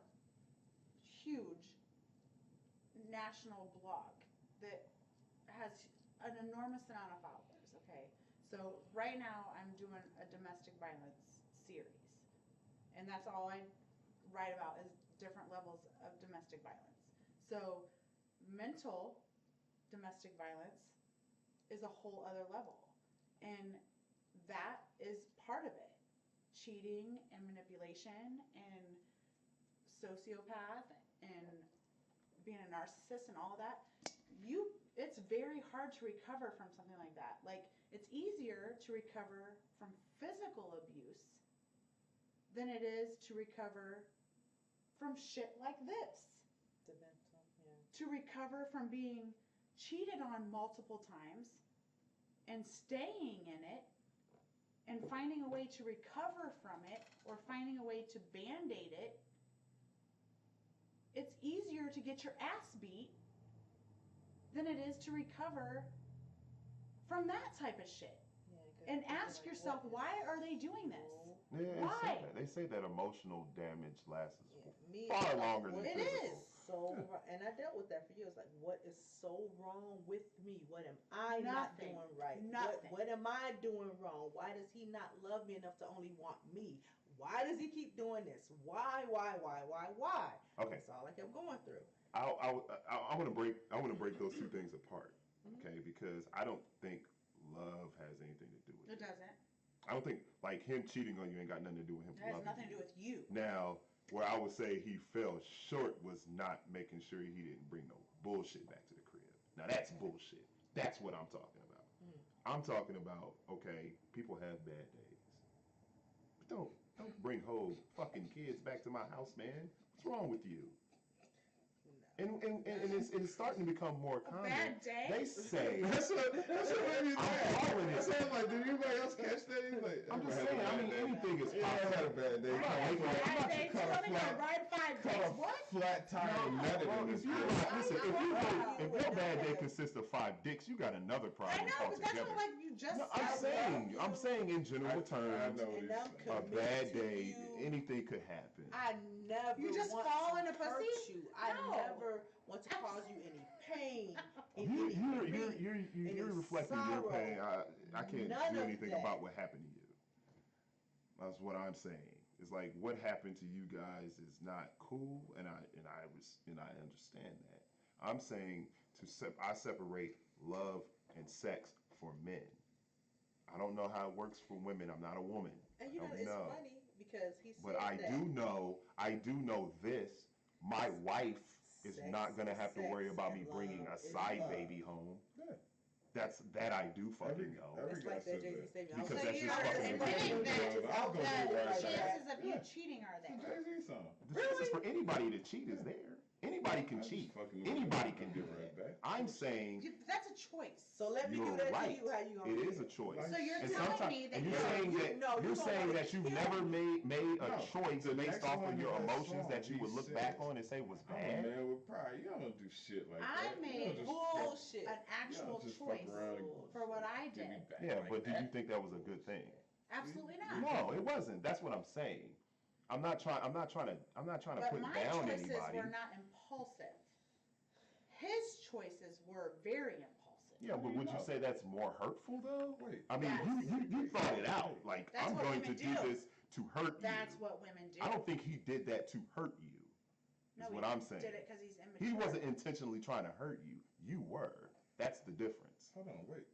huge national blog that has an enormous amount of followers. Okay, so right now I'm doing a domestic violence series, and that's all I write about is different levels of domestic violence. So mental domestic violence is a whole other level, and that is part of it. Cheating and manipulation and sociopath and being a narcissist and all of that, it's very hard to recover from something like that. Like, it's easier to recover from physical abuse than it is to recover from shit like this. The mental, yeah. To recover from being cheated on multiple times and staying in it and finding a way to recover from it or finding a way to band-aid it, it's easier to get your ass beat than it is to recover from that type of shit. Yeah, 'cause And people ask like, yourself, what is why are they doing this? soul? Yeah, Why? They say that emotional damage lasts Yeah, me, far like, longer than what It physical. is. So, and I dealt with that for years. Like, what is so wrong with me? What am I not Nothing. doing right? Nothing. What am I doing wrong? Why does he not love me enough to only want me? Why does he keep doing this? Why? Okay. That's all I kept going through. I want to break those two things apart, okay? Because I don't think love has anything to do with It it. doesn't. I don't think like him cheating on you ain't got nothing to do with him It has loving nothing to you. do with you. Now, where I would say he fell short was not making sure he didn't bring no bullshit back to the crib. Now that's bullshit. That's what I'm talking about. I'm talking about, okay, people have bad days, but don't bring whole fucking kids back to my house, man. What's wrong with you? And it's starting to become more common. Bad day? They say That's what made me I'm laugh. calling I it. said, like, did anybody else catch that? He's like, I'm just "Everybody saying. I had a mean, bad day." anything is Yeah, I had a possible. bad day. I Cut a had a flat- Bad day, cut too. a I'm gonna flat- ride 5 cut days. a What? flat tire and nutted Well, in this if you bitch. listen, if would your bad not day have- consists of 5 dicks, you got another I problem know, but that's altogether. what like you just No, said. I'm saying in general I terms, know And what I'm he's a saying. bad committed to day, you. anything could happen. I never You just want fall to in a hurt pussy? you. I No. never want to cause you any pain. You're reflecting your pain. I can't None do of anything that. about what happened to you. That's what I'm saying. It's like what happened to you guys is not cool, and I understand that. I'm saying I separate love and sex for men. I don't know how it works for women. I'm not a woman. And you know, I don't it's know. funny because he said But I that do know this. My wife is sex not gonna is have to worry sex about and me bringing love a is side love. baby home. Yeah. That I do fucking know. It's like that Jay-Z statement. Because So that's you're just fucking admitting ridiculous. that I was gonna the do it right chances back. of you Yeah. cheating are there. Jay-Z song. The chances for anybody to cheat is there. Anybody can I just cheat. fucking with Anybody you. can I'll do get right that. back. I'm saying That's a choice. So let me you're do that right. to you. How you gonna It feel? is a choice. Like- So you're And telling sometimes, me that and you're you're saying you that know you're you saying gonna that you've kill never me. made a No, choice the based next off one of your in that emotions song, that you he would look says, back on and say was I'm a bad. man with pride. You don't do shit like I that. made you don't just Bullshit. an actual just fuck choice around and for what I give me did. back Yeah, like but did that. you think that was a good thing? Absolutely not. No, it wasn't. That's what I'm saying. I'm not trying to But put my down choices anybody. were not impulsive. His choices were very impulsive. Yeah, but would you say that's more hurtful though? Wait. I mean, Yes. you thought it out. Like That's I'm what going to women do do. this to hurt That's you. what women do. I don't think he did that to hurt you. No, Is he what I'm saying. did it because he's immature. He wasn't intentionally trying to hurt you. You were. That's the difference. Hold on, wait.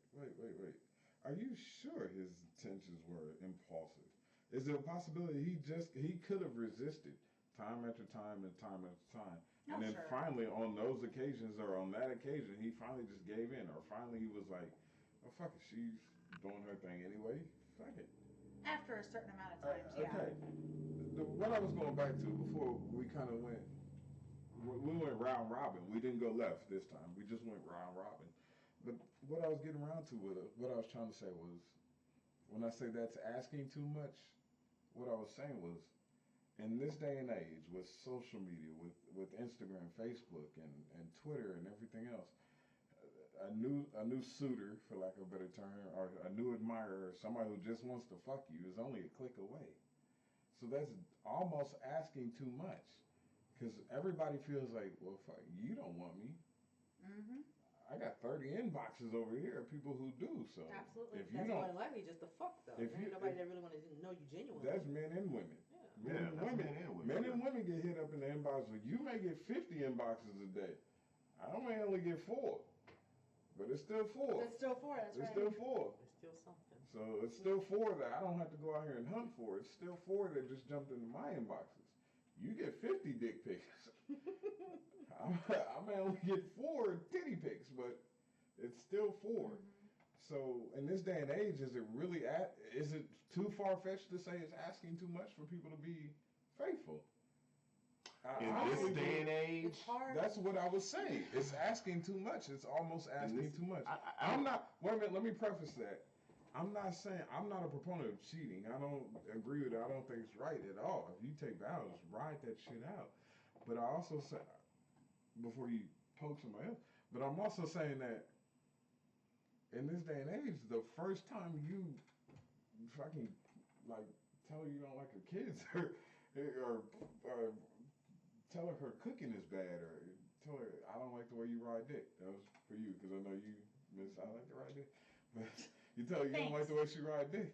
Are you sure his intentions were impulsive? Is there a possibility he could have resisted time after time and time after time, and then sure. finally on those occasions or on that occasion he finally just gave in, or finally he was like, "Oh fuck it, she's doing her thing anyway. Fuck it." After a certain amount of times, yeah. Okay. What I was going back to before we kind of went, we went round robin. We didn't go left this time. We just went round robin. But what I was getting around to with it, what I was trying to say was, when I say that's asking too much, what I was saying was, in this day and age with social media, with Instagram, Facebook, and Twitter and everything else, a new suitor, for lack of a better term, or a new admirer, somebody who just wants to fuck you, is only a click away. So that's almost asking too much, because everybody feels like, well, fuck, you don't want me. Mm-hmm. I got 30 inboxes over here of people who do. So Absolutely. if you That's don't, more than likely just the fuck though. if There you- ain't nobody if- that really want to know you genuinely. that's men and women. Yeah. Men Yeah, and that's women. men and women, Men yeah. and women get hit up in the inbox, but you may get 50 inboxes a day. I may only get 4, but it's still 4. It's still 4. That's It's right. still 4. It's still something. So it's still 4 that I don't have to go out here and hunt for. It's still 4 that just jumped into my inboxes. You get 50 dick pics. I may only get 4 titty pics, but it's still 4. So in this day and age, is it too far fetched to say it's asking too much for people to be faithful? In I this honestly day and believe- age, It's hard. that's what I was saying. It's asking too much. It's almost asking this- too much. I'm I'm not. Wait a minute. Let me preface that. I'm not saying I'm not a proponent of cheating. I don't agree with it. I don't think it's right at all. If you take vows, ride that shit out. But I also say, before you poke somebody else, but I'm also saying that in this day and age, the first time you fucking like tell her you don't like her kids, or tell her cooking is bad, or tell her I don't like the way you ride dick. That was for you because I know you miss I like to ride dick, but you tell her you don't like the way she ride dick.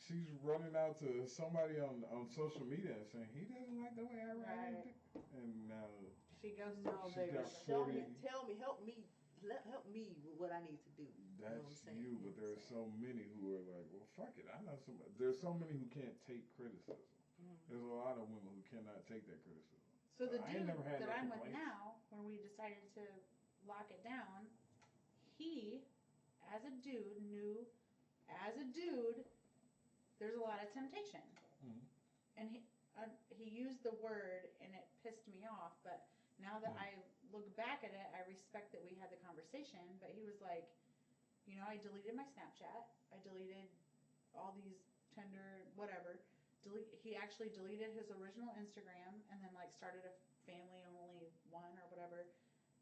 She's running out to somebody on social media and saying he doesn't like the way I ride Right. dick, and now She goes No, to She baby. got Tell 40. me, help me with what I need to do. You know what I'm that's saying? you. But there are so many who are like, well, fuck it. I know somebody. There's so many who can't take criticism. There's a lot of women who cannot take that criticism. So the I ain't dude never had that no I'm with complaints. now, when we decided to lock it down, he, as a dude, knew, as a dude, there's a lot of temptation. Mhm. And he used the word, and it pissed me off. But now that Mhm. I look back at it, I respect that we had the conversation. But he was like, you know, I deleted my Snapchat. I deleted all these Tinder, whatever. He actually deleted his original Instagram and then like started a family only one or whatever.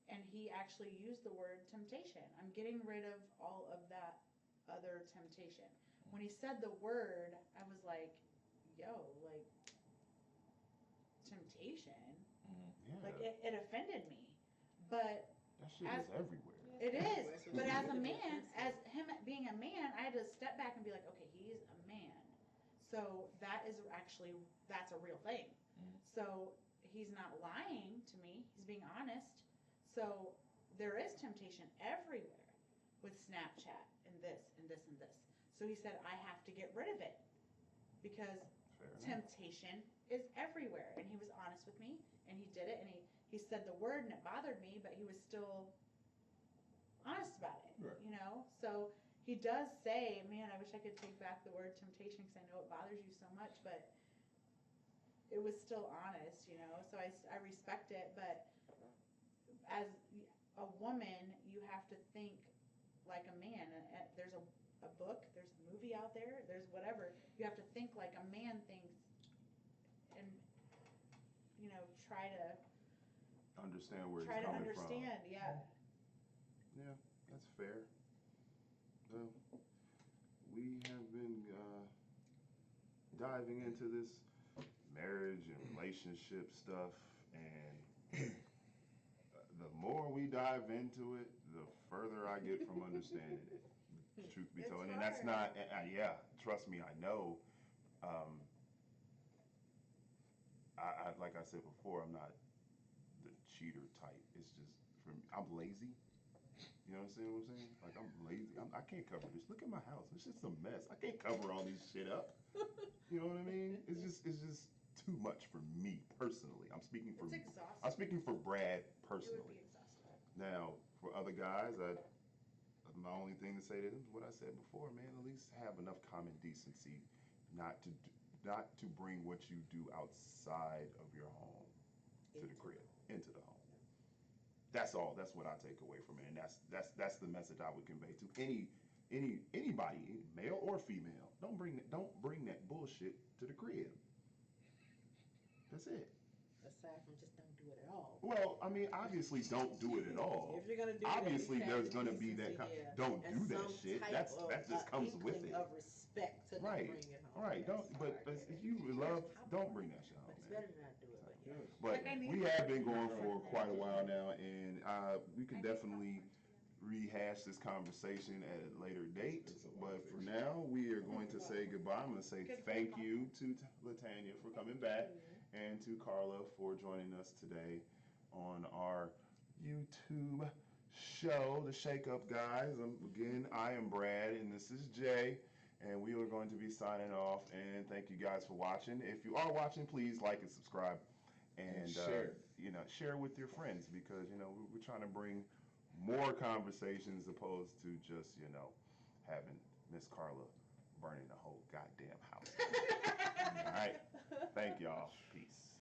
And he actually used the word temptation. I'm getting rid of all of that other temptation. When he said the word, I was like, yo, like, temptation? yeah, Like, it offended me. But that shit as- is everywhere. it is. That's what But she as a did. man, as him being a man, I had to step back and be like, okay, he's a man. So that's a real thing. So he's not lying to me. He's being honest. So there is temptation everywhere with Snapchat and this and this and this. So he said, I have to get rid of it because Fair enough. temptation is everywhere. And he was honest with me and he did it. And he said the word and it bothered me, but he was still honest about it, Right. you know? So he does say, man, I wish I could take back the word temptation because I know it bothers you so much, but it was still honest, you know? So I respect it, but as a woman, you have to think like a man. And there's a book, there's a movie out there, there's whatever. You have to think like a man thinks and, you know, try to Understand where he's coming understand, yeah. from. Yeah, that's fair. Well, we have been diving into this marriage and relationship stuff, and the more we dive into it, the further I get from understanding it. Truth be It's told, and that's hard. not. Yeah, trust me, I know. I like I said before, I'm not the cheater type. It's just for me, I'm lazy. You know what I'm saying? Like I'm lazy. I can't cover this. Look at my house. It's just a mess. I can't cover all this shit up. You know what I mean? It's just too much for me personally. I'm speaking for It's exhausting. I'm speaking for Brad It would personally. be exhausting. Now, for other guys, my only thing to say to them is what I said before, man. At least have enough common decency not to bring what you do outside of your home to the crib, into the home. That's all. That's what I take away from it, and that's the message I would convey to anybody, male or female. Don't bring that bullshit to the crib. That's it. Aside from just don't do it at all. Well, I mean, obviously, don't do it at all. If you're gonna do it, Obviously, at least have there's the gonna be that decency, yeah, don't and do that some shit. type That of, just comes with inkling it. of respect to Right. not bring it home. Right. Don't. That's But how I get if it. you love, Top don't one. bring that shit But home, it's man. better to not do it. But yeah. Yes. But Like, I need we to- have been going Yeah. for quite a while now, and we can I need definitely popcorn together. rehash this conversation at a later date. It's a lot But of for fish. now, we are going to say goodbye. I'm going to say Good thank popcorn. you to Latanya for coming back, and to Carla for joining us today on our YouTube show, The Shake Up Guys. Again, I am Brad, and this is Jay, and we are going to be signing off. And thank you guys for watching. If you are watching, please like and subscribe, and share. share with your friends, because we're trying to bring more conversations opposed to just having Miss Carla burning the whole goddamn house. All right, thank y'all. Peace.